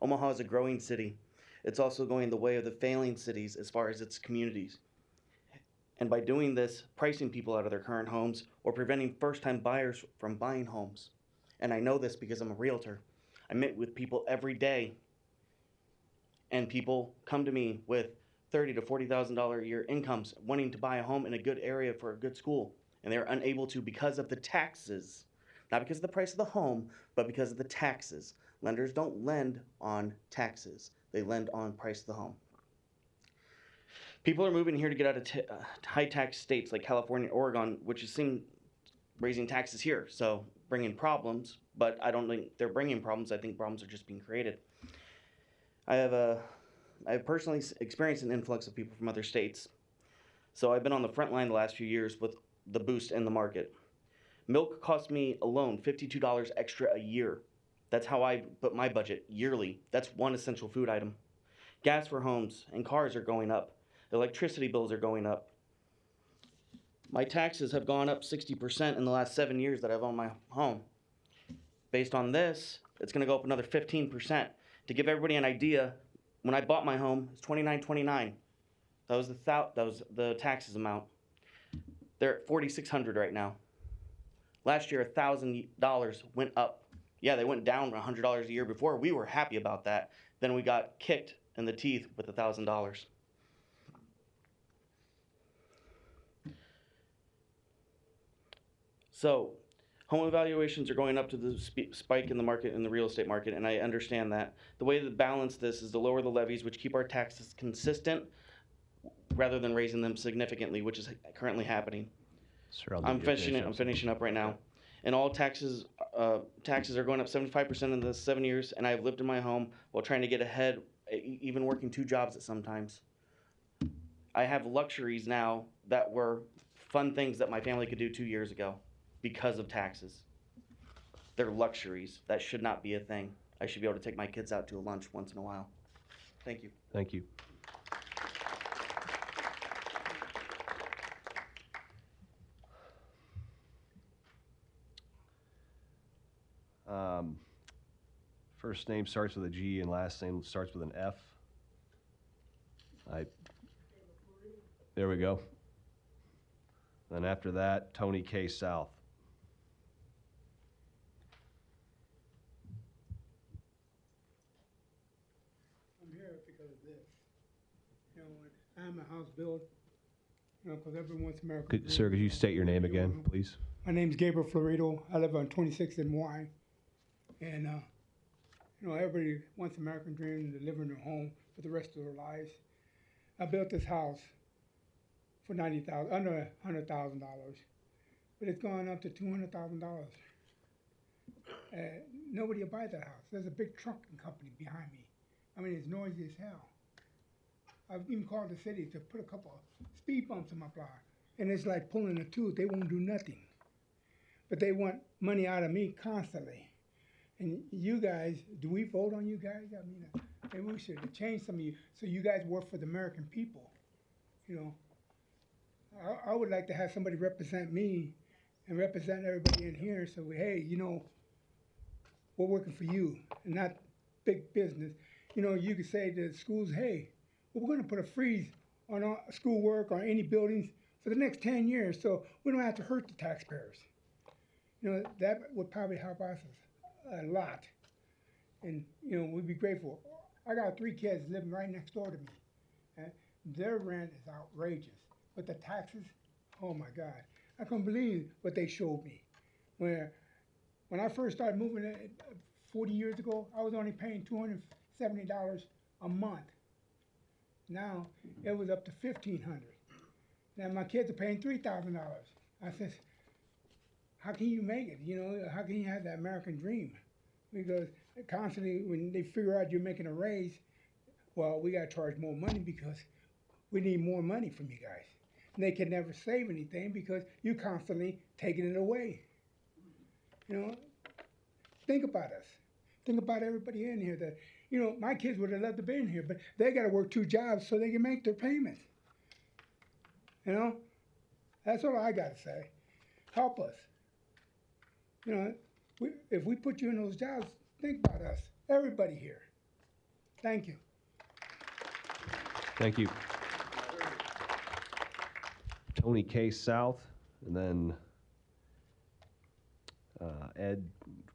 Speaker 3: Omaha is a growing city. It's also going the way of the failing cities as far as its communities. And by doing this, pricing people out of their current homes or preventing first-time buyers from buying homes. And I know this because I'm a realtor. I meet with people every day, and people come to me with $30,000 to $40,000 a year incomes, wanting to buy a home in a good area for a good school, and they're unable to because of the taxes. Not because of the price of the home, but because of the taxes. Lenders don't lend on taxes. They lend on price of the home. People are moving here to get out of high tax states like California and Oregon, which is seen raising taxes here. So bringing problems, but I don't think they're bringing problems. I think problems are just being created. I've personally experienced an influx of people from other states. So I've been on the front line the last few years with the boost in the market. Milk cost me alone $52 extra a year. That's how I put my budget yearly. That's one essential food item. Gas for homes and cars are going up. Electricity bills are going up. My taxes have gone up 60% in the last 7 years that I've owned my home. Based on this, it's gonna go up another 15%. To give everybody an idea, when I bought my home, it's $2,929. That was the taxes amount. They're at $4,600 right now. Last year, $1,000 went up. Yeah, they went down $100 a year before. We were happy about that. Then we got kicked in the teeth with $1,000. So, home evaluations are going up to the spike in the market, in the real estate market, and I understand that. The way to balance this is to lower the levies, which keep our taxes consistent, rather than raising them significantly, which is currently happening.
Speaker 1: Sir,
Speaker 3: I'm finishing up right now. And all taxes are going up 75% in the 7 years, and I've lived in my home while trying to get ahead, even working 2 jobs at sometimes. I have luxuries now that were fun things that my family could do 2 years ago because of taxes. They're luxuries. That should not be a thing. I should be able to take my kids out to a lunch once in a while. Thank you.
Speaker 1: Thank you. First name starts with a G and last name starts with an F. There we go. Then after that, Tony K. South.
Speaker 21: I'm here because of this. You know, when I'm a house build, you know, because everyone wants America.
Speaker 1: Sir, could you state your name again, please?
Speaker 21: My name's Gabriel Florido. I live on 26th and Wine. And, you know, everybody wants American dream to live in their home for the rest of their lives. I built this house for under $100,000, but it's gone up to $200,000. Nobody will buy that house. There's a big trucking company behind me. I mean, it's noisy as hell. I've even called the city to put a couple of speed bumps in my block, and it's like pulling a tooth. They won't do nothing. But they want money out of me constantly. And you guys, do we vote on you guys? I mean, maybe we should change some of you so you guys work for the American people. You know, I would like to have somebody represent me and represent everybody in here. So, hey, you know, we're working for you and not big business. You know, you could say to the schools, hey, well, we're going to put a freeze on our schoolwork or any buildings for the next 10 years so we don't have to hurt the taxpayers. You know, that would probably help us a lot. And, you know, we'd be grateful. I got 3 kids living right next door to me. And their rent is outrageous. But the taxes, Oh my God. I couldn't believe what they showed me. When I first started moving 40 years ago, I was only paying $270 a month. Now it was up to $1,500. Now my kids are paying $3,000. I said, how can you make it? You know, how can you have the American dream? Because constantly when they figure out you're making a raise, well, we got to charge more money because we need more money from you guys. And they can never save anything because you're constantly taking it away. You know, think about us. Think about everybody in here that, you know, my kids would have loved to be in here, but they got to work 2 jobs so they can make their payments. You know, that's all I got to say. Help us. You know, if we put you in those jobs, think about us, everybody here. Thank you.
Speaker 1: Thank you. Tony K. South, and then Ed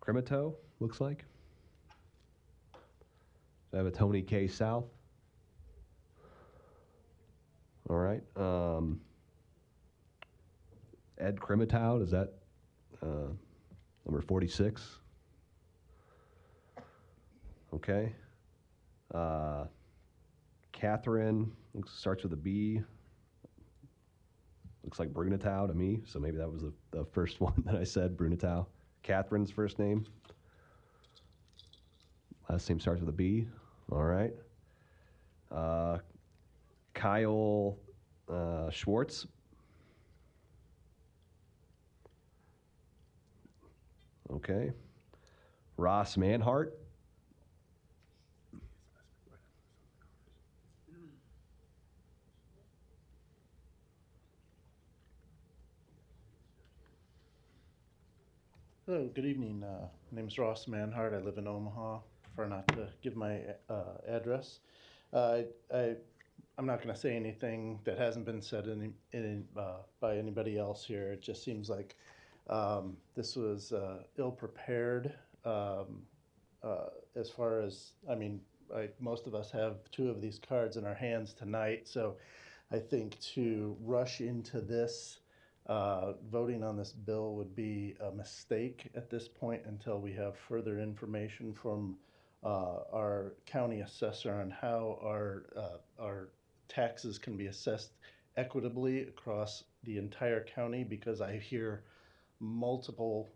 Speaker 1: Cremito, looks like. I have a Tony K. South. All right. Ed Cremito, is that number 46? Okay. Catherine, starts with a B. Looks like Brunatow to me, so maybe that was the first one that I said, Brunatow. Catherine's first name. Last name starts with a B. All right. Kyle Schwartz. Okay. Ross Manhart.
Speaker 4: Hello, good evening. My name is Ross Manhart. I live in Omaha. Prefer not to give my address. I'm not going to say anything that hasn't been said by anybody else here. It just seems like this was ill-prepared as far as, I mean, most of us have 2 of these cards in our hands tonight, so I think to rush into this voting on this bill would be a mistake at this point until we have further information from our county assessor on how our taxes can be assessed equitably across the entire county, because I hear multiple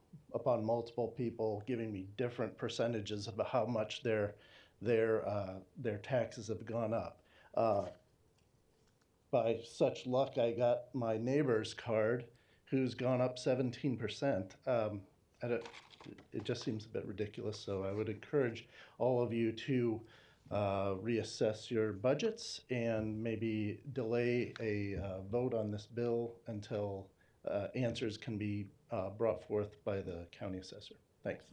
Speaker 4: people giving me different percentages about how much their taxes have gone up. By such luck, I got my neighbor's card, who's gone up 17%. It just seems a bit ridiculous, so I would encourage all of you to reassess your budgets and maybe delay a vote on this bill until answers can be brought forth by the county assessor. Thanks.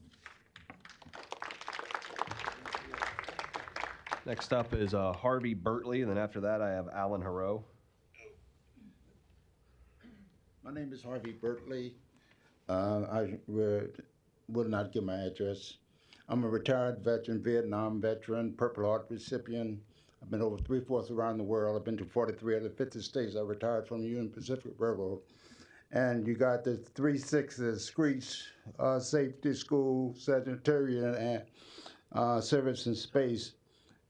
Speaker 1: Next up is Harvey Bertley, and then after that I have Alan Haro.
Speaker 22: My name is Harvey Bertley. I will not give my address. I'm a retired veteran, Vietnam veteran, Purple Heart recipient. I've been over 3/4 around the world. I've been to 43 of the 50 states. I retired from the Union Pacific Railroad. And you got the 3 6s, Screech, Safety, School, Sanitarian, and Service and Space.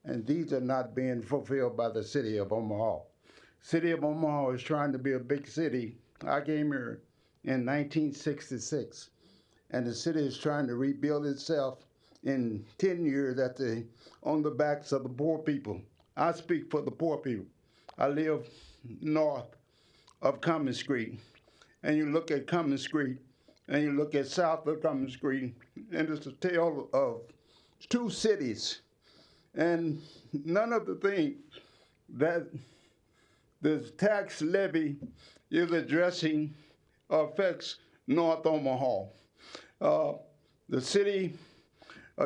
Speaker 22: And these are not being fulfilled by the city of Omaha. City of Omaha is trying to be a big city. I came here in 1966, and the city is trying to rebuild itself in 10 years on the backs of the poor people. I speak for the poor people. I live north of Cummins Street, and you look at Cummins Street, and you look at south of Cummins Street, and it's a tale of 2 cities. And none of the things that the tax levy is addressing affects North Omaha. The city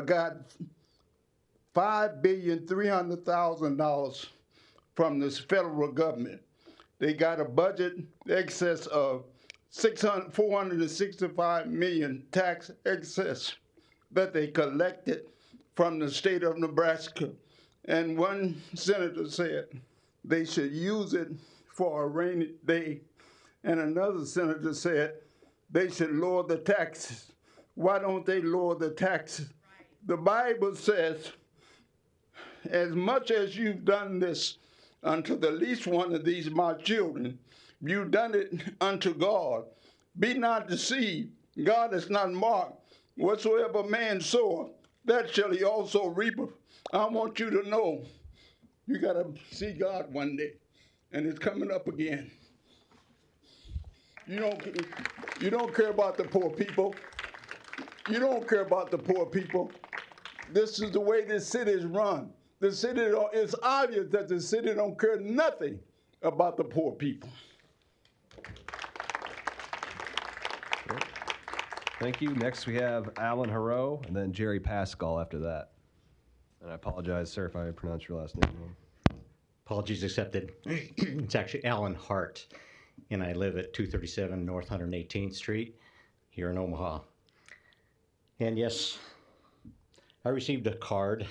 Speaker 22: got $5,300,000 from this federal government. They got a budget excess of $465 million tax excess that they collected from the state of Nebraska. And one senator said they should use it for a rainy day and another senator said they should lower the taxes. Why don't they lower the taxes? The Bible says, as much as you've done this unto the least one of these my children, you've done it unto God. Be not deceived. God is not mocked. Whatsoever man soweth, that shall he also reap. I want you to know you got to see God one day, and it's coming up again. You don't care about the poor people. You don't care about the poor people. This is the way this city is run. The city, it's obvious that the city don't care nothing about the poor people.
Speaker 1: Thank you. Next, we have Alan Haro, and then Jerry Pascal after that. And I apologize, sir, if I pronounced your last name wrong.
Speaker 5: Apologies accepted. It's actually Alan Hart, and I live at 237 North 118th Street here in Omaha. And yes, I received a card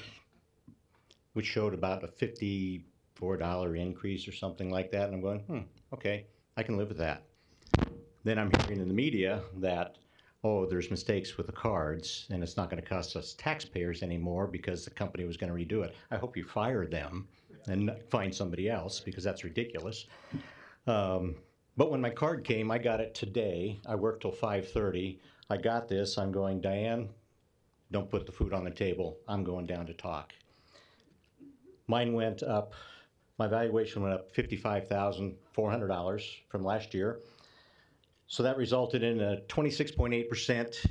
Speaker 5: which showed about a $54 increase or something like that, and I'm going, okay, I can live with that. Then I'm hearing in the media that, oh, there's mistakes with the cards, and it's not going to cost us taxpayers anymore because the company was going to redo it. I hope you fire them and find somebody else, because that's ridiculous. But when my card came, I got it today. I worked till 5:30. I got this. I'm going, Diane, don't put the food on the table. I'm going down to talk. Mine went up, my valuation went up $55,400 from last year. So that resulted in a 26.8%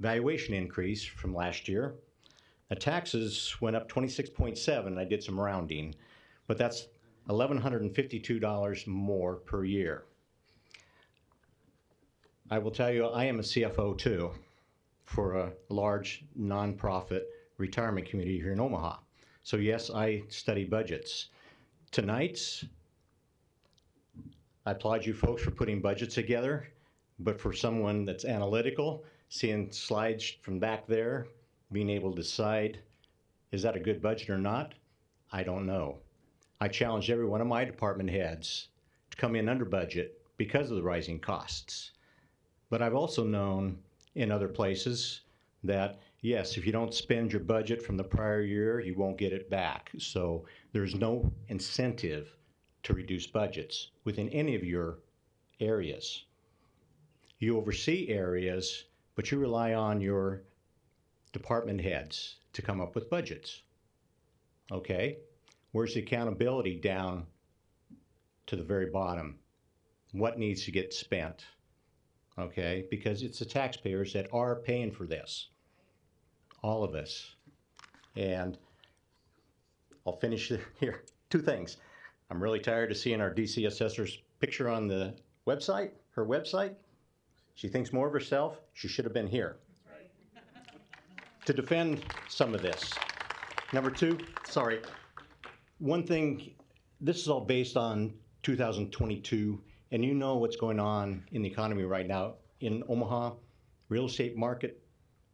Speaker 5: valuation increase from last year. The taxes went up 26.7%. I did some rounding, but that's $1,152 more per year. I will tell you, I am a CFO too for a large nonprofit retirement community here in Omaha. So yes, I study budgets. Tonight, I applaud you folks for putting budgets together, but for someone that's analytical, seeing slides from back there, being able to decide, is that a good budget or not? I don't know. I challenged every one of my department heads to come in under budget because of the rising costs. But I've also known in other places that, yes, if you don't spend your budget from the prior year, you won't get it back. So there's no incentive to reduce budgets within any of your areas. You oversee areas, but you rely on your department heads to come up with budgets. Okay? Where's the accountability down to the very bottom? What needs to get spent? Okay? Because it's the taxpayers that are paying for this. All of us. And I'll finish here. Two things. I'm really tired of seeing our DC assessor's picture on the website, her website. She thinks more of herself. She should have been here. To defend some of this. Number two, sorry. One thing, this is all based on 2022, and you know what's going on in the economy right now. In Omaha, real estate market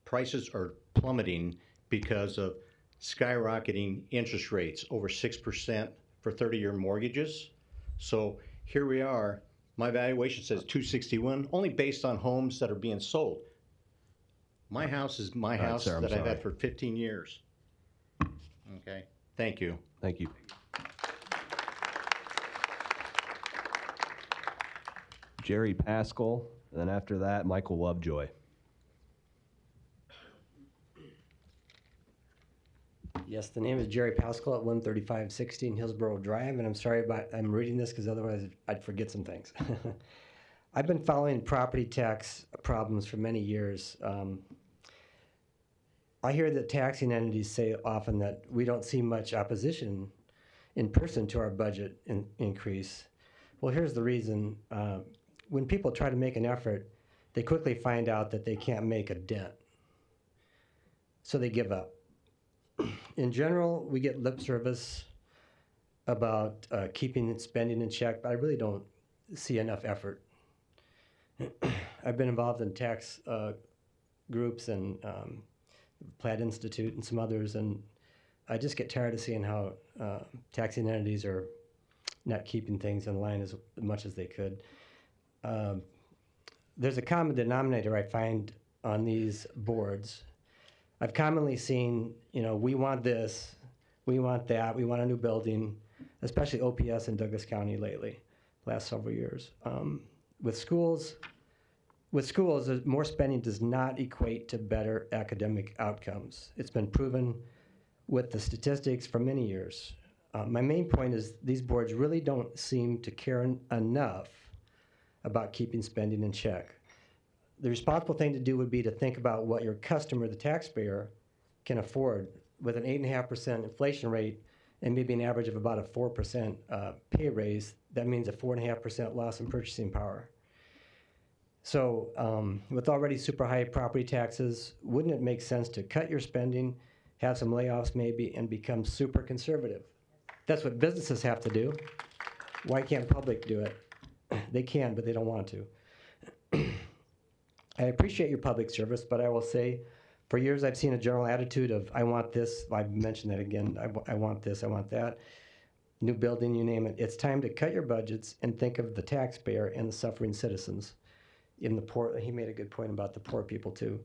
Speaker 5: prices are plummeting because of skyrocketing interest rates, over 6% for 30-year mortgages. So here we are. My valuation says 261, only based on homes that are being sold. My house is my house
Speaker 1: sir,
Speaker 5: that I've had for 15 years. Okay, thank you.
Speaker 1: Thank you. Jerry Pascal, and then after that, Michael Lovejoy.
Speaker 6: Yes, the name is Jerry Pascal at 13516 Hillsborough Drive, and I'm sorry about I'm reading this because otherwise I'd forget some things. I've been following property tax problems for many years. I hear that taxing entities say often that we don't see much opposition in person to our budget increase. Well, here's the reason. When people try to make an effort, they quickly find out that they can't make a dent. So they give up. In general, we get lip service about keeping spending in check, but I really don't see enough effort. I've been involved in tax groups and Plaid Institute and some others, and I just get tired of seeing how taxing entities are not keeping things in line as much as they could. there's a common denominator I find on these boards. I've commonly seen, we want this, we want that, we want a new building, especially OPS in Douglas County lately, last several years. With schools, more spending does not equate to better academic outcomes. It's been proven with the statistics for many years. My main point is these boards really don't seem to care enough about keeping spending in check. The responsible thing to do would be to think about what your customer, the taxpayer, can afford. With an 8.5% inflation rate and maybe an average of about a 4% pay raise, that means a 4.5% loss in purchasing power. So with already super high property taxes, wouldn't it make sense to cut your spending, have some layoffs maybe, and become super conservative? That's what businesses have to do. Why can't public do it? They can, but they don't want to. I appreciate your public service, but I will say, for years I've seen a general attitude of, I want this, I've mentioned that again, I want this, I want that, new building, you name it. It's time to cut your budgets and think of the taxpayer and the suffering citizens. In the poor, he made a good point about the poor people too.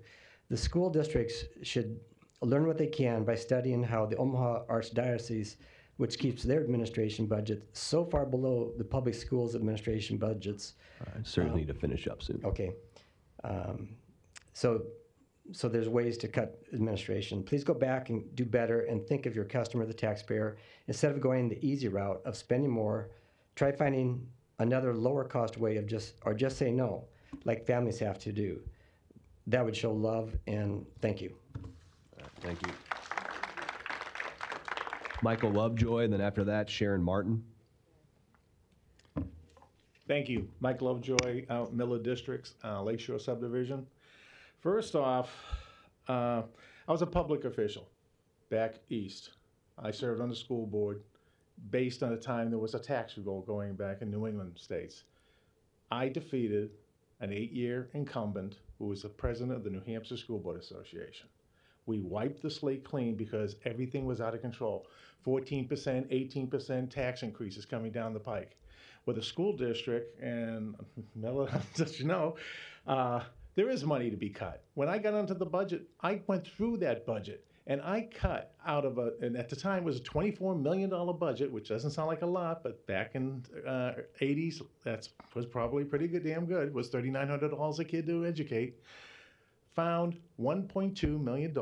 Speaker 6: The school districts should learn what they can by studying how the Omaha Archdiocese, which keeps their administration budget so far below the public schools administration budgets.
Speaker 1: I certainly need to finish up soon.
Speaker 6: Okay. So there's ways to cut administration. Please go back and do better and think of your customer, the taxpayer. Instead of going the easy route of spending more, try finding another lower cost way of just say no, like families have to do. That would show love, and thank you.
Speaker 1: Thank you. Michael Lovejoy, and then after that, Sharon Martin.
Speaker 7: Thank you. Mike Lovejoy, out Miller Districts, Lakeshore Subdivision. First off, I was a public official back east. I served on the school board based on the time there was a tax revolt going back in New England states. I defeated an 8-year incumbent who was the president of the New Hampshire School Board Association. We wiped the slate clean because everything was out of control. 14%, 18% tax increases coming down the pike. With a school district, and Miller, as you know, there is money to be cut. When I got onto the budget, I went through that budget and I cut out of and at the time it was a $24 million budget, which doesn't sound like a lot, but back in 80s, that was probably pretty good, damn good. It was $3,900 a kid to educate. Found $1.2 million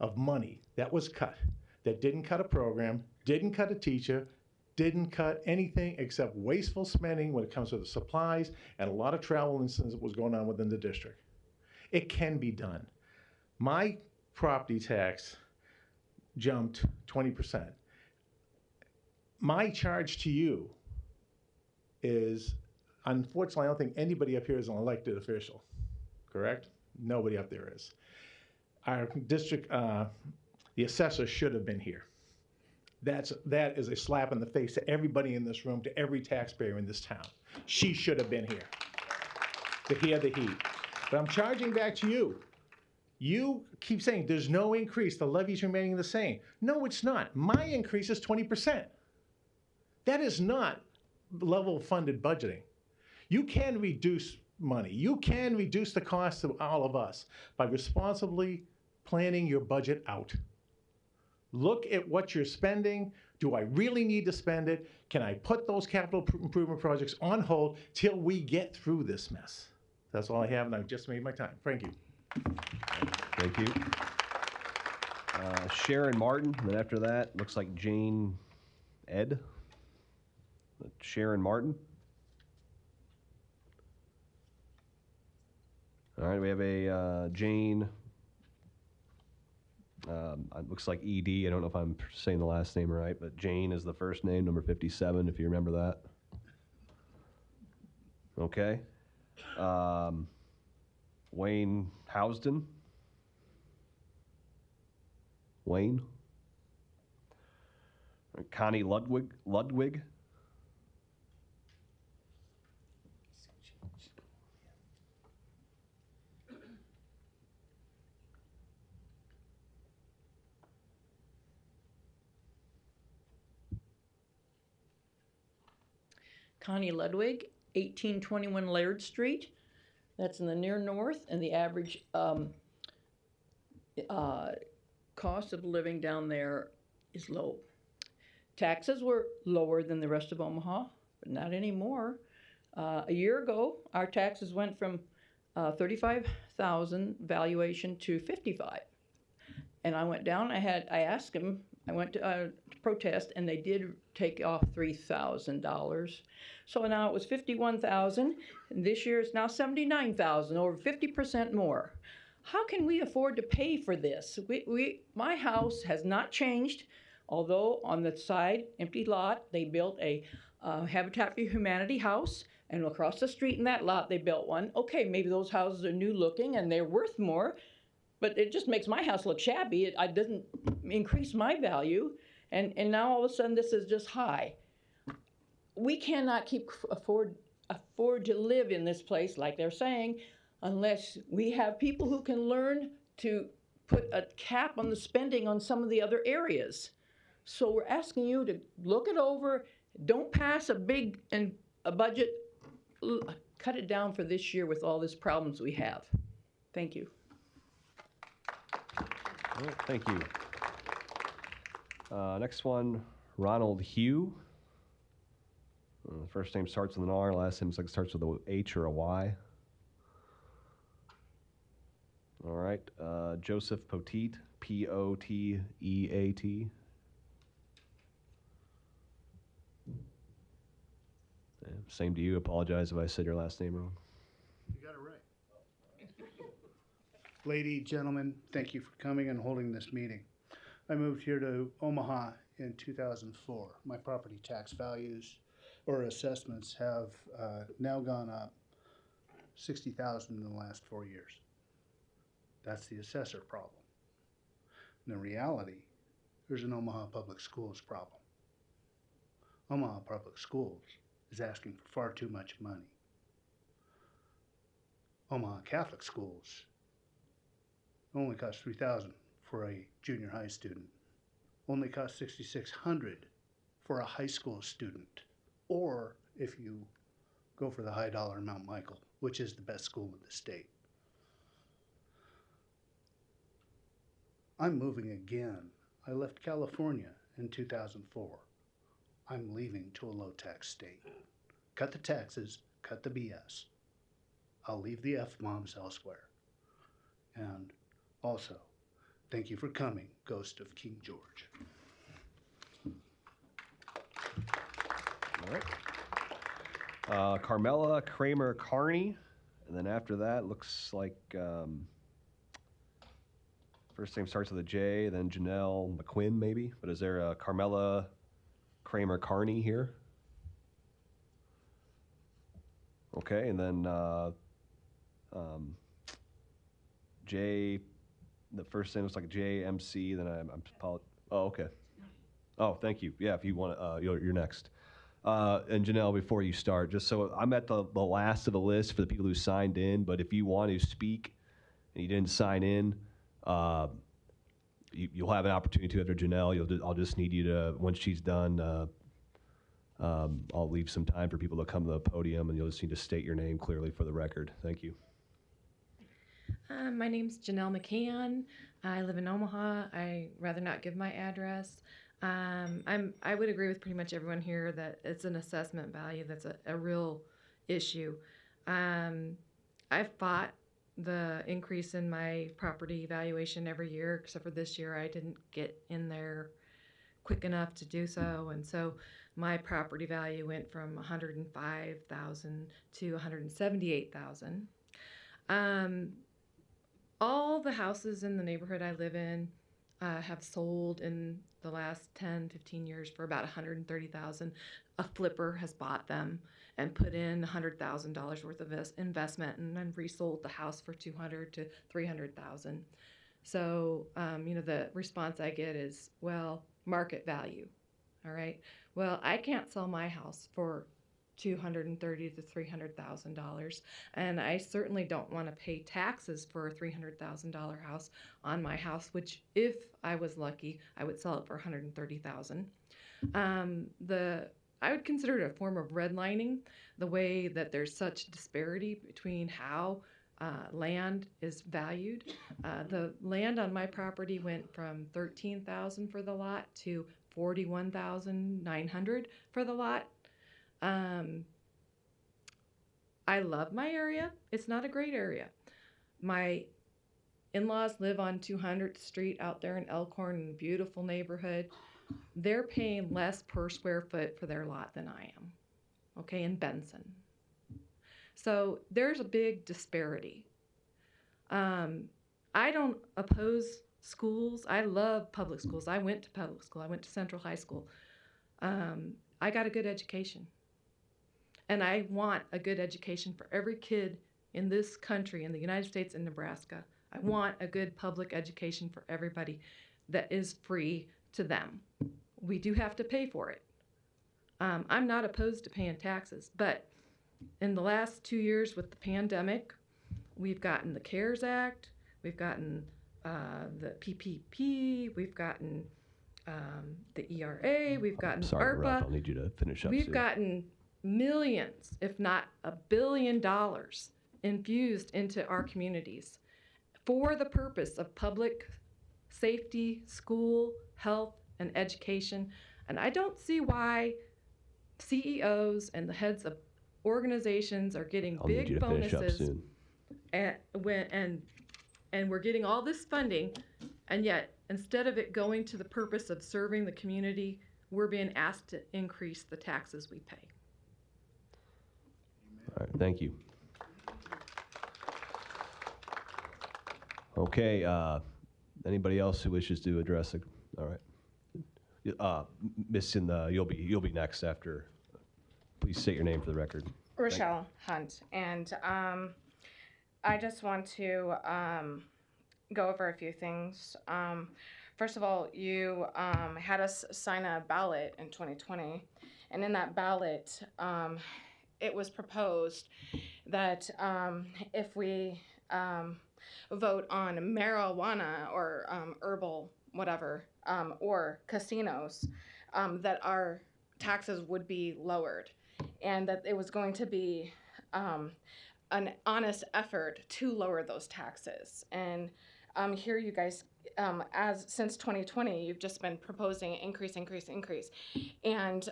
Speaker 7: of money that was cut, that didn't cut a program, didn't cut a teacher, didn't cut anything except wasteful spending when it comes to the supplies and a lot of travel incidents that was going on within the district. It can be done. My property tax jumped 20%. My charge to you is, unfortunately, I don't think anybody up here is an elected official, correct? Nobody up there is. Our district, the assessor should have been here. That is a slap in the face to everybody in this room, to every taxpayer in this town. She should have been here to hear the heat. But I'm charging back to you. You keep saying there's no increase, the levy's remaining the same. No, it's not. My increase is 20%. That is not level funded budgeting. You can reduce money. You can reduce the cost to all of us by responsibly planning your budget out. Look at what you're spending. Do I really need to spend it? Can I put those capital improvement projects on hold till we get through this mess? That's all I have, and I've just made my time. Thank you.
Speaker 1: Thank you. Sharon Martin, and then after that, looks like Jane Ed. Sharon Martin. All right, we have a Jane, it looks like ED. I don't know if I'm saying the last name right, but Jane is the first name, number 57, if you remember that. Okay. Wayne Housden. Wayne. Connie Ludwig.
Speaker 8: Connie Ludwig, 1821 Laird Street. That's in the near north, and the average cost of living down there is low. Taxes were lower than the rest of Omaha, but not anymore. A year ago, our taxes went from 35,000 valuation to 55. And I went down, I asked them, I went to protest, and they did take off $3,000. So now it was 51,000, and this year it's now 79,000, over 50% more. How can we afford to pay for this? My house has not changed, although on the side, empty lot, they built a Habitat for Humanity house, and across the street in that lot, they built one. Okay, maybe those houses are new looking and they're worth more, but it just makes my house look shabby. It doesn't increase my value, and now all of a sudden this is just high. We cannot afford to live in this place like they're saying, unless we have people who can learn to put a cap on the spending on some of the other areas. So we're asking you to look it over. Don't pass a budget. Cut it down for this year with all these problems we have. Thank you.
Speaker 1: All right, thank you. Next one, Ronald Hugh. First name starts with an R, last name starts with a H or a Y. All right, Joseph Poteet, Poteat. Same to you. Apologize if I said your last name wrong.
Speaker 9: You got it right. Lady, gentlemen, thank you for coming and holding this meeting. I moved here to Omaha in 2004. My property tax values or assessments have now gone up $60,000 in the last 4 years. That's the assessor problem. In the reality, there's an Omaha Public Schools problem. Omaha Public Schools is asking for far too much money. Omaha Catholic Schools only cost $3,000 for a junior high student. Only cost $6,600 for a high school student. Or if you go for the high dollar Mount Michael, which is the best school in the state. I'm moving again. I left California in 2004. I'm leaving to a low-tax state. Cut the taxes, cut the BS. I'll leave the F-bombs elsewhere. And also, thank you for coming, Ghost of King George.
Speaker 1: All right. Carmela Kramer Carney. And then after that, looks like first name starts with a J, then Janelle McQuinn maybe. But is there a Carmela Kramer Carney here? Okay, and then J, the first name looks like JMC, then oh, okay. Oh, thank you. Yeah, if you want to, you're next. And Janelle, before you start, just so I'm at the last of the list for the people who signed in, but if you want to speak and you didn't sign in, you'll have an opportunity to after Janelle. I'll just need you to, once she's done, I'll leave some time for people to come to the podium, and you'll just need to state your name clearly for the record. Thank you.
Speaker 23: My name's Janelle McCann. I live in Omaha. I rather not give my address. I would agree with pretty much everyone here that it's an assessment value that's a real issue. I've fought the increase in my property valuation every year, except for this year I didn't get in there quick enough to do so, and so my property value went from $105,000 to $178,000. All the houses in the neighborhood I live in have sold in the last 10, 15 years for about $130,000. A flipper has bought them and put in $100,000 worth of investment and then resold the house for $200,000 to $300,000. So, the response I get is, well, market value. All right. Well, I can't sell my house for $230,000 to $300,000, and I certainly don't want to pay taxes for a $300,000 house on my house, which, if I was lucky, I would sell it for $130,000. The I would consider it a form of redlining, the way that there's such disparity between how land is valued. The land on my property went from $13,000 for the lot to $41,900 for the lot. I love my area. It's not a great area. My in-laws live on 200th Street out there in Elkhorn, beautiful neighborhood. They're paying less per square foot for their lot than I am, okay, in Benson. So there's a big disparity. I don't oppose schools. I love public schools. I went to public school. I went to Central High School. I got a good education. And I want a good education for every kid in this country, in the United States and Nebraska. I want a good public education for everybody that is free to them. We do have to pay for it. I'm not opposed to paying taxes, but in the last 2 years with the pandemic, we've gotten the CARES Act, we've gotten the PPP, we've gotten the ERA, we've gotten
Speaker 1: Sorry,
Speaker 23: ARPA.
Speaker 1: Ralph, I'll need you to finish up
Speaker 23: We've
Speaker 1: soon.
Speaker 23: gotten millions, if not $1 billion, infused into our communities for the purpose of public safety, school, health, and education. And I don't see why CEOs and the heads of organizations are getting
Speaker 1: I'll need you
Speaker 23: big
Speaker 1: to finish up
Speaker 23: bonuses
Speaker 1: soon.
Speaker 23: and we're getting all this funding, and yet instead of it going to the purpose of serving the community, we're being asked to increase the taxes we pay.
Speaker 1: All right, thank you. Okay, anybody else who wishes to address the, all right. Miss you'll be next after. Please state your name for the record.
Speaker 10: Rochelle Hunt, and I just want to go over a few things. First of all, you had us sign a ballot in 2020, and in that ballot, it was proposed that if we vote on marijuana or herbal whatever, or casinos, that our taxes would be lowered, and that it was going to be an honest effort to lower those taxes. And here you guys, since 2020, you've just been proposing increase. And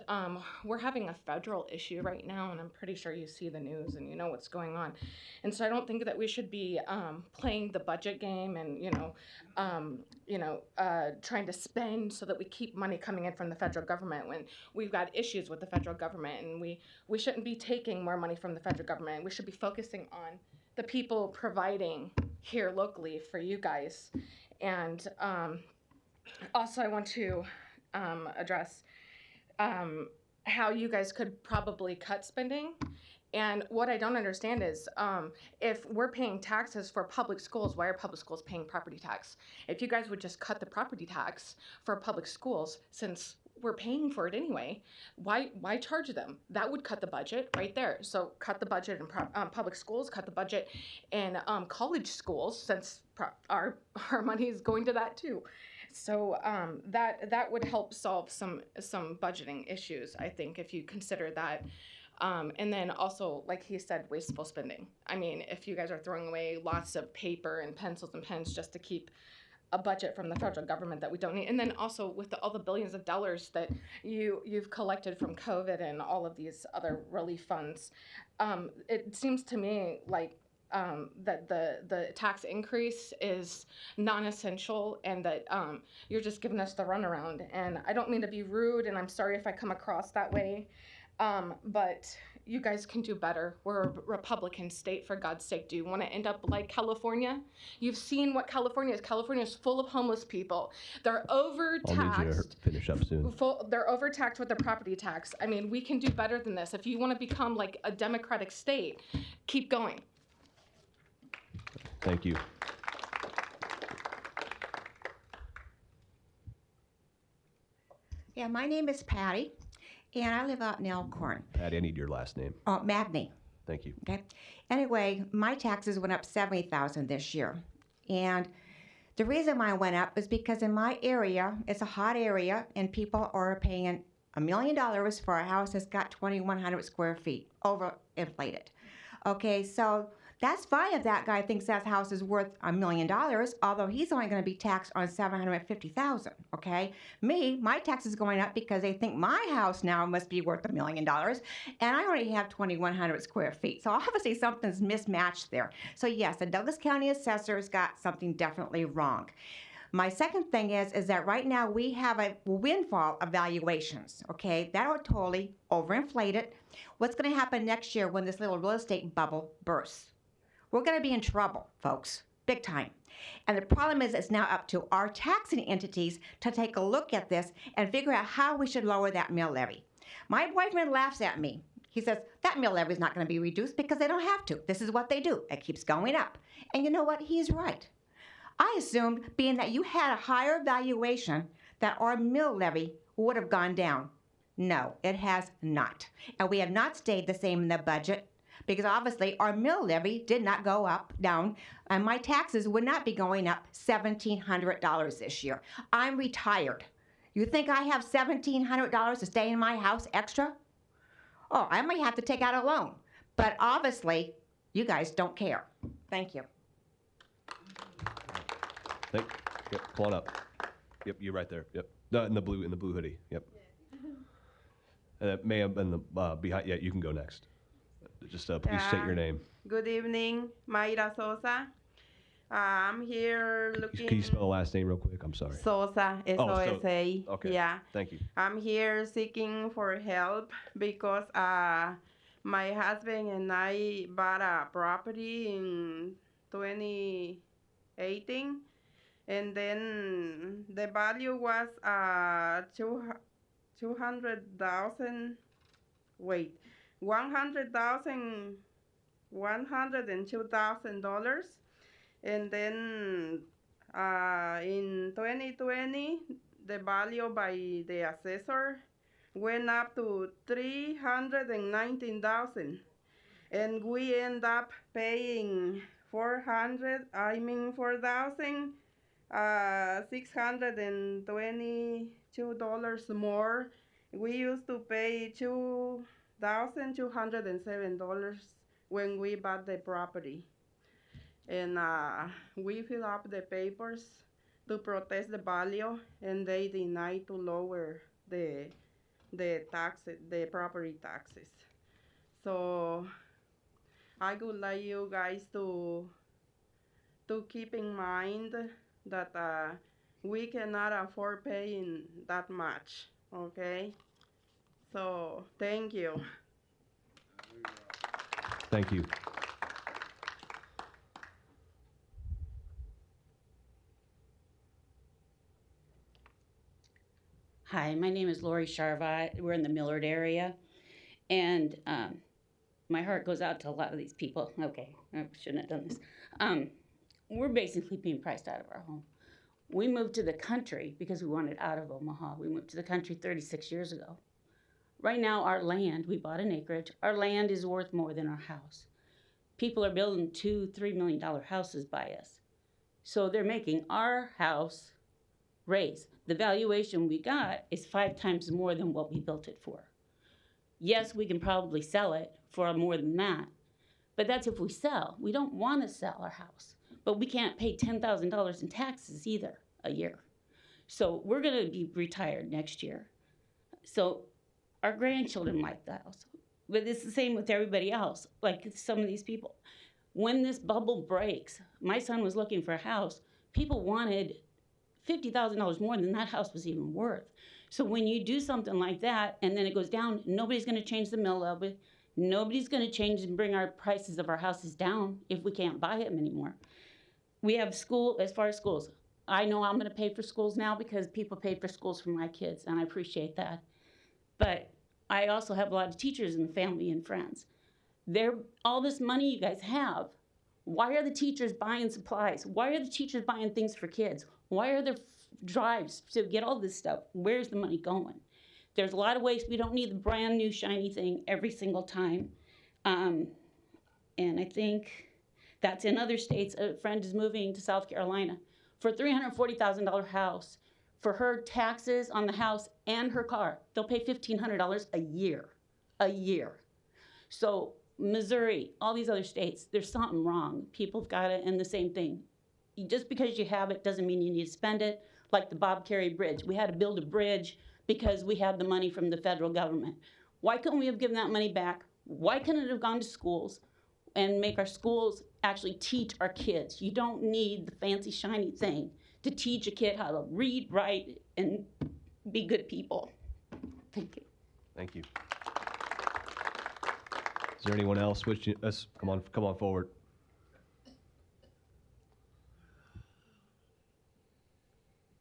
Speaker 10: we're having a federal issue right now, and I'm pretty sure you see the news and you know what's going on. And so I don't think that we should be playing the budget game and, trying to spend so that we keep money coming in from the federal government when we've got issues with the federal government, and we shouldn't be taking more money from the federal government. We should be focusing on the people providing here locally for you guys. And also I want to address how you guys could probably cut spending. And what I don't understand is if we're paying taxes for public schools, why are public schools paying property tax? If you guys would just cut the property tax for public schools, since we're paying for it anyway, why charge them? That would cut the budget right there. So cut the budget in public schools, cut the budget in college schools, since our money is going to that too. So that would help solve some budgeting issues, I think, if you consider that. And then also, like he said, wasteful spending. I mean, if you guys are throwing away lots of paper and pencils and pens just to keep a budget from the federal government that we don't need, and then also with all the billions of dollars that you've collected from COVID and all of these other relief funds, it seems to me like that the tax increase is non-essential, and that you're just giving us the runaround. And I don't mean to be rude, and I'm sorry if I come across that way, but you guys can do better. We're a Republican state, for God's sake. Do you want to end up like California? You've seen what California is. California is full of homeless people. They're overtaxed.
Speaker 1: I'll need you to finish up soon.
Speaker 10: They're overtaxed with their property tax. I mean, we can do better than this. If you want to become like a democratic state, keep going.
Speaker 1: Thank you.
Speaker 11: Yeah, my name is Patty, and I live out in Elkhorn.
Speaker 1: Patty, I need your last name.
Speaker 11: Oh, Magny.
Speaker 1: Thank you.
Speaker 11: Okay. Anyway, my taxes went up $70,000 this year, and the reason why it went up is because in my area, it's a hot area, and people are paying $1 million for a house that's got 2,100 square feet, overinflated. Okay, so that's fine if that guy thinks that house is worth $1 million, although he's only going to be taxed on $750,000. Okay, my tax is going up because they think my house now must be worth $1 million, and I only have 2,100 square feet. So obviously something's mismatched there. So yes, the Douglas County assessor's got something definitely wrong. My second thing is that right now we have a windfall of valuations, okay? That are totally overinflated. What's going to happen next year when this little real estate bubble bursts? We're going to be in trouble, folks, big time. And the problem is it's now up to our taxing entities to take a look at this and figure out how we should lower that mill levy. My boyfriend laughs at me. He says, that mill levy is not going to be reduced because they don't have to. This is what they do. It keeps going up. And you know what? He's right. I assumed, being that you had a higher valuation, that our mill levy would have gone down. No, it has not. And we have not stayed the same in the budget because obviously our mill levy did not go down, and my taxes would not be going up $1,700 this year. I'm retired. You think I have $1,700 to stay in my house extra? Oh, I might have to take out a loan. But obviously, you guys don't care. Thank you.
Speaker 1: Yep, come on up. Yep, you're right there. Yep, in the blue hoodie. Yep. May have been the behind. Yeah, you can go next. Just please state your name.
Speaker 12: Good evening, Mayra Sosa. I'm here looking.
Speaker 1: Can you spell the last name real quick? I'm sorry.
Speaker 12: Sosa, S-O-S-A.
Speaker 1: Okay.
Speaker 12: Yeah.
Speaker 1: Thank you.
Speaker 12: I'm here seeking for help because my husband and I bought a property in 2018. And then the value was $102,000, and then in 2020 the value by the assessor went up to $319,000, and we end up paying $4,622 more. We used to pay $2,207 when we bought the property. And we fill up the papers to protest the value, and they denied to lower the taxes, the property taxes. So I would like you guys to keep in mind that we cannot afford paying that much, okay? So, thank you.
Speaker 1: Thank you.
Speaker 13: Hi, my name is Lori Sharvat. We're in the Millard area, and my heart goes out to a lot of these people. Okay, I shouldn't have done this. We're basically being priced out of our home. We moved to the country because we wanted out of Omaha. We moved to the country 36 years ago. Right now, our land, we bought an acreage, our land is worth more than our house. People are building $2-3 million houses by us. So they're making our house raise. The valuation we got is 5 times more than what we built it for. Yes, we can probably sell it for more than that, but that's if we sell. We don't want to sell our house, but we can't pay $10,000 in taxes either a year. So we're going to be retired next year. So our grandchildren like the house, but it's the same with everybody else, like some of these people. When this bubble breaks, my son was looking for a house. People wanted $50,000 more than that house was even worth. So when you do something like that and then it goes down, nobody's going to change the mill levy. Nobody's going to change and bring our prices of our houses down if we can't buy them anymore. We have school, as far as schools. I know I'm going to pay for schools now because people paid for schools for my kids, and I appreciate that. But I also have a lot of teachers in the family and friends. All this money you guys have, why are the teachers buying supplies? Why are the teachers buying things for kids? Why are there drives to get all this stuff? Where's the money going? There's a lot of ways. We don't need the brand new shiny thing every single time. And I think that's in other states. A friend is moving to South Carolina for a $340,000 house. for her taxes on the house and her car. They'll pay $1,500 a year. A year. So Missouri, all these other states, there's something wrong. People have got it, and the same thing. Just because you have it doesn't mean you need to spend it. Like the Bob Carey Bridge. We had to build a bridge because we had the money from the federal government. Why couldn't we have given that money back? Why couldn't it have gone to schools and make our schools actually teach our kids? You don't need the fancy shiny thing to teach a kid how to read, write, and be good people. Thank you.
Speaker 1: Thank you. Is there anyone else wishing? Come on forward.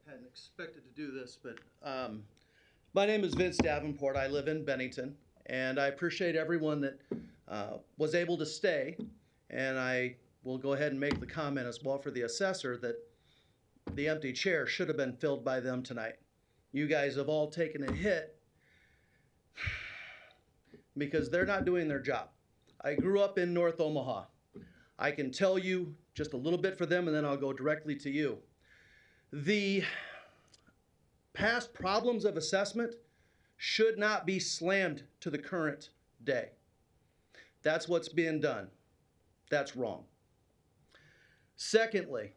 Speaker 3: Hadn't expected to do this, but my name is Vince Davenport. I live in Bennington, and I appreciate everyone that was able to stay. And I will go ahead and make the comment as well for the assessor that the empty chair should have been filled by them tonight. You guys have all taken a hit because they're not doing their job. I grew up in North Omaha. I can tell you just a little bit for them, and then I'll go directly to you. The past problems of assessment should not be slammed to the current day. That's what's being done. That's wrong. Secondly,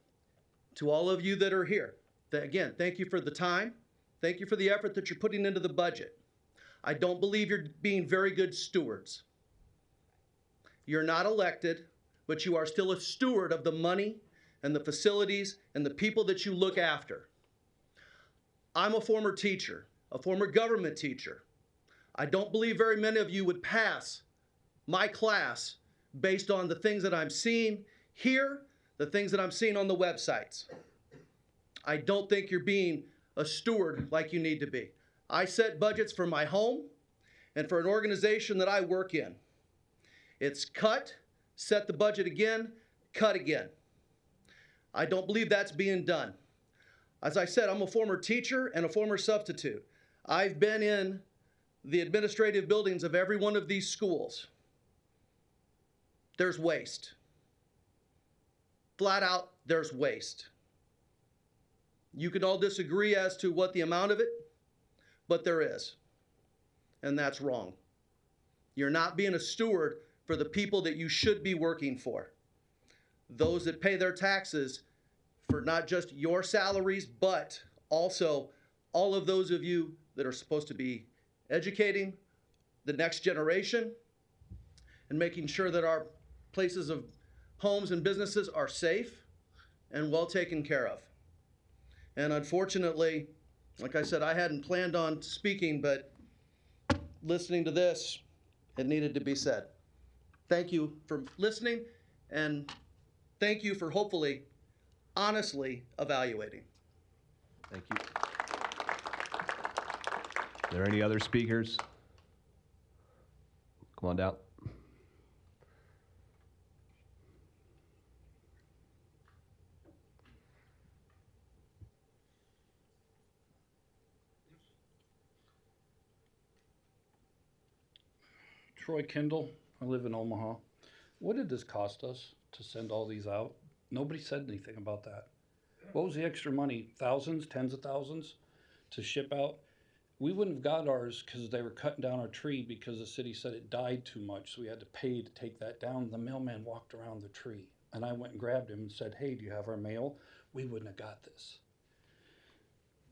Speaker 3: to all of you that are here, again, thank you for the time. Thank you for the effort that you're putting into the budget. I don't believe you're being very good stewards. You're not elected, but you are still a steward of the money and the facilities and the people that you look after. I'm a former teacher, a former government teacher. I don't believe very many of you would pass my class based on the things that I'm seeing here, the things that I'm seeing on the websites. I don't think you're being a steward like you need to be. I set budgets for my home and for an organization that I work in. It's cut, set the budget again, cut again. I don't believe that's being done. As I said, I'm a former teacher and a former substitute. I've been in the administrative buildings of every one of these schools. There's waste. Flat out, there's waste. You can all disagree as to what the amount of it, but there is. And that's wrong. You're not being a steward for the people that you should be working for. Those that pay their taxes for not just your salaries, but also all of those of you that are supposed to be educating the next generation and making sure that our places of homes and businesses are safe and well taken care of. And unfortunately, like I said, I hadn't planned on speaking, but listening to this, it needed to be said. Thank you for listening, and thank you for hopefully honestly evaluating.
Speaker 1: Thank you. Are there any other speakers? Come on down.
Speaker 14: Troy Kendall, I live in Omaha. What did this cost us to send all these out? Nobody said anything about that. What was the extra money? Thousands, tens of thousands to ship out? We wouldn't have got ours because they were cutting down our tree because the city said it died too much, so we had to pay to take that down. The mailman walked around the tree, and I went and grabbed him and said, "Hey, do you have our mail?" We wouldn't have got this.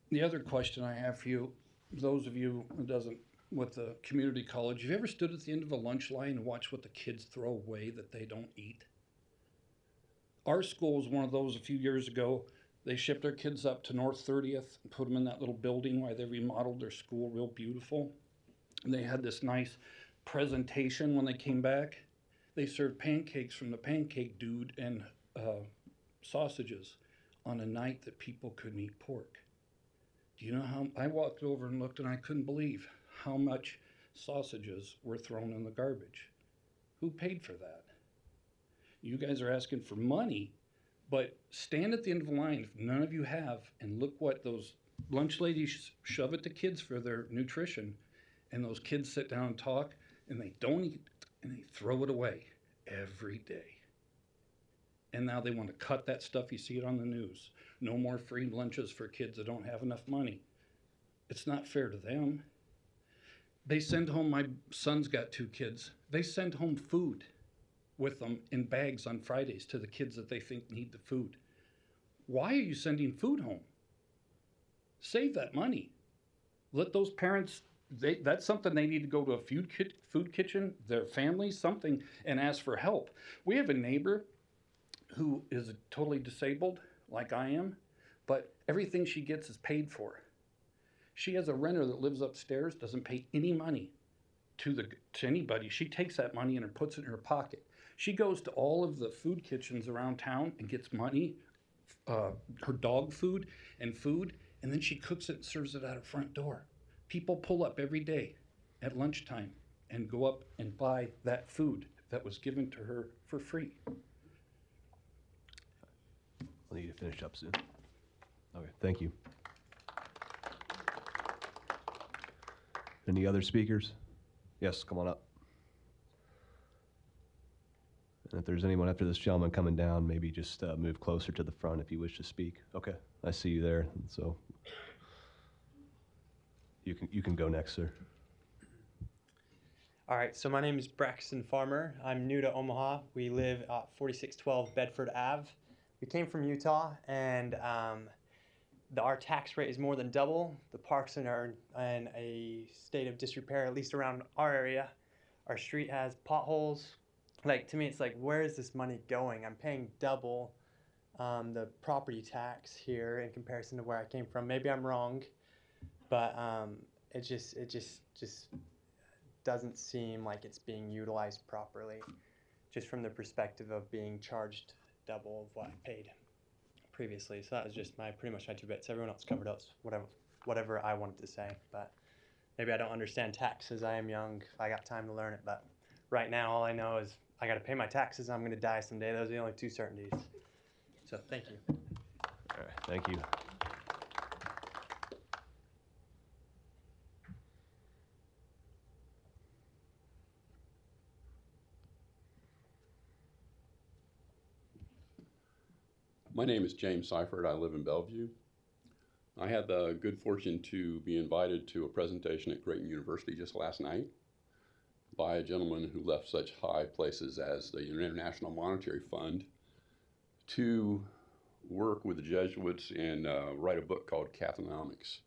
Speaker 14: The other question I have for you, those of you who doesn't, with the community college, have you ever stood at the end of a lunch line and watched what the kids throw away that they don't eat? Our school was one of those a few years ago. They shipped their kids up to North 30th and put them in that little building while they remodeled their school real beautiful. And they had this nice presentation when they came back. They served pancakes from the pancake dude and sausages on a night that people couldn't eat pork. Do you know how, I walked over and looked and I couldn't believe how much sausages were thrown in the garbage. Who paid for that? You guys are asking for money, but stand at the end of the line if none of you have and look what those lunch ladies shove at the kids for their nutrition, and those kids sit down and talk and they don't eat and they throw it away every day. And now they want to cut that stuff. You see it on the news. No more free lunches for kids that don't have enough money. It's not fair to them. They send home, my son's got 2 kids. They send home food with them in bags on Fridays to the kids that they think need the food. Why are you sending food home? Save that money. Let those parents, that's something they need to go to a food kitchen, their families, something, and ask for help. We have a neighbor who is totally disabled, like I am, but everything she gets is paid for. She has a renter that lives upstairs, doesn't pay any money to anybody. She takes that money and puts it in her pocket. She goes to all of the food kitchens around town and gets money, her dog food, and then she cooks it and serves it at her front door. People pull up every day at lunchtime and go up and buy that food that was given to her for free.
Speaker 1: I'll need to finish up soon. Okay, thank you. Any other speakers? Yes, come on up. And if there's anyone after this gentleman coming down, maybe just move closer to the front if you wish to speak. Okay, I see you there, so you can go next, sir.
Speaker 15: All right, so my name is Braxton Farmer. I'm new to Omaha. We live at 4612 Bedford Ave. We came from Utah, and our tax rate is more than double. The parks are in a state of disrepair, at least around our area. Our street has potholes. Like, to me, it's like, where is this money going? I'm paying double the property tax here in comparison to where I came from. Maybe I'm wrong, but it just doesn't seem like it's being utilized properly, just from the perspective of being charged double of what I paid previously. So that was just pretty much my 2 bits. Everyone else covered up whatever I wanted to say, but maybe I don't understand taxes. I am young. I got time to learn it, but right now all I know is I got to pay my taxes. I'm going to die someday. Those are the only 2 certainties. So thank you.
Speaker 1: All right, thank you.
Speaker 16: My name is James Seifert. I live in Bellevue. I had the good fortune to be invited to a presentation at Creighton University just last night by a gentleman who left such high places as the International Monetary Fund to work with the Jesuits and write a book called Cathonomics,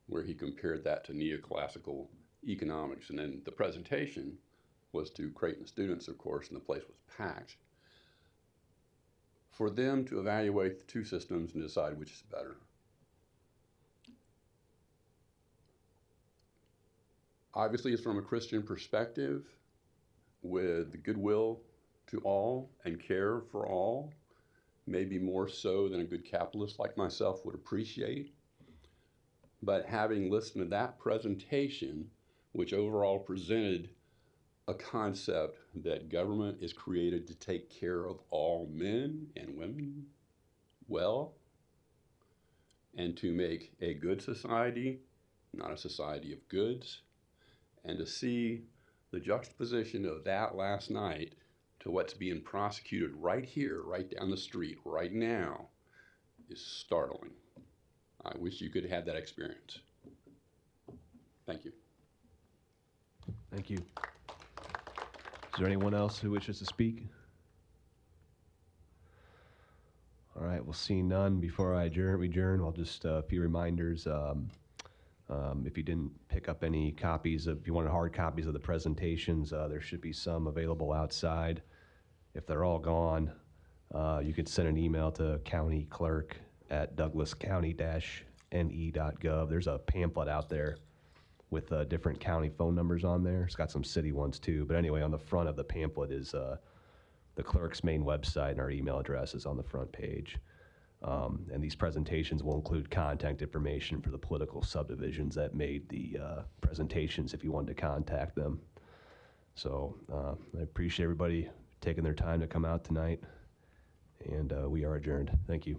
Speaker 16: where he compared that to neoclassical economics. And then the presentation was to Creighton students, of course, and the place was packed, for them to evaluate the 2 systems and decide which is better. Obviously, it's from a Christian perspective, with the goodwill to all and care for all, maybe more so than a good capitalist like myself would appreciate. But having listened to that presentation, which overall presented a concept that government is created to take care of all men and women well, and to make a good society, not a society of goods, and to see the juxtaposition of that last night to what's being prosecuted right here, right down the street, right now, is startling. I wish you could have that experience. Thank you.
Speaker 1: Thank you. Is there anyone else who wishes to speak? All right, we'll see none. Before I adjourn, I'll just a few reminders. If you didn't pick up any copies, if you wanted hard copies of the presentations, there should be some available outside. If they're all gone, you could send an email to countyclerk@douglascounty-ne.gov. There's a pamphlet out there with different county phone numbers on there. It's got some city ones too. But anyway, on the front of the pamphlet is the clerk's main website, and our email address is on the front page. And these presentations will include contact information for the political subdivisions that made the presentations if you wanted to contact them. So I appreciate everybody taking their time to come out tonight, and we are adjourned. Thank you.